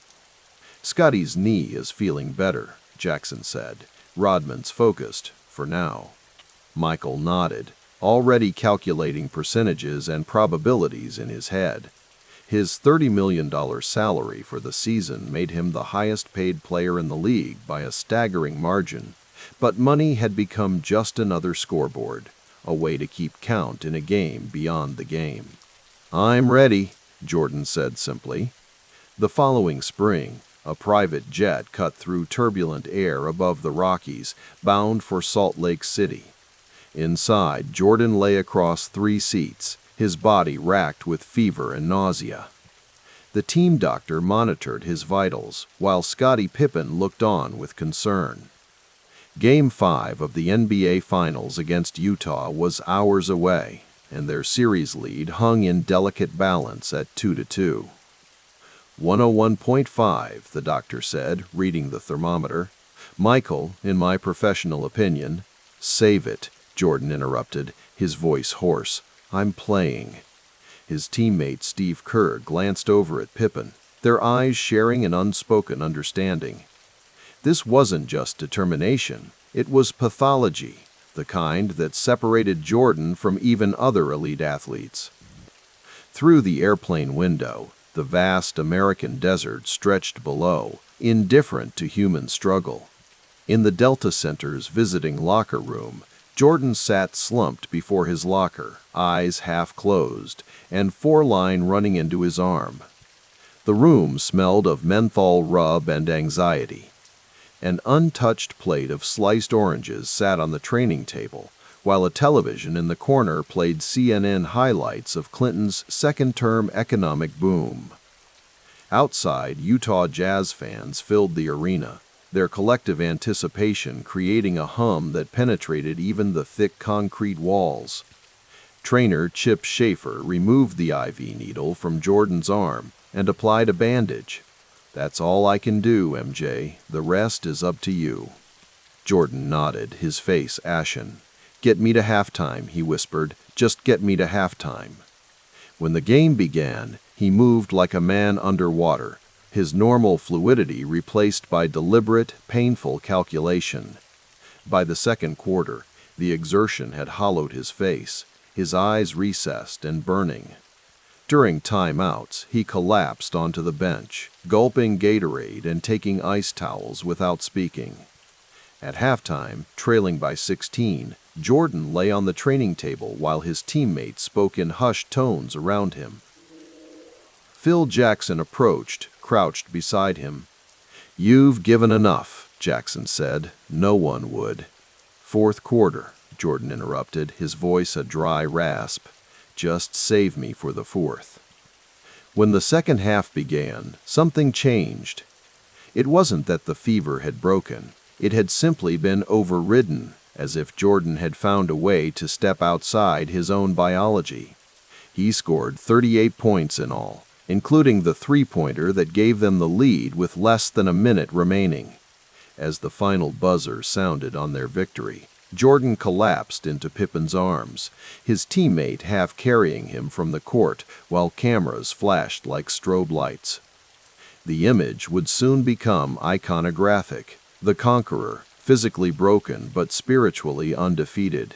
"Scotty's knee is feeling better," Jackson said. "Rodman's focused, for now." Michael nodded, already calculating percentages and probabilities in his head. His $30 million salary for the season made him the highest-paid player in the league by a staggering margin. But money had become just another scoreboard, a way to keep count in a game beyond the game. "I'm ready," Jordan said simply. The following spring, a private jet cut through turbulent air above the Rockies, bound for Salt Lake City. Inside, Jordan lay across 3 seats, his body racked with fever and nausea. The team doctor monitored his vitals, while Scottie Pippen looked on with concern. Game 5 of the NBA Finals against Utah was hours away, and their series lead hung in delicate balance at 2-2. 101.5, the doctor said, reading the thermometer. "Michael, in my professional opinion—" "Save it," Jordan interrupted, his voice hoarse. "I'm playing." His teammate Steve Kerr glanced over at Pippen, their eyes sharing an unspoken understanding. This wasn't just determination, it was pathology, the kind that separated Jordan from even other elite athletes. Through the airplane window, the vast American desert stretched below, indifferent to human struggle. In the Delta Center's visiting locker room, Jordan sat slumped before his locker, eyes half closed, and 4-line running into his arm. The room smelled of menthol rub and anxiety. An untouched plate of sliced oranges sat on the training table, while a television in the corner played CNN highlights of Clinton's second-term economic boom. Outside, Utah Jazz fans filled the arena, their collective anticipation creating a hum that penetrated even the thick concrete walls. Trainer Chip Schaefer removed the IV needle from Jordan's arm and applied a bandage. "That's all I can do, MJ. The rest is up to you." Jordan nodded, his face ashen. "Get me to halftime," he whispered. "Just get me to halftime." When the game began, he moved like a man underwater, his normal fluidity replaced by deliberate, painful calculation. By the second quarter, the exertion had hollowed his face, his eyes recessed and burning. During timeouts, he collapsed onto the bench, gulping Gatorade and taking ice towels without speaking. At halftime, trailing by 16, Jordan lay on the training table while his teammates spoke in hushed tones around him. Phil Jackson approached, crouched beside him. "You've given enough," Jackson said. "No one would." "Fourth quarter," Jordan interrupted, his voice a dry rasp. "Just save me for the fourth." When the second half began, something changed. It wasn't that the fever had broken. It had simply been overridden, as if Jordan had found a way to step outside his own biology. He scored 38 points in all, including the three-pointer that gave them the lead with less than a minute remaining. As the final buzzer sounded on their victory, Jordan collapsed into Pippen's arms, his teammate half carrying him from the court while cameras flashed like strobe lights. The image would soon become iconographic, the conqueror, physically broken but spiritually undefeated.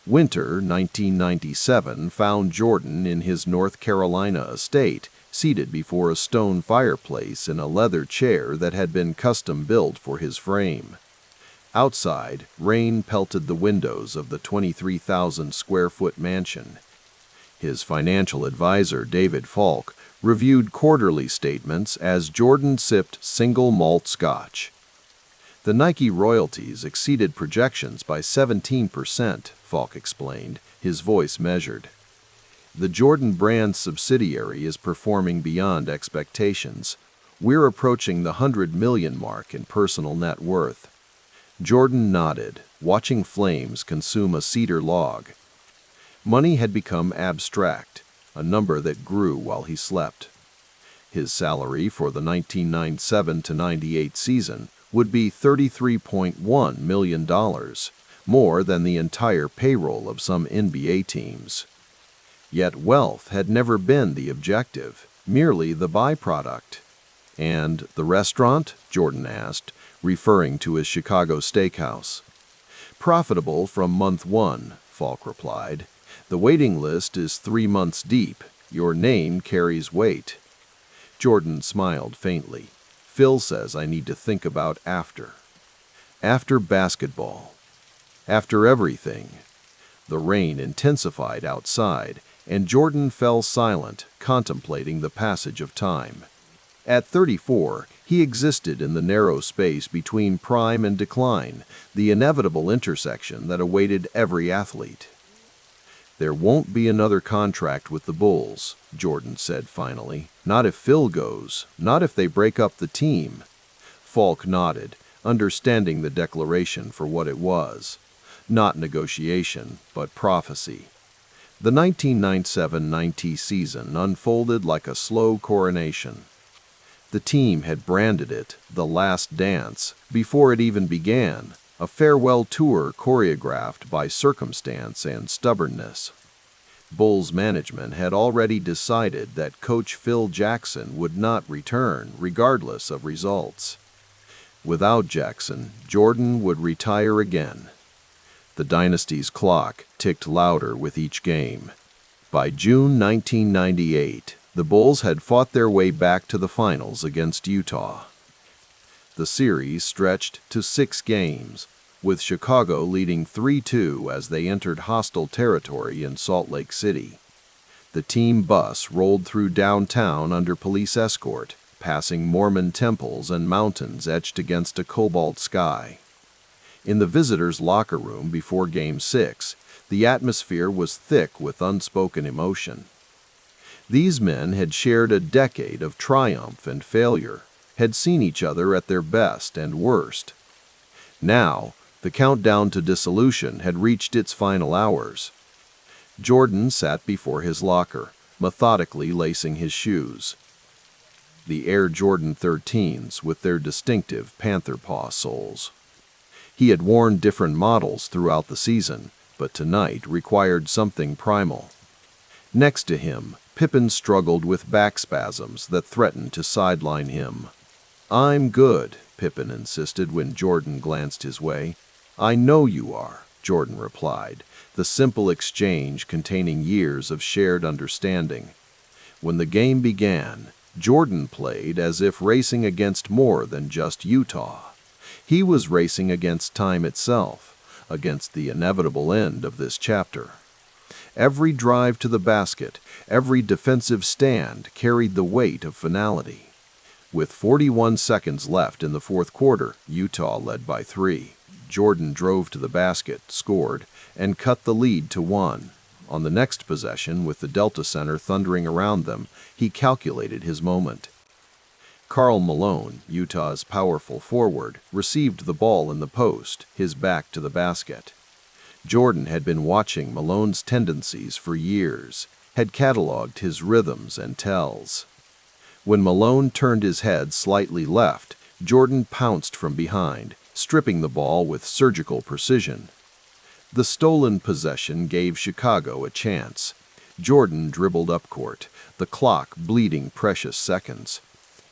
Winter 1997 found Jordan in his North Carolina estate, seated before a stone fireplace in a leather chair that had been custom-built for his frame. Outside, rain pelted the windows of the 23,000-square-foot mansion. His financial advisor, David Falk, reviewed quarterly statements as Jordan sipped single malt scotch. The Nike royalties exceeded projections by 17%, Falk explained, his voice measured. The Jordan Brand subsidiary is performing beyond expectations. We're approaching the 100 million mark in personal net worth." Jordan nodded, watching flames consume a cedar log. Money had become abstract, a number that grew while he slept. His salary for the 1997 to 98 season would be $33.1 million, more than the entire payroll of some NBA teams. Yet wealth had never been the objective, merely the byproduct. "And the restaurant?" Jordan asked, referring to his Chicago steakhouse. "Profitable from month one," Falk replied. "The waiting list is 3 months deep. Your name carries weight." Jordan smiled faintly. "Phil says I need to think about after. After basketball. After everything." The rain intensified outside, and Jordan fell silent, contemplating the passage of time. At 34, he existed in the narrow space between prime and decline, the inevitable intersection that awaited every athlete. "There won't be another contract with the Bulls," Jordan said finally. "Not if Phil goes, not if they break up the team." Falk nodded, understanding the declaration for what it was. Not negotiation, but prophecy. The 1997-90 season unfolded like a slow coronation. The team had branded it "The Last Dance" before it even began, a farewell tour choreographed by circumstance and stubbornness. Bulls management had already decided that coach Phil Jackson would not return, regardless of results. Without Jackson, Jordan would retire again. The dynasty's clock ticked louder with each game. By June 1998, the Bulls had fought their way back to the finals against Utah. The series stretched to 6 games, with Chicago leading 3-2 as they entered hostile territory in Salt Lake City. The team bus rolled through downtown under police escort, passing Mormon temples and mountains etched against a cobalt sky. In the visitors' locker room before Game 6, the atmosphere was thick with unspoken emotion. These men had shared a decade of triumph and failure, had seen each other at their best and worst. Now, the countdown to dissolution had reached its final hours. Jordan sat before his locker, methodically lacing his shoes. The Air Jordan 13s with their distinctive panther paw soles. He had worn different models throughout the season, but tonight required something primal. Next to him, Pippen struggled with back spasms that threatened to sideline him. "I'm good," Pippen insisted when Jordan glanced his way. "I know you are," Jordan replied, the simple exchange containing years of shared understanding. When the game began, Jordan played as if racing against more than just Utah. He was racing against time itself, against the inevitable end of this chapter. Every drive to the basket, every defensive stand carried the weight of finality. With 41 seconds left in the fourth quarter, Utah led by 3. Jordan drove to the basket, scored, and cut the lead to 1. On the next possession, with the Delta Center thundering around them, he calculated his moment. Karl Malone, Utah's powerful forward, received the ball in the post, his back to the basket. Jordan had been watching Malone's tendencies for years, had cataloged his rhythms and tells. When Malone turned his head slightly left, Jordan pounced from behind, stripping the ball with surgical precision. The stolen possession gave Chicago a chance. Jordan dribbled up court, the clock bleeding precious seconds.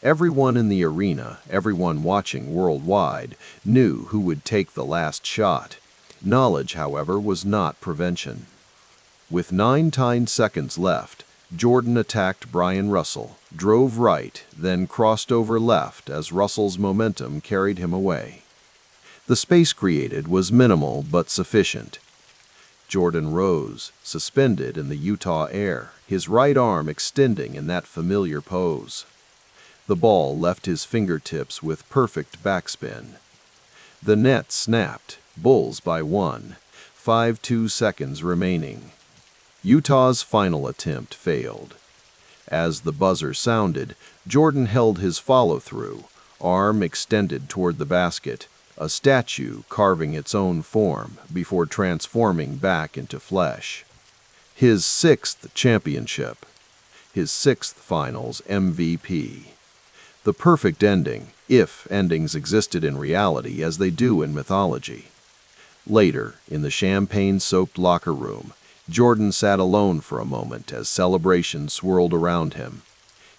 Everyone in the arena, everyone watching worldwide, knew who would take the last shot. Knowledge, however, was not prevention. With 9 seconds left, Jordan attacked Brian Russell, drove right, then crossed over left as Russell's momentum carried him away. The space created was minimal but sufficient. Jordan rose, suspended in the Utah air, his right arm extending in that familiar pose. The ball left his fingertips with perfect backspin. The net snapped, Bulls by 1, 5 seconds remaining. Utah's final attempt failed. As the buzzer sounded, Jordan held his follow-through, arm extended toward the basket, a statue carving its own form before transforming back into flesh. His sixth championship. His sixth finals MVP. The perfect ending, if endings existed in reality as they do in mythology. Later, in the champagne-soaked locker room, Jordan sat alone for a moment as celebration swirled around him.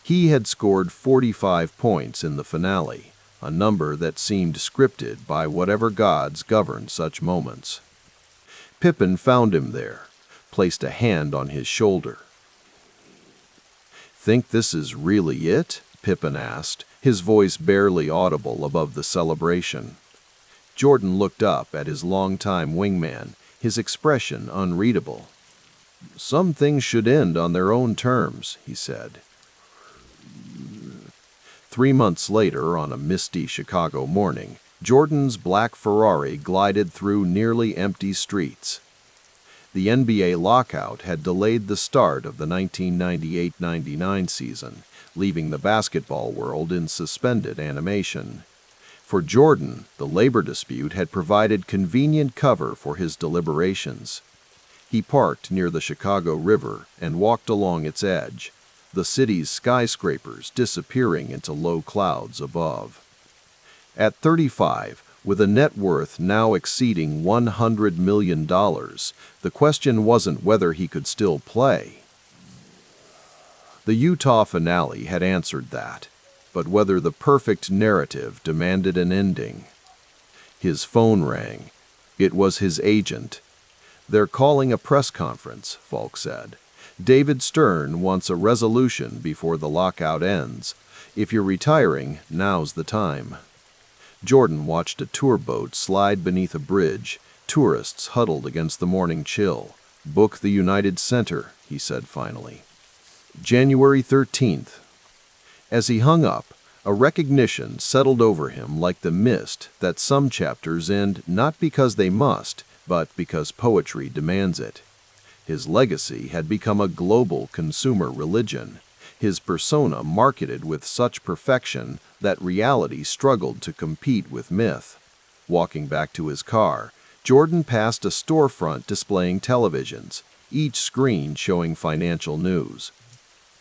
He had scored 45 points in the finale, a number that seemed scripted by whatever gods governed such moments. Pippen found him there, placed a hand on his shoulder. "Think this is really it?" Pippen asked, his voice barely audible above the celebration. Jordan looked up at his longtime wingman, his expression unreadable. "Some things should end on their own terms," he said. 3 months later, on a misty Chicago morning, Jordan's black Ferrari glided through nearly empty streets. The NBA lockout had delayed the start of the 1998-99 season, leaving the basketball world in suspended animation. For Jordan, the labor dispute had provided convenient cover for his deliberations. He parked near the Chicago River and walked along its edge, the city's skyscrapers disappearing into low clouds above. At 35, with a net worth now exceeding $100 million, the question wasn't whether he could still play. The Utah finale had answered that, but whether the perfect narrative demanded an ending. His phone rang. It was his agent. "They're calling a press conference," Falk said. "David Stern wants a resolution before the lockout ends. If you're retiring, now's the time." Jordan watched a tour boat slide beneath a bridge, tourists huddled against the morning chill. "Book the United Center," he said finally. January 13th. As he hung up, a recognition settled over him like the mist that some chapters end not because they must, but because poetry demands it. His legacy had become a global consumer religion, his persona marketed with such perfection that reality struggled to compete with myth. Walking back to his car, Jordan passed a storefront displaying televisions, each screen showing financial news.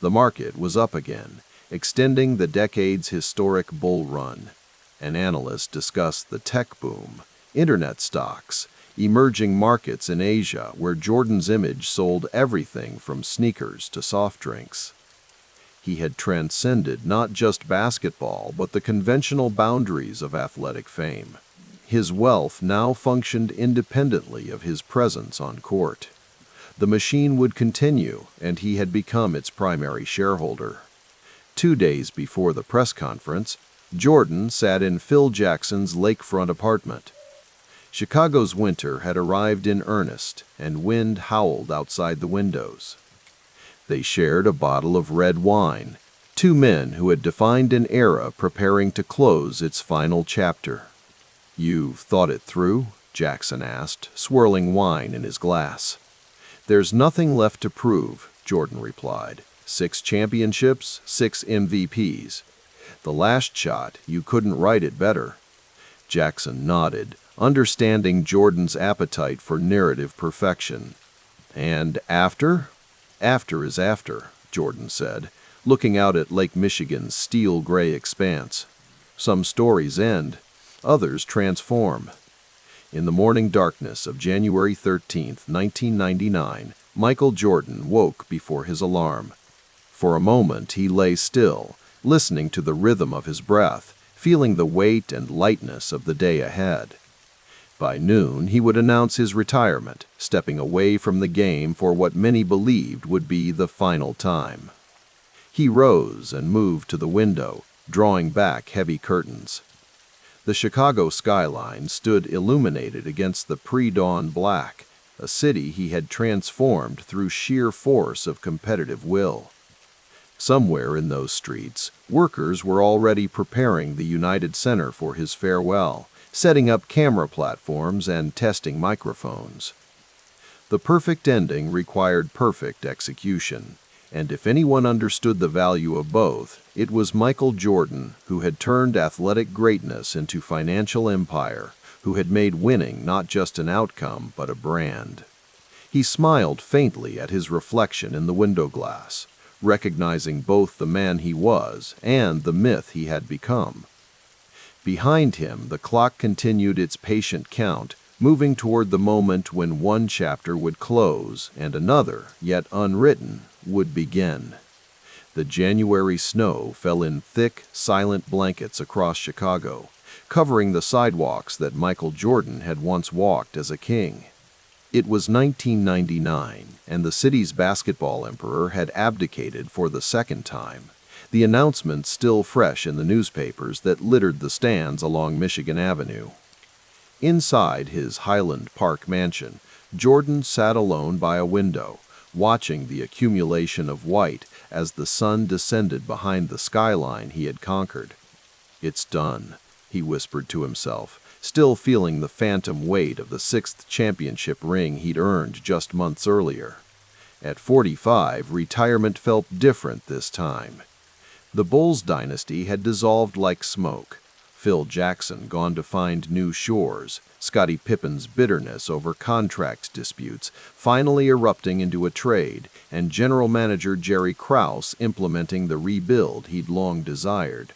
The market was up again, extending the decade's historic bull run. An analyst discussed the tech boom, internet stocks, emerging markets in Asia where Jordan's image sold everything from sneakers to soft drinks. He had transcended not just basketball but the conventional boundaries of athletic fame. His wealth now functioned independently of his presence on court. The machine would continue, and he had become its primary shareholder. 2 days before the press conference, Jordan sat in Phil Jackson's lakefront apartment. Chicago's winter had arrived in earnest, and wind howled outside the windows. They shared a bottle of red wine, two men who had defined an era preparing to close its final chapter. "You've thought it through?" Jackson asked, swirling wine in his glass. "There's nothing left to prove," Jordan replied. 6 championships, 6 MVPs. The last shot, you couldn't write it better." Jackson nodded, understanding Jordan's appetite for narrative perfection. "And after?" "After is after," Jordan said, looking out at Lake Michigan's steel-gray expanse. "Some stories end, others transform." In the morning darkness of January 13th, 1999, Michael Jordan woke before his alarm. For a moment he lay still, listening to the rhythm of his breath, feeling the weight and lightness of the day ahead. By noon, he would announce his retirement, stepping away from the game for what many believed would be the final time. He rose and moved to the window, drawing back heavy curtains. The Chicago skyline stood illuminated against the pre-dawn black, a city he had transformed through sheer force of competitive will. Somewhere in those streets, workers were already preparing the United Center for his farewell, setting up camera platforms and testing microphones. The perfect ending required perfect execution, and if anyone understood the value of both, it was Michael Jordan, who had turned athletic greatness into financial empire, who had made winning not just an outcome but a brand. He smiled faintly at his reflection in the window glass, recognizing both the man he was and the myth he had become. Behind him, the clock continued its patient count, moving toward the moment when one chapter would close and another, yet unwritten, would begin. The January snow fell in thick, silent blankets across Chicago, covering the sidewalks that Michael Jordan had once walked as a king. It was 1999, and the city's basketball emperor had abdicated for the second time, the announcement still fresh in the newspapers that littered the stands along Michigan Avenue. Inside his Highland Park mansion, Jordan sat alone by a window, watching the accumulation of white as the sun descended behind the skyline he had conquered. "It's done," he whispered to himself, still feeling the phantom weight of the sixth championship ring he'd earned just months earlier. At 45, retirement felt different this time. The Bulls dynasty had dissolved like smoke. Phil Jackson gone to find new shores, Scottie Pippen's bitterness over contract disputes finally erupting into a trade, and general manager Jerry Krause implementing the rebuild he'd long desired.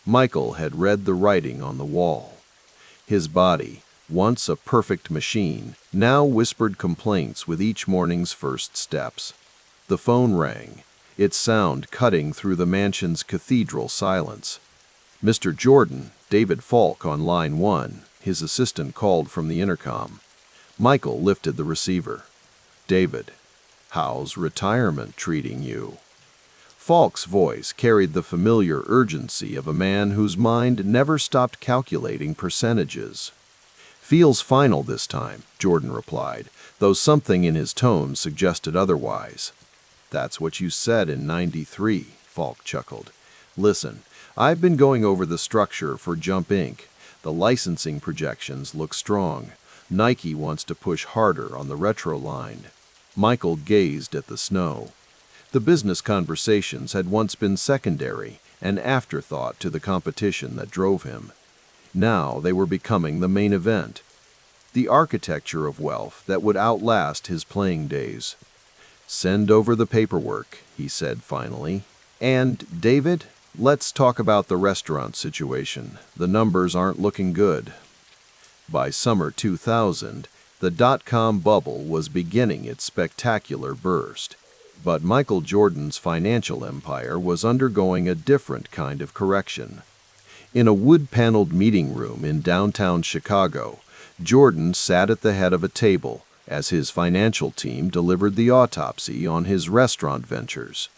Michael had read the writing on the wall. His body, once a perfect machine, now whispered complaints with each morning's first steps. The phone rang, its sound cutting through the mansion's cathedral silence. "Mr. Jordan, David Falk on line 1, his assistant called from the intercom. Michael lifted the receiver. "David, how's retirement treating you?" Falk's voice carried the familiar urgency of a man whose mind never stopped calculating percentages. "Feels final this time," Jordan replied, though something in his tone suggested otherwise. "That's what you said in '93, Falk chuckled. "Listen, I've been going over the structure for Jump Inc. The licensing projections look strong. Nike wants to push harder on the retro line." Michael gazed at the snow. The business conversations had once been secondary, an afterthought to the competition that drove him. Now they were becoming the main event. The architecture of wealth that would outlast his playing days. "Send over the paperwork," he said finally. "And, David, let's talk about the restaurant situation. The numbers aren't looking good." By summer 2000, the dot-com bubble was beginning its spectacular burst. But Michael Jordan's financial empire was undergoing a different kind of correction. In a wood-paneled meeting room in downtown Chicago, Jordan sat at the head of a table as his financial team delivered the autopsy on his restaurant ventures.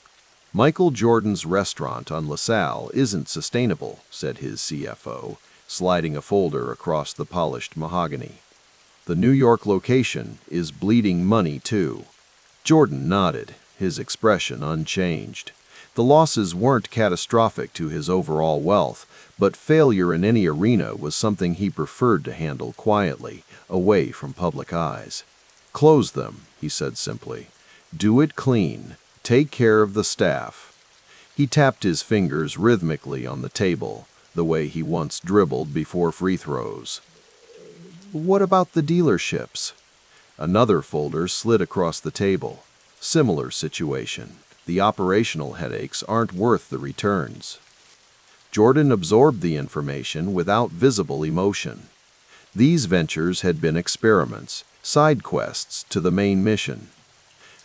"Michael Jordan's restaurant on LaSalle isn't sustainable," said his CFO, sliding a folder across the polished mahogany. "The New York location is bleeding money, too." Jordan nodded, his expression unchanged. The losses weren't catastrophic to his overall wealth, but failure in any arena was something he preferred to handle quietly, away from public eyes. "Close them," he said simply. "Do it clean. Take care of the staff." He tapped his fingers rhythmically on the table, the way he once dribbled before free throws. "What about the dealerships?" Another folder slid across the table. "Similar situation. The operational headaches aren't worth the returns." Jordan absorbed the information without visible emotion. These ventures had been experiments, side quests to the main mission.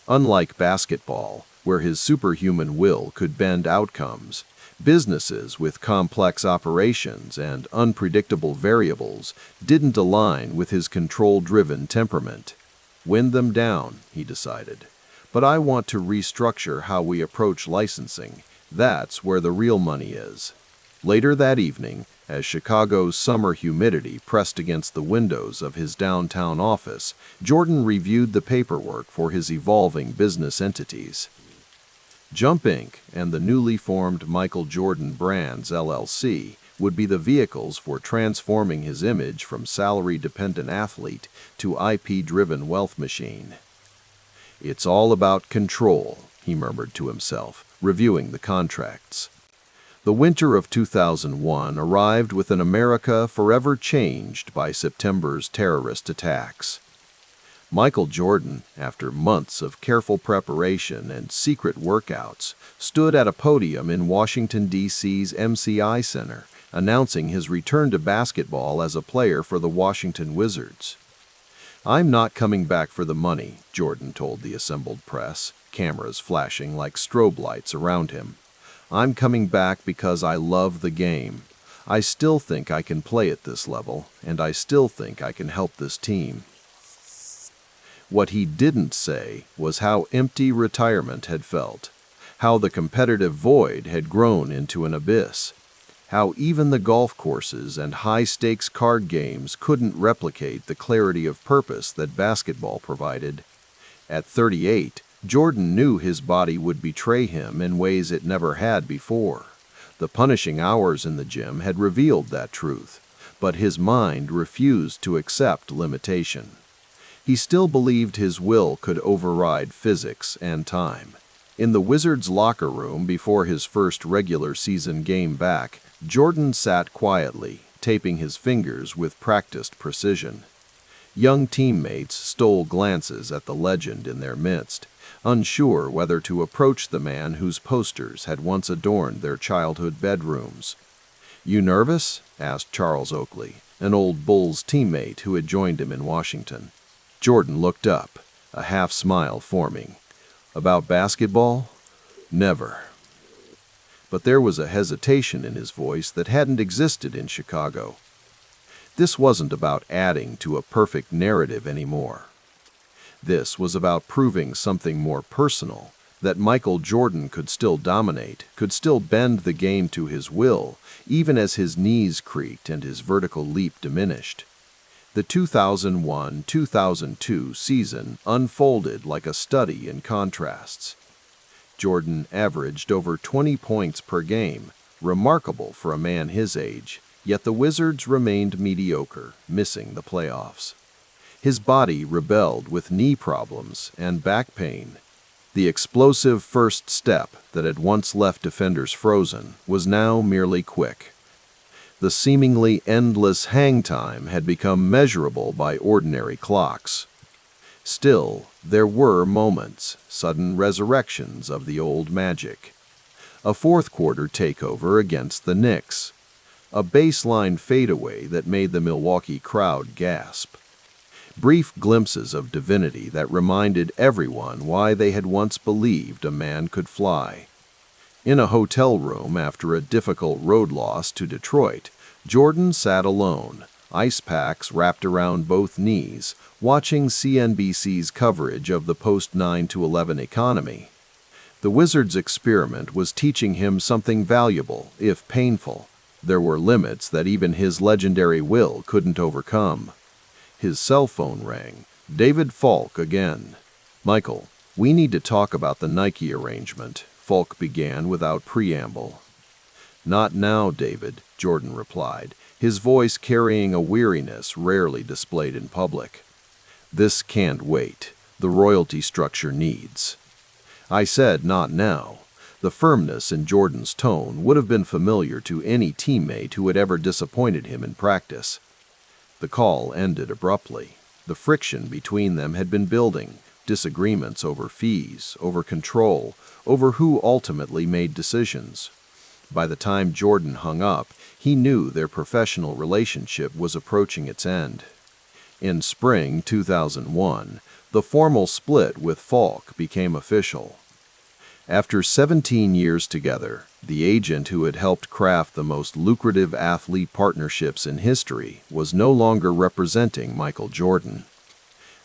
Unlike basketball, where his superhuman will could bend outcomes, businesses with complex operations and unpredictable variables didn't align with his control-driven temperament. "Wind them down," he decided. "But I want to restructure how we approach licensing. That's where the real money is." Later that evening, as Chicago's summer humidity pressed against the windows of his downtown office, Jordan reviewed the paperwork for his evolving business entities. Jump Inc. and the newly formed Michael Jordan Brands LLC would be the vehicles for transforming his image from salary-dependent athlete to IP-driven wealth machine. "It's all about control," he murmured to himself, reviewing the contracts. The winter of 2001 arrived with an America forever changed by September's terrorist attacks. Michael Jordan, after months of careful preparation and secret workouts, stood at a podium in Washington, D.C.'s MCI Center, announcing his return to basketball as a player for the Washington Wizards. "I'm not coming back for the money," Jordan told the assembled press, cameras flashing like strobe lights around him. "I'm coming back because I love the game. I still think I can play at this level, and I still think I can help this team." What he didn't say was how empty retirement had felt, how the competitive void had grown into an abyss, how even the golf courses and high-stakes card games couldn't replicate the clarity of purpose that basketball provided. At 38, Jordan knew his body would betray him in ways it never had before. The punishing hours in the gym had revealed that truth, but his mind refused to accept limitation. He still believed his will could override physics and time. In the Wizards' locker room before his first regular season game back, Jordan sat quietly, taping his fingers with practiced precision. Young teammates stole glances at the legend in their midst, unsure whether to approach the man whose posters had once adorned their childhood bedrooms. "You nervous?" asked Charles Oakley, an old Bulls teammate who had joined him in Washington. Jordan looked up, a half-smile forming. "About basketball? Never." But there was a hesitation in his voice that hadn't existed in Chicago. This wasn't about adding to a perfect narrative anymore. This was about proving something more personal, that Michael Jordan could still dominate, could still bend the game to his will, even as his knees creaked and his vertical leap diminished. The 2001-2002 season unfolded like a study in contrasts. Jordan averaged over 20 points per game, remarkable for a man his age, yet the Wizards remained mediocre, missing the playoffs. His body rebelled with knee problems and back pain. The explosive first step that had once left defenders frozen was now merely quick. The seemingly endless hang time had become measurable by ordinary clocks. Still, there were moments, sudden resurrections of the old magic. A fourth-quarter takeover against the Knicks. A baseline fadeaway that made the Milwaukee crowd gasp. Brief glimpses of divinity that reminded everyone why they had once believed a man could fly. In a hotel room after a difficult road loss to Detroit, Jordan sat alone, ice packs wrapped around both knees, watching CNBC's coverage of the post-9/11 economy. The Wizards' experiment was teaching him something valuable, if painful. There were limits that even his legendary will couldn't overcome. His cell phone rang. David Falk again. "Michael, we need to talk about the Nike arrangement," Falk began without preamble. "Not now, David," Jordan replied, his voice carrying a weariness rarely displayed in public. "This can't wait. The royalty structure needs." I said not now. The firmness in Jordan's tone would have been familiar to any teammate who had ever disappointed him in practice. The call ended abruptly. The friction between them had been building, disagreements over fees, over control, over who ultimately made decisions. By the time Jordan hung up, he knew their professional relationship was approaching its end. In spring 2001, the formal split with Falk became official. After 17 years together, the agent who had helped craft the most lucrative athlete partnerships in history was no longer representing Michael Jordan.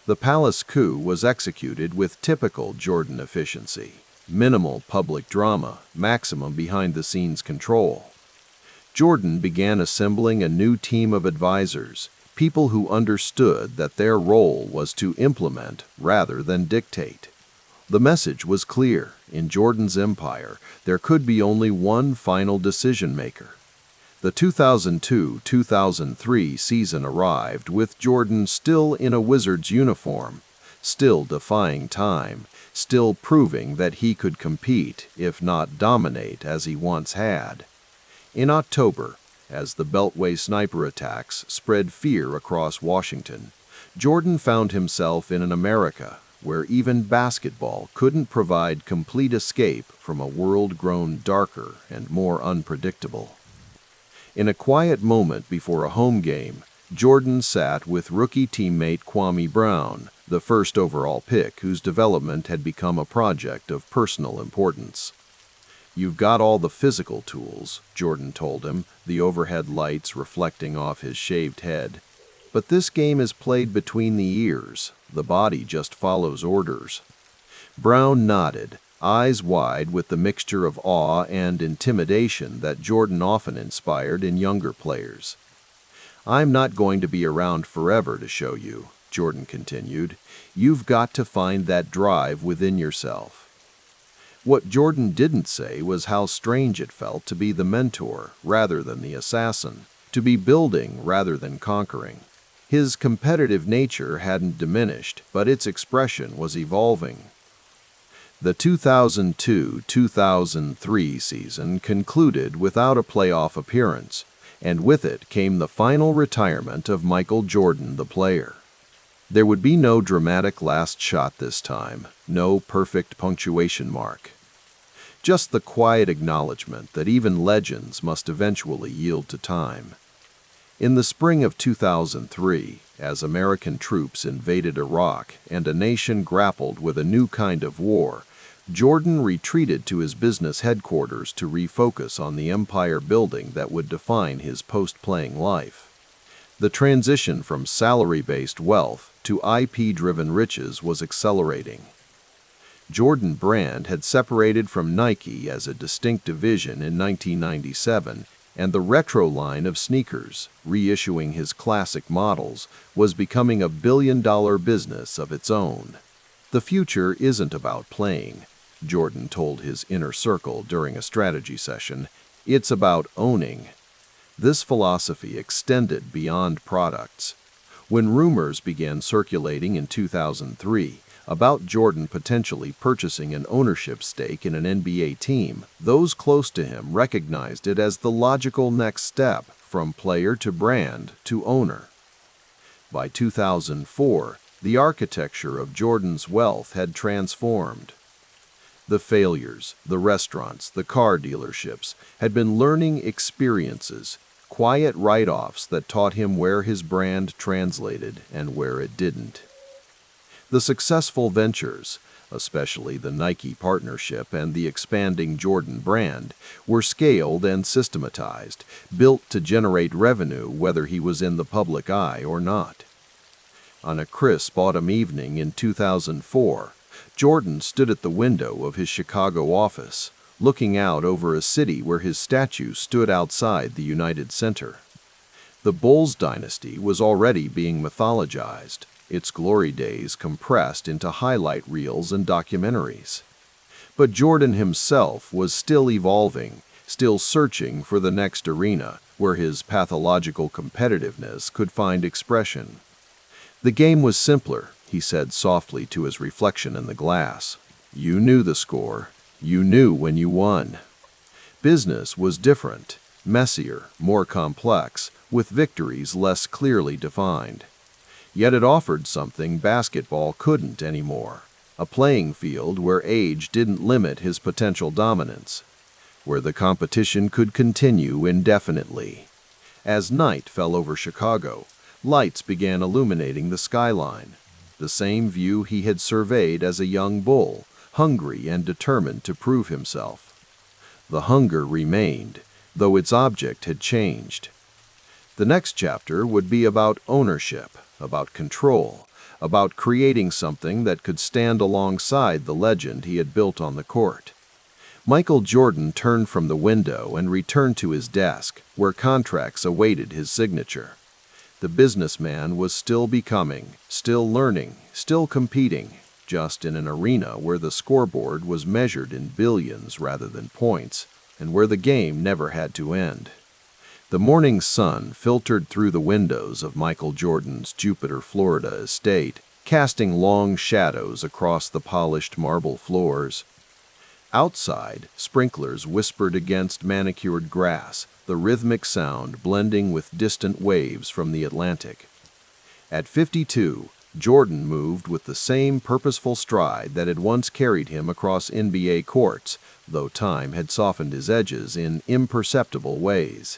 The Palace coup was executed with typical Jordan efficiency. Minimal public drama, maximum behind-the-scenes control. Jordan began assembling a new team of advisors, people who understood that their role was to implement rather than dictate. The message was clear. In Jordan's empire, there could be only one final decision-maker. The 2002-2003 season arrived with Jordan still in a Wizards uniform, still defying time, still proving that he could compete, if not dominate, as he once had. In October, as the Beltway sniper attacks spread fear across Washington, Jordan found himself in an America where even basketball couldn't provide complete escape from a world grown darker and more unpredictable. In a quiet moment before a home game, Jordan sat with rookie teammate Kwame Brown, the first overall pick whose development had become a project of personal importance. "You've got all the physical tools," Jordan told him, the overhead lights reflecting off his shaved head. "But this game is played between the ears. The body just follows orders." Brown nodded, eyes wide with the mixture of awe and intimidation that Jordan often inspired in younger players. "I'm not going to be around forever to show you," Jordan continued. "You've got to find that drive within yourself." What Jordan didn't say was how strange it felt to be the mentor rather than the assassin, to be building rather than conquering. His competitive nature hadn't diminished, but its expression was evolving. The 2002-2003 season concluded without a playoff appearance, and with it came the final retirement of Michael Jordan, the player. There would be no dramatic last shot this time, no perfect punctuation mark. Just the quiet acknowledgement that even legends must eventually yield to time. In the spring of 2003, as American troops invaded Iraq and a nation grappled with a new kind of war, Jordan retreated to his business headquarters to refocus on the empire building that would define his post-playing life. The transition from salary-based wealth to IP-driven riches was accelerating. Jordan Brand had separated from Nike as a distinct division in 1997, and the retro line of sneakers, reissuing his classic models, was becoming a billion-dollar business of its own. "The future isn't about playing," Jordan told his inner circle during a strategy session. "It's about owning." This philosophy extended beyond products. When rumors began circulating in 2003 about Jordan potentially purchasing an ownership stake in an NBA team, those close to him recognized it as the logical next step from player to brand to owner. By 2004, the architecture of Jordan's wealth had transformed. The failures, the restaurants, the car dealerships had been learning experiences, quiet write-offs that taught him where his brand translated and where it didn't. The successful ventures, especially the Nike partnership and the expanding Jordan brand, were scaled and systematized, built to generate revenue whether he was in the public eye or not. On a crisp autumn evening in 2004, Jordan stood at the window of his Chicago office, looking out over a city where his statue stood outside the United Center. The Bulls dynasty was already being mythologized, its glory days compressed into highlight reels and documentaries. But Jordan himself was still evolving, still searching for the next arena where his pathological competitiveness could find expression. "The game was simpler," he said softly to his reflection in the glass. "You knew the score. You knew when you won." Business was different, messier, more complex, with victories less clearly defined. Yet it offered something basketball couldn't anymore, a playing field where age didn't limit his potential dominance, where the competition could continue indefinitely. As night fell over Chicago, lights began illuminating the skyline, the same view he had surveyed as a young bull, hungry and determined to prove himself. The hunger remained, though its object had changed. The next chapter would be about ownership, about control, about creating something that could stand alongside the legend he had built on the court. Michael Jordan turned from the window and returned to his desk, where contracts awaited his signature. The businessman was still becoming, still learning, still competing, just in an arena where the scoreboard was measured in billions rather than points, and where the game never had to end. The morning sun filtered through the windows of Michael Jordan's Jupiter, Florida estate, casting long shadows across the polished marble floors. Outside, sprinklers whispered against manicured grass, the rhythmic sound blending with distant waves from the Atlantic. At 52, Jordan moved with the same purposeful stride that had once carried him across NBA courts, though time had softened his edges in imperceptible ways.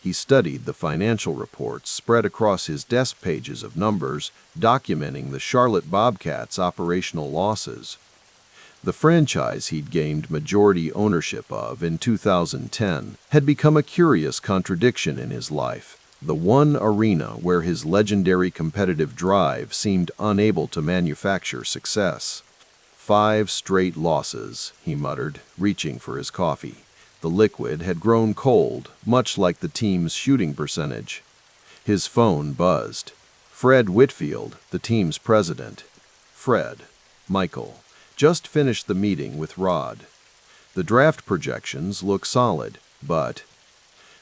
He studied the financial reports spread across his desk, pages of numbers documenting the Charlotte Bobcats' operational losses. The franchise he'd gained majority ownership of in 2010 had become a curious contradiction in his life, the one arena where his legendary competitive drive seemed unable to manufacture success. 5 straight losses, he muttered, reaching for his coffee. The liquid had grown cold, much like the team's shooting percentage. His phone buzzed. Fred Whitfield, the team's president. Fred, Michael, just finished the meeting with Rod. The draft projections look solid, but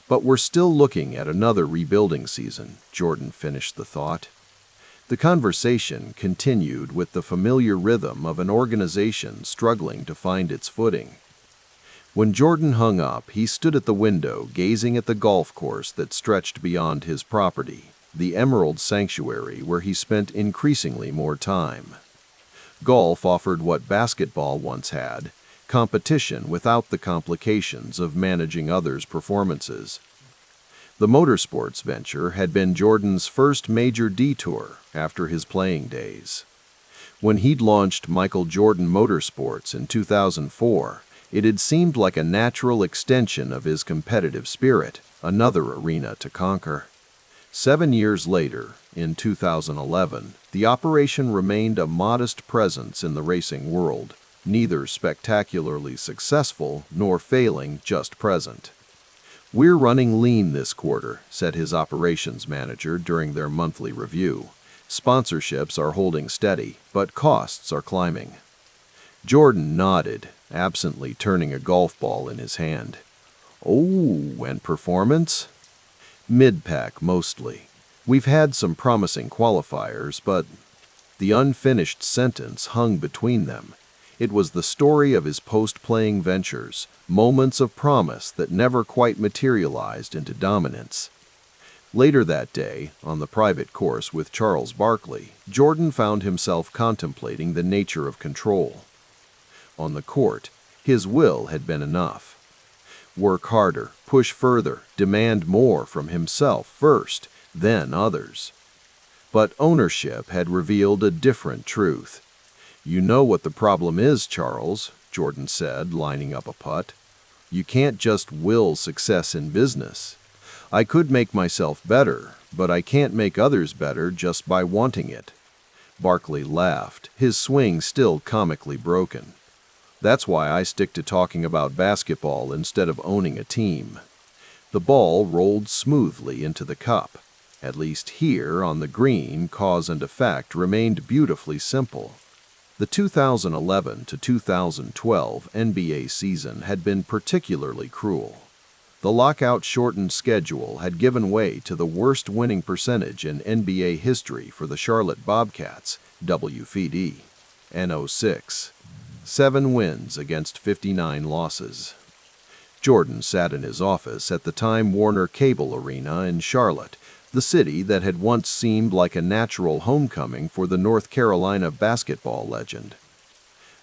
we're still looking at another rebuilding season, Jordan finished the thought. The conversation continued with the familiar rhythm of an organization struggling to find its footing. When Jordan hung up, he stood at the window gazing at the golf course that stretched beyond his property, the Emerald Sanctuary where he spent increasingly more time. Golf offered what basketball once had, competition without the complications of managing others' performances. The motorsports venture had been Jordan's first major detour after his playing days. When he'd launched Michael Jordan Motorsports in 2004, it had seemed like a natural extension of his competitive spirit, another arena to conquer. 7 years later, in 2011, the operation remained a modest presence in the racing world, neither spectacularly successful nor failing, just present. "We're running lean this quarter," said his operations manager during their monthly review. "Sponsorships are holding steady, but costs are climbing." Jordan nodded, absently turning a golf ball in his hand. "Oh, and performance?" "Mid-pack mostly. We've had some promising qualifiers, but—" The unfinished sentence hung between them. It was the story of his post-playing ventures, moments of promise that never quite materialized into dominance. Later that day, on the private course with Charles Barkley, Jordan found himself contemplating the nature of control. On the court, his will had been enough. Work harder, push further, demand more from himself first, then others. But ownership had revealed a different truth. "You know what the problem is, Charles," Jordan said, lining up a putt. "You can't just will success in business. I could make myself better, but I can't make others better just by wanting it." Barkley laughed, his swing still comically broken. "That's why I stick to talking about basketball instead of owning a team." The ball rolled smoothly into the cup. At least here, on the green, cause and effect remained beautifully simple. The 2011 to 2012 NBA season had been particularly cruel. The lockout-shortened schedule had given way to the worst winning percentage in NBA history for the Charlotte Bobcats, WFD, N06. 7 wins against 59 losses. Jordan sat in his office at the Time Warner Cable Arena in Charlotte, the city that had once seemed like a natural homecoming for the North Carolina basketball legend.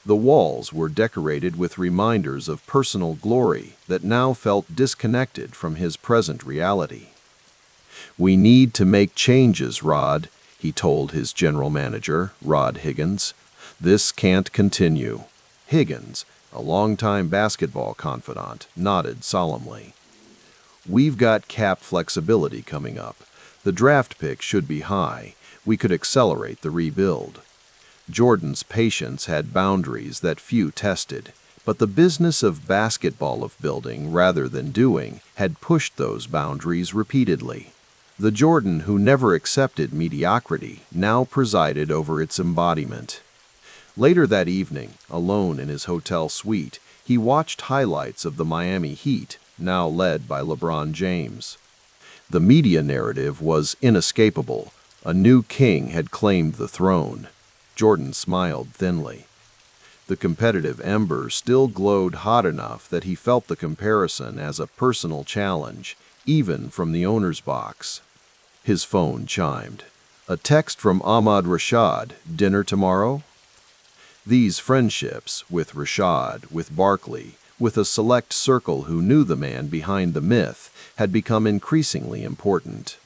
The walls were decorated with reminders of personal glory that now felt disconnected from his present reality. "We need to make changes, Rod," he told his general manager, Rod Higgins. "This can't continue." Higgins, a longtime basketball confidant, nodded solemnly. "We've got cap flexibility coming up. The draft pick should be high. We could accelerate the rebuild." Jordan's patience had boundaries that few tested, but the business of basketball, of building rather than doing, had pushed those boundaries repeatedly. The Jordan who never accepted mediocrity now presided over its embodiment. Later that evening, alone in his hotel suite, he watched highlights of the Miami Heat, now led by LeBron James. The media narrative was inescapable. A new king had claimed the throne. Jordan smiled thinly. The competitive embers still glowed hot enough that he felt the comparison as a personal challenge, even from the owner's box. His phone chimed. A text from Ahmad Rashad, dinner tomorrow? These friendships, with Rashad, with Barkley, with a select circle who knew the man behind the myth, had become increasingly important.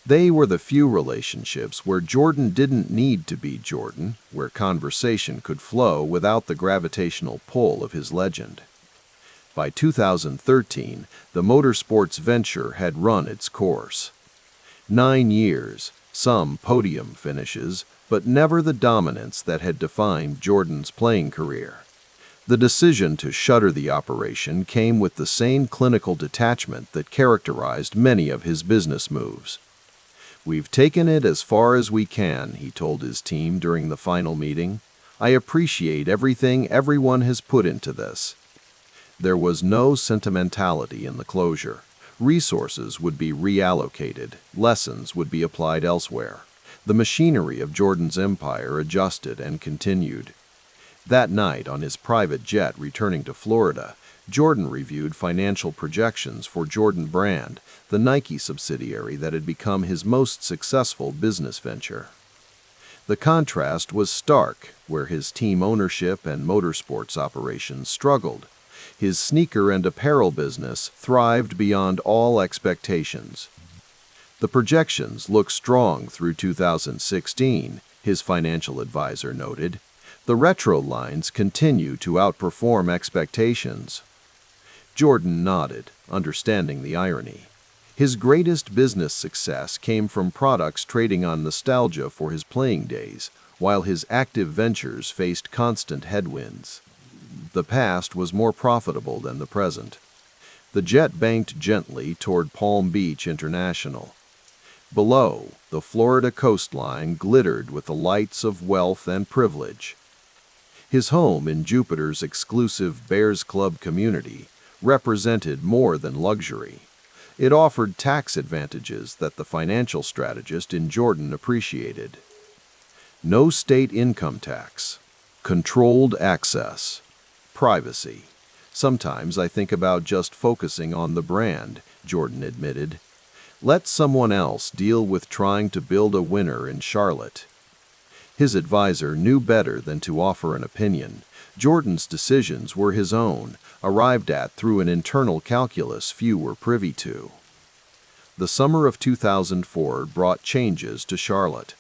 They were the few relationships where Jordan didn't need to be Jordan, where conversation could flow without the gravitational pull of his legend. By 2013, the motorsports venture had run its course. 9 years, some podium finishes, but never the dominance that had defined Jordan's playing career. The decision to shutter the operation came with the same clinical detachment that characterized many of his business moves. "We've taken it as far as we can," he told his team during the final meeting. "I appreciate everything everyone has put into this." There was no sentimentality in the closure. Resources would be reallocated, lessons would be applied elsewhere. The machinery of Jordan's empire adjusted and continued. That night, on his private jet returning to Florida, Jordan reviewed financial projections for Jordan Brand, the Nike subsidiary that had become his most successful business venture. The contrast was stark, where his team ownership and motorsports operations struggled. His sneaker and apparel business thrived beyond all expectations. "The projections look strong through 2016, his financial advisor noted. "The retro lines continue to outperform expectations." Jordan nodded, understanding the irony. His greatest business success came from products trading on nostalgia for his playing days, while his active ventures faced constant headwinds. The past was more profitable than the present. The jet banked gently toward Palm Beach International. Below, the Florida coastline glittered with the lights of wealth and privilege. His home in Jupiter's exclusive Bears Club community represented more than luxury. It offered tax advantages that the financial strategist in Jordan appreciated. No state income tax, controlled access, privacy. "Sometimes I think about just focusing on the brand," Jordan admitted. "Let someone else deal with trying to build a winner in Charlotte." His advisor knew better than to offer an opinion. Jordan's decisions were his own, arrived at through an internal calculus few were privy to. The summer of 2004 brought changes to Charlotte.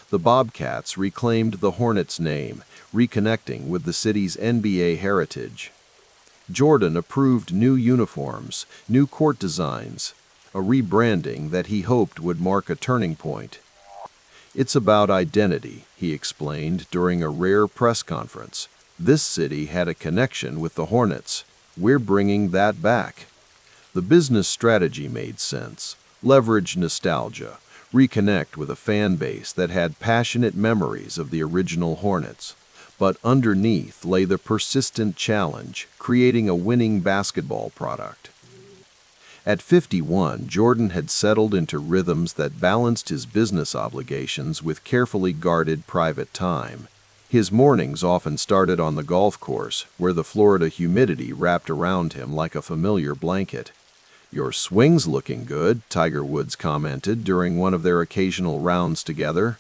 The Bobcats reclaimed the Hornets' name, reconnecting with the city's NBA heritage. Jordan approved new uniforms, new court designs, a rebranding that he hoped would mark a turning point. "It's about identity," he explained during a rare press conference. "This city had a connection with the Hornets. We're bringing that back." The business strategy made sense. Leverage nostalgia, reconnect with a fan base that had passionate memories of the original Hornets. But underneath lay the persistent challenge, creating a winning basketball product. At 51, Jordan had settled into rhythms that balanced his business obligations with carefully guarded private time. His mornings often started on the golf course, where the Florida humidity wrapped around him like a familiar blanket. "Your swing's looking good," Tiger Woods commented during one of their occasional rounds together.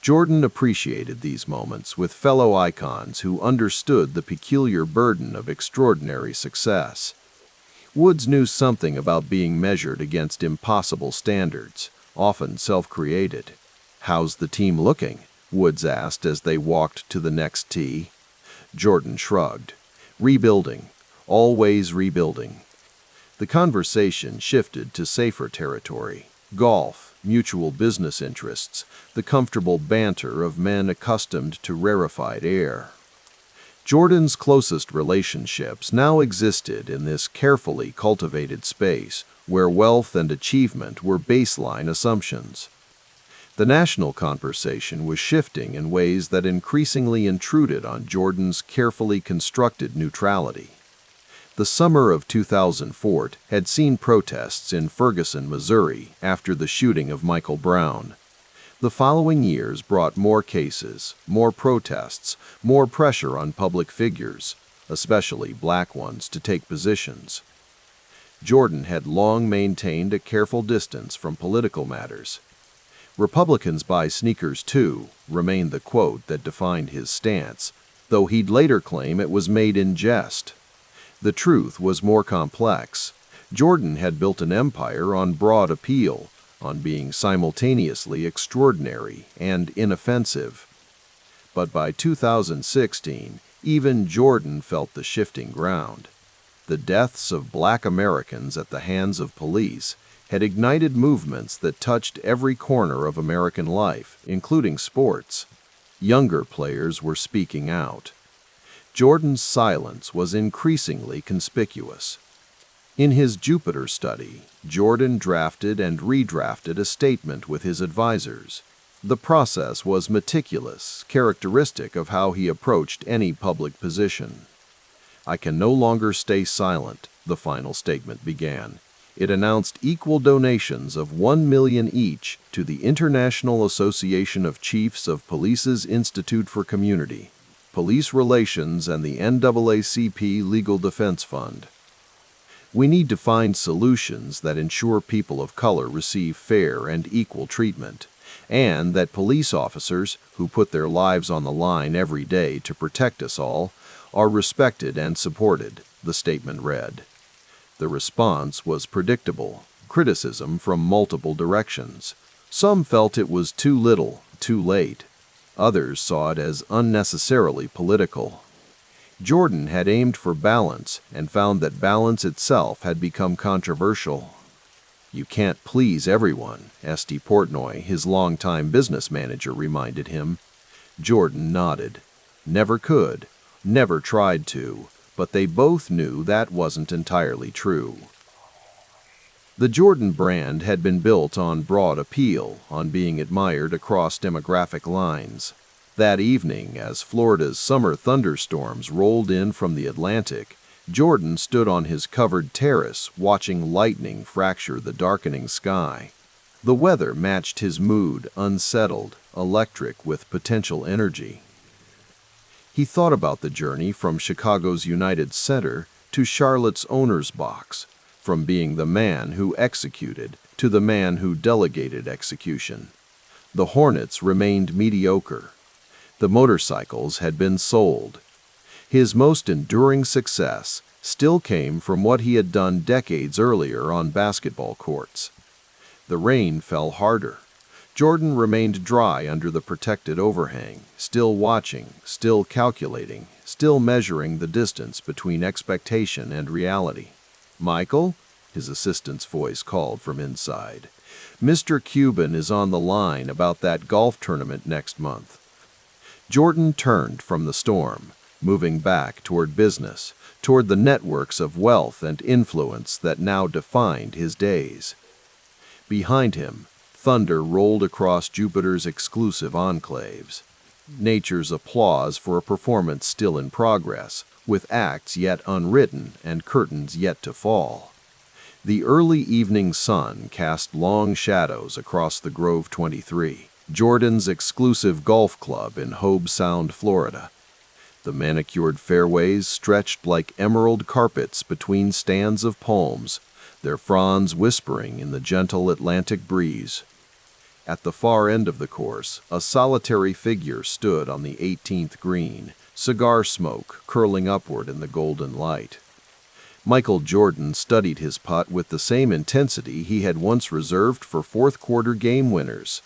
Jordan appreciated these moments with fellow icons who understood the peculiar burden of extraordinary success. Woods knew something about being measured against impossible standards, often self-created. "How's the team looking?" Woods asked as they walked to the next tee. Jordan shrugged. "Rebuilding. Always rebuilding." The conversation shifted to safer territory. Golf, mutual business interests, the comfortable banter of men accustomed to rarefied air. Jordan's closest relationships now existed in this carefully cultivated space where wealth and achievement were baseline assumptions. The national conversation was shifting in ways that increasingly intruded on Jordan's carefully constructed neutrality. The summer of 2004 had seen protests in Ferguson, Missouri, after the shooting of Michael Brown. The following years brought more cases, more protests, more pressure on public figures, especially black ones, to take positions. Jordan had long maintained a careful distance from political matters. "Republicans buy sneakers too," remained the quote that defined his stance, though he'd later claim it was made in jest. The truth was more complex. Jordan had built an empire on broad appeal, on being simultaneously extraordinary and inoffensive. But by 2016, even Jordan felt the shifting ground. The deaths of black Americans at the hands of police had ignited movements that touched every corner of American life, including sports. Younger players were speaking out. Jordan's silence was increasingly conspicuous. In his Jupiter study, Jordan drafted and redrafted a statement with his advisors. The process was meticulous, characteristic of how he approached any public position. "I can no longer stay silent," the final statement began. It announced equal donations of $1 million each to the International Association of Chiefs of Police's Institute for Community, Police Relations, and the NAACP Legal Defense Fund. "We need to find solutions that ensure people of color receive fair and equal treatment, and that police officers, who put their lives on the line every day to protect us all, are respected and supported," the statement read. The response was predictable: criticism from multiple directions. Some felt it was too little, too late. Others saw it as unnecessarily political. Jordan had aimed for balance and found that balance itself had become controversial. "You can't please everyone," St. Portnoy, his longtime business manager, reminded him. Jordan nodded. Never could, never tried to, but they both knew that wasn't entirely true. The Jordan brand had been built on broad appeal, on being admired across demographic lines. That evening, as Florida's summer thunderstorms rolled in from the Atlantic, Jordan stood on his covered terrace watching lightning fracture the darkening sky. The weather matched his mood, unsettled, electric with potential energy. He thought about the journey from Chicago's United Center to Charlotte's owner's box, from being the man who executed to the man who delegated execution. The Hornets remained mediocre. The motorcycles had been sold. His most enduring success still came from what he had done decades earlier on basketball courts. The rain fell harder. Jordan remained dry under the protected overhang, still watching, still calculating, still measuring the distance between expectation and reality. "Michael?" his assistant's voice called from inside. "Mr. Cuban is on the line about that golf tournament next month." Jordan turned from the storm, moving back toward business, toward the networks of wealth and influence that now defined his days. Behind him, thunder rolled across Jupiter's exclusive enclaves. Nature's applause for a performance still in progress, with acts yet unwritten and curtains yet to fall. The early evening sun cast long shadows across the Grove 23, Jordan's exclusive golf club in Hobe Sound, Florida. The manicured fairways stretched like emerald carpets between stands of palms, their fronds whispering in the gentle Atlantic breeze. At the far end of the course, a solitary figure stood on the 18th green, cigar smoke curling upward in the golden light. Michael Jordan studied his putt with the same intensity he had once reserved for fourth-quarter game winners.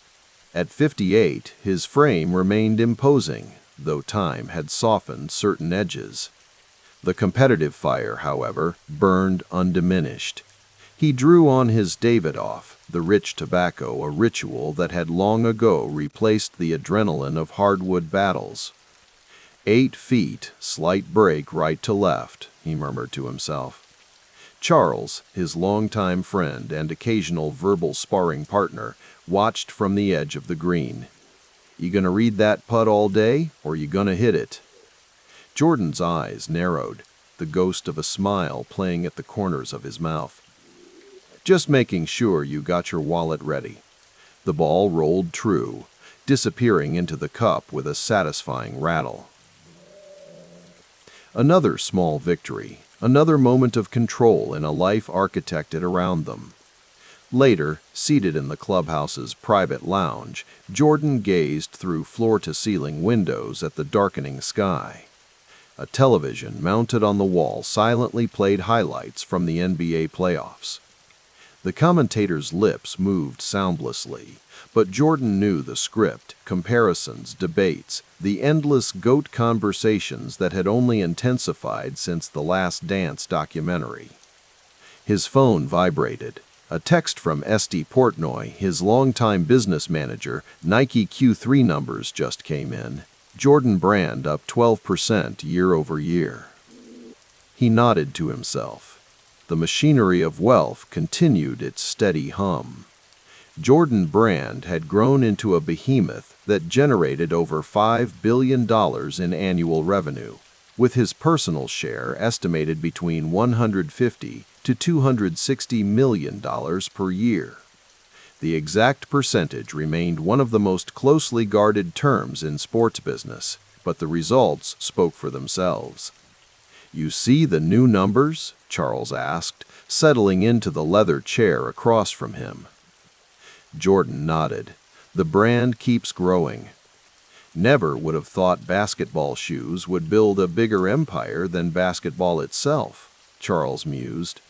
At 58, his frame remained imposing, though time had softened certain edges. The competitive fire, however, burned undiminished. He drew on his Davidoff, the rich tobacco, a ritual that had long ago replaced the adrenaline of hardwood battles. 8 feet, slight break right to left, he murmured to himself. Charles, his longtime friend and occasional verbal sparring partner, watched from the edge of the green. "You gonna read that putt all day, or you gonna hit it?" Jordan's eyes narrowed. the ghost of a smile playing at the corners of his mouth. "Just making sure you got your wallet ready." The ball rolled true, disappearing into the cup with a satisfying rattle. Another small victory, another moment of control in a life architected around them. Later, seated in the clubhouse's private lounge, Jordan gazed through floor-to-ceiling windows at the darkening sky. A television mounted on the wall silently played highlights from the NBA playoffs. The commentator's lips moved soundlessly, but Jordan knew the script, comparisons, debates, the endless GOAT conversations that had only intensified since the Last Dance documentary. His phone vibrated. A text from St. Portnoy, his longtime business manager. Nike Q3 numbers just came in. Jordan brand up 12% year over year. He nodded to himself. The machinery of wealth continued its steady hum. Jordan Brand had grown into a behemoth that generated over $5 billion in annual revenue, with his personal share estimated between $150 to $260 million per year. The exact percentage remained one of the most closely guarded terms in sports business, but the results spoke for themselves. "You see the new numbers?" Charles asked, settling into the leather chair across from him. Jordan nodded. The brand keeps growing. Never would have thought basketball shoes would build a bigger empire than basketball itself, Charles mused.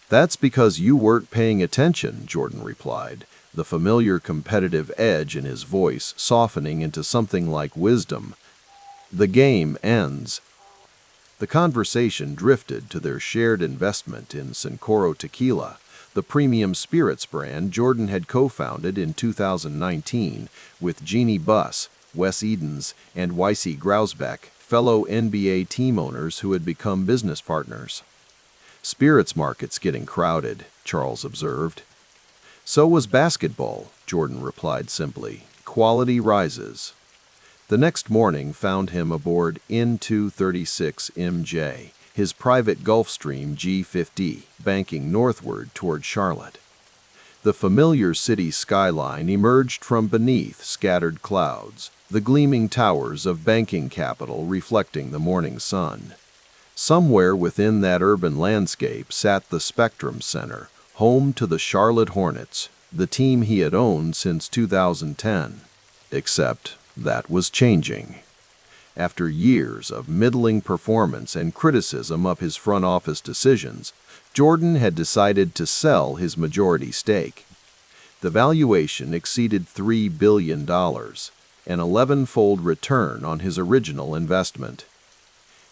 "That's because you weren't paying attention," Jordan replied, the familiar competitive edge in his voice softening into something like wisdom. "The game ends." The conversation drifted to their shared investment in Sincoro Tequila, the premium spirits brand Jordan had co-founded in 2019 with Jeannie Buss, Wes Edens, and Y.C. Grousbeck, fellow NBA team owners who had become business partners. "Spirits market's getting crowded," Charles observed. "So was basketball," Jordan replied simply. "Quality rises." The next morning found him aboard N236MJ, his private Gulfstream G50, banking northward toward Charlotte. The familiar city skyline emerged from beneath scattered clouds, the gleaming towers of banking capital reflecting the morning sun. Somewhere within that urban landscape sat the Spectrum Center, home to the Charlotte Hornets, the team he had owned since 2010. Except that was changing. After years of middling performance and criticism of his front office decisions, Jordan had decided to sell his majority stake. The valuation exceeded $3 billion, an 11-fold return on his original investment.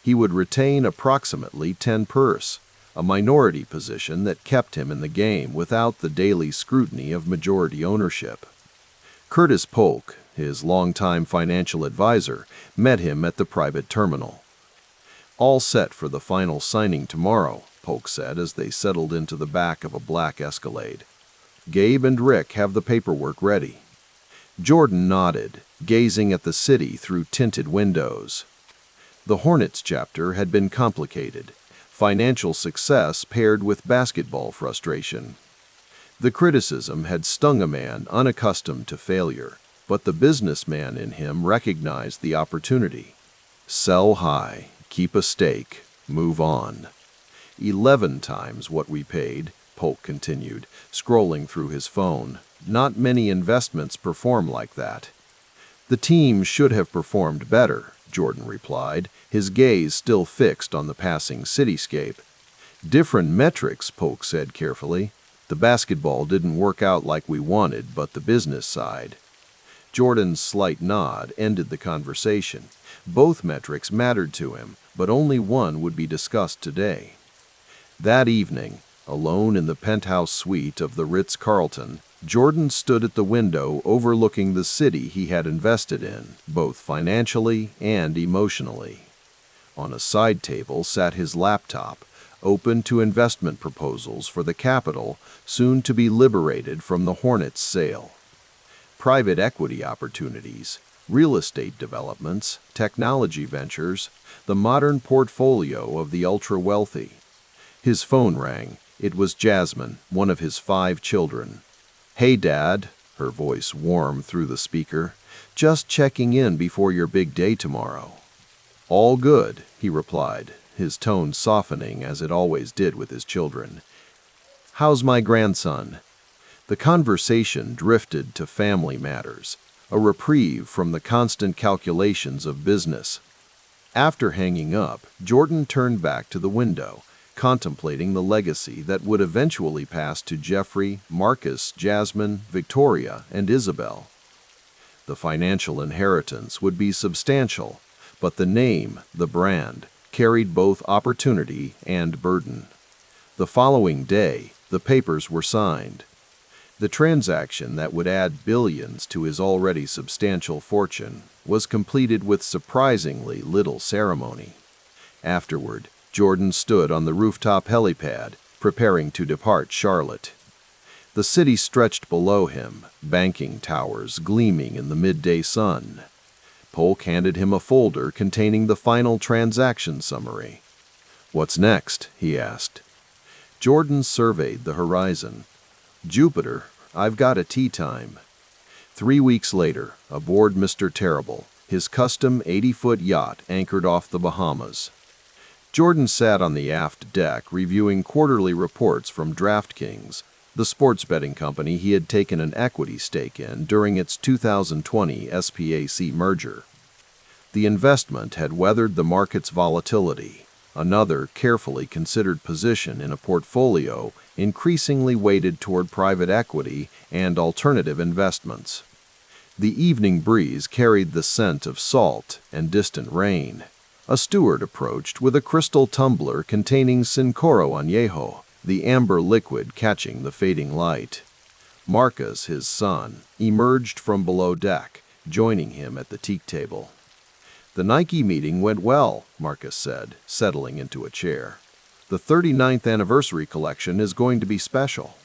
He would retain approximately 10%, a minority position that kept him in the game without the daily scrutiny of majority ownership. Curtis Polk, his longtime financial advisor, met him at the private terminal. "All set for the final signing tomorrow," Polk said as they settled into the back of a black Escalade. "Gabe and Rick have the paperwork ready." Jordan nodded, gazing at the city through tinted windows. The Hornets chapter had been complicated, financial success paired with basketball frustration. The criticism had stung a man unaccustomed to failure, but the businessman in him recognized the opportunity. "Sell high, keep a stake, move on." 11 times what we paid, Polk continued, scrolling through his phone. "Not many investments perform like that." "The team should have performed better," Jordan replied, his gaze still fixed on the passing cityscape. "Different metrics," Polk said carefully. "The basketball didn't work out like we wanted, but the business side." Jordan's slight nod ended the conversation. Both metrics mattered to him, but only one would be discussed today. That evening, alone in the penthouse suite of the Ritz-Carlton, Jordan stood at the window overlooking the city he had invested in, both financially and emotionally. On a side table sat his laptop, open to investment proposals for the capital soon to be liberated from the Hornets sale. Private equity opportunities, real estate developments, technology ventures, the modern portfolio of the ultra-wealthy. His phone rang. It was Jasmine, one of his 5 children. "Hey, Dad," her voice warm through the speaker. "Just checking in before your big day tomorrow." "All good," he replied, his tone softening as it always did with his children. "How's my grandson?" The conversation drifted to family matters, a reprieve from the constant calculations of business. After hanging up, Jordan turned back to the window, contemplating the legacy that would eventually pass to Jeffrey, Marcus, Jasmine, Victoria, and Isabel. The financial inheritance would be substantial, but the name, the brand, carried both opportunity and burden. The following day, the papers were signed. The transaction that would add billions to his already substantial fortune was completed with surprisingly little ceremony. Afterward, Jordan stood on the rooftop helipad, preparing to depart Charlotte. The city stretched below him, banking towers gleaming in the midday sun. Polk handed him a folder containing the final transaction summary. "What's next?" he asked. Jordan surveyed the horizon. "Jupiter, I've got a tea time." 3 weeks later, aboard Mr. Terrible, his custom 80-foot yacht anchored off the Bahamas. Jordan sat on the aft deck reviewing quarterly reports from DraftKings, the sports betting company he had taken an equity stake in during its 2020 SPAC merger. The investment had weathered the market's volatility, another carefully considered position in a portfolio increasingly weighted toward private equity and alternative investments. The evening breeze carried the scent of salt and distant rain. A steward approached with a crystal tumbler containing Cincoro Añejo, the amber liquid catching the fading light. Marcus, his son, emerged from below deck, joining him at the teak table. "The Nike meeting went well," Marcus said, settling into a chair. "The 39th anniversary collection is going to be special."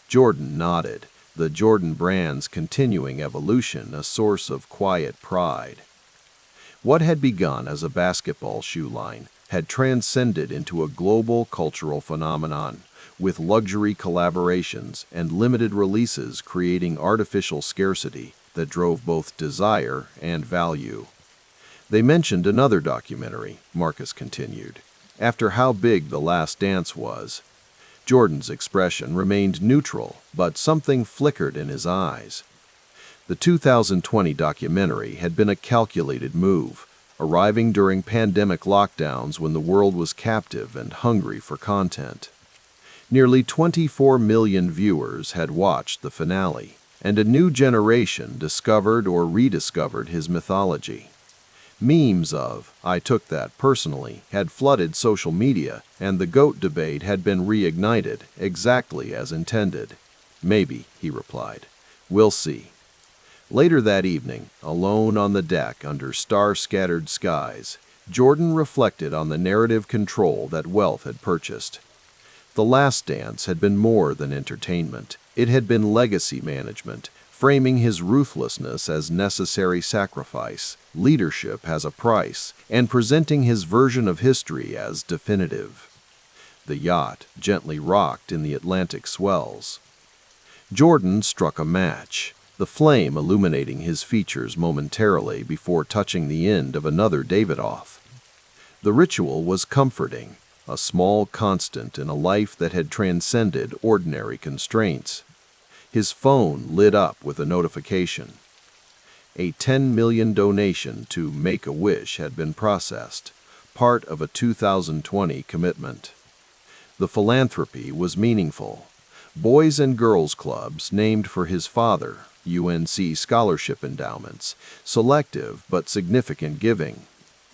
Jordan nodded, the Jordan brand's continuing evolution a source of quiet pride. What had begun as a basketball shoe line had transcended into a global cultural phenomenon, with luxury collaborations and limited releases creating artificial scarcity that drove both desire and value. "They mentioned another documentary," Marcus continued, "after how big The Last Dance was." Jordan's expression remained neutral, but something flickered in his eyes. The 2020 documentary had been a calculated move, arriving during pandemic lockdowns when the world was captive and hungry for content. Nearly 24 million viewers had watched the finale, and a new generation discovered or rediscovered his mythology. Memes of "I took that personally" had flooded social media, and the GOAT debate had been reignited, exactly as intended. "Maybe," he replied. "We'll see." Later that evening, alone on the deck under star-scattered skies, Jordan reflected on the narrative control that wealth had purchased. The Last Dance had been more than entertainment. It had been legacy management, framing his ruthlessness as necessary sacrifice, leadership as a price, and presenting his version of history as definitive. The yacht gently rocked in the Atlantic swells. Jordan struck a match, the flame illuminating his features momentarily before touching the end of another Davidoff. The ritual was comforting, a small constant in a life that had transcended ordinary constraints. His phone lit up with a notification. A $10 million donation to Make-A-Wish had been processed, part of a 2020 commitment. The philanthropy was meaningful. Boys and girls clubs named for his father, UNC scholarship endowments, selective but significant giving,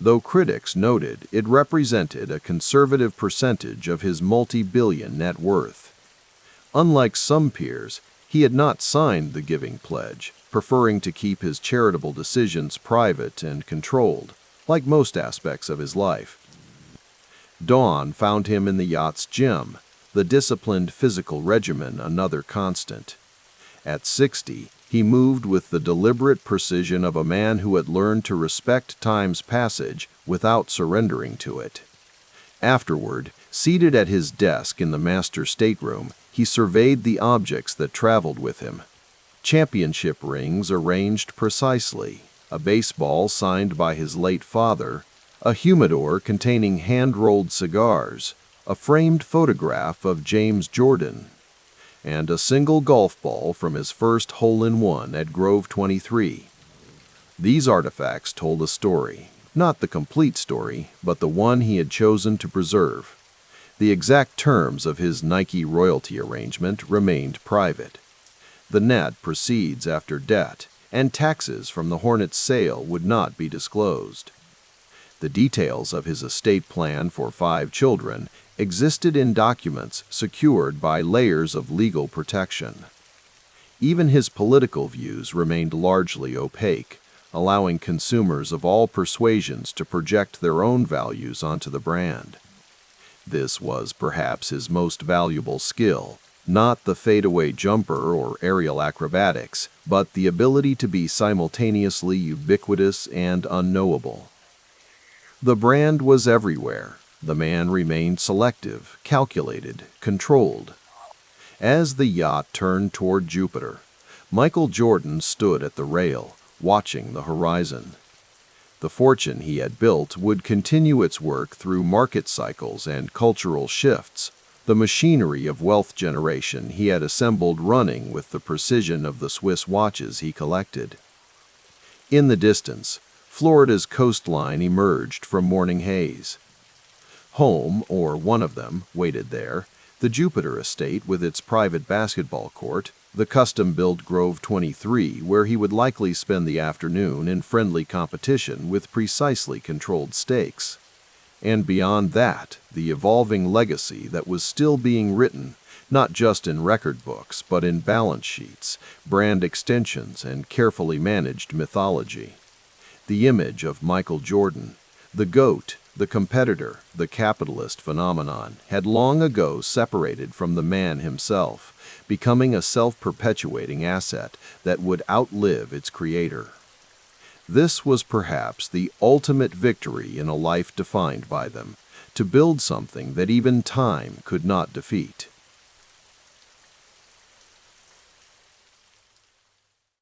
though critics noted it represented a conservative percentage of his multi-billion net worth. Unlike some peers, he had not signed the giving pledge, preferring to keep his charitable decisions private and controlled, like most aspects of his life. Dawn found him in the yacht's gym, the disciplined physical regimen another constant. At 60, He moved with the deliberate precision of a man who had learned to respect time's passage without surrendering to it. Afterward, seated at his desk in the master stateroom, he surveyed the objects that traveled with him. Championship rings arranged precisely, a baseball signed by his late father, a humidor containing hand-rolled cigars, a framed photograph of James Jordan, and a single golf ball from his first hole-in-one at Grove 23. These artifacts told a story, not the complete story, but the one he had chosen to preserve. The exact terms of his Nike royalty arrangement remained private. The net proceeds after debt, and taxes from the Hornet's sale would not be disclosed. The details of his estate plan for 5 children existed in documents secured by layers of legal protection. Even his political views remained largely opaque, allowing consumers of all persuasions to project their own values onto the brand. This was perhaps his most valuable skill, not the fadeaway jumper or aerial acrobatics, but the ability to be simultaneously ubiquitous and unknowable. The brand was everywhere. The man remained selective, calculated, controlled. As the yacht turned toward Jupiter, Michael Jordan stood at the rail, watching the horizon. The fortune he had built would continue its work through market cycles and cultural shifts, the machinery of wealth generation he had assembled running with the precision of the Swiss watches he collected. In the distance, Florida's coastline emerged from morning haze. Home, or one of them, waited there, the Jupiter estate with its private basketball court, the custom-built Grove 23 where he would likely spend the afternoon in friendly competition with precisely controlled stakes. And beyond that, the evolving legacy that was still being written, not just in record books, but in balance sheets, brand extensions, and carefully managed mythology. The image of Michael Jordan, the GOAT, the competitor, the capitalist phenomenon, had long ago separated from the man himself, becoming a self-perpetuating asset that would outlive its creator. This was perhaps the ultimate victory in a life defined by them, to build something that even time could not defeat.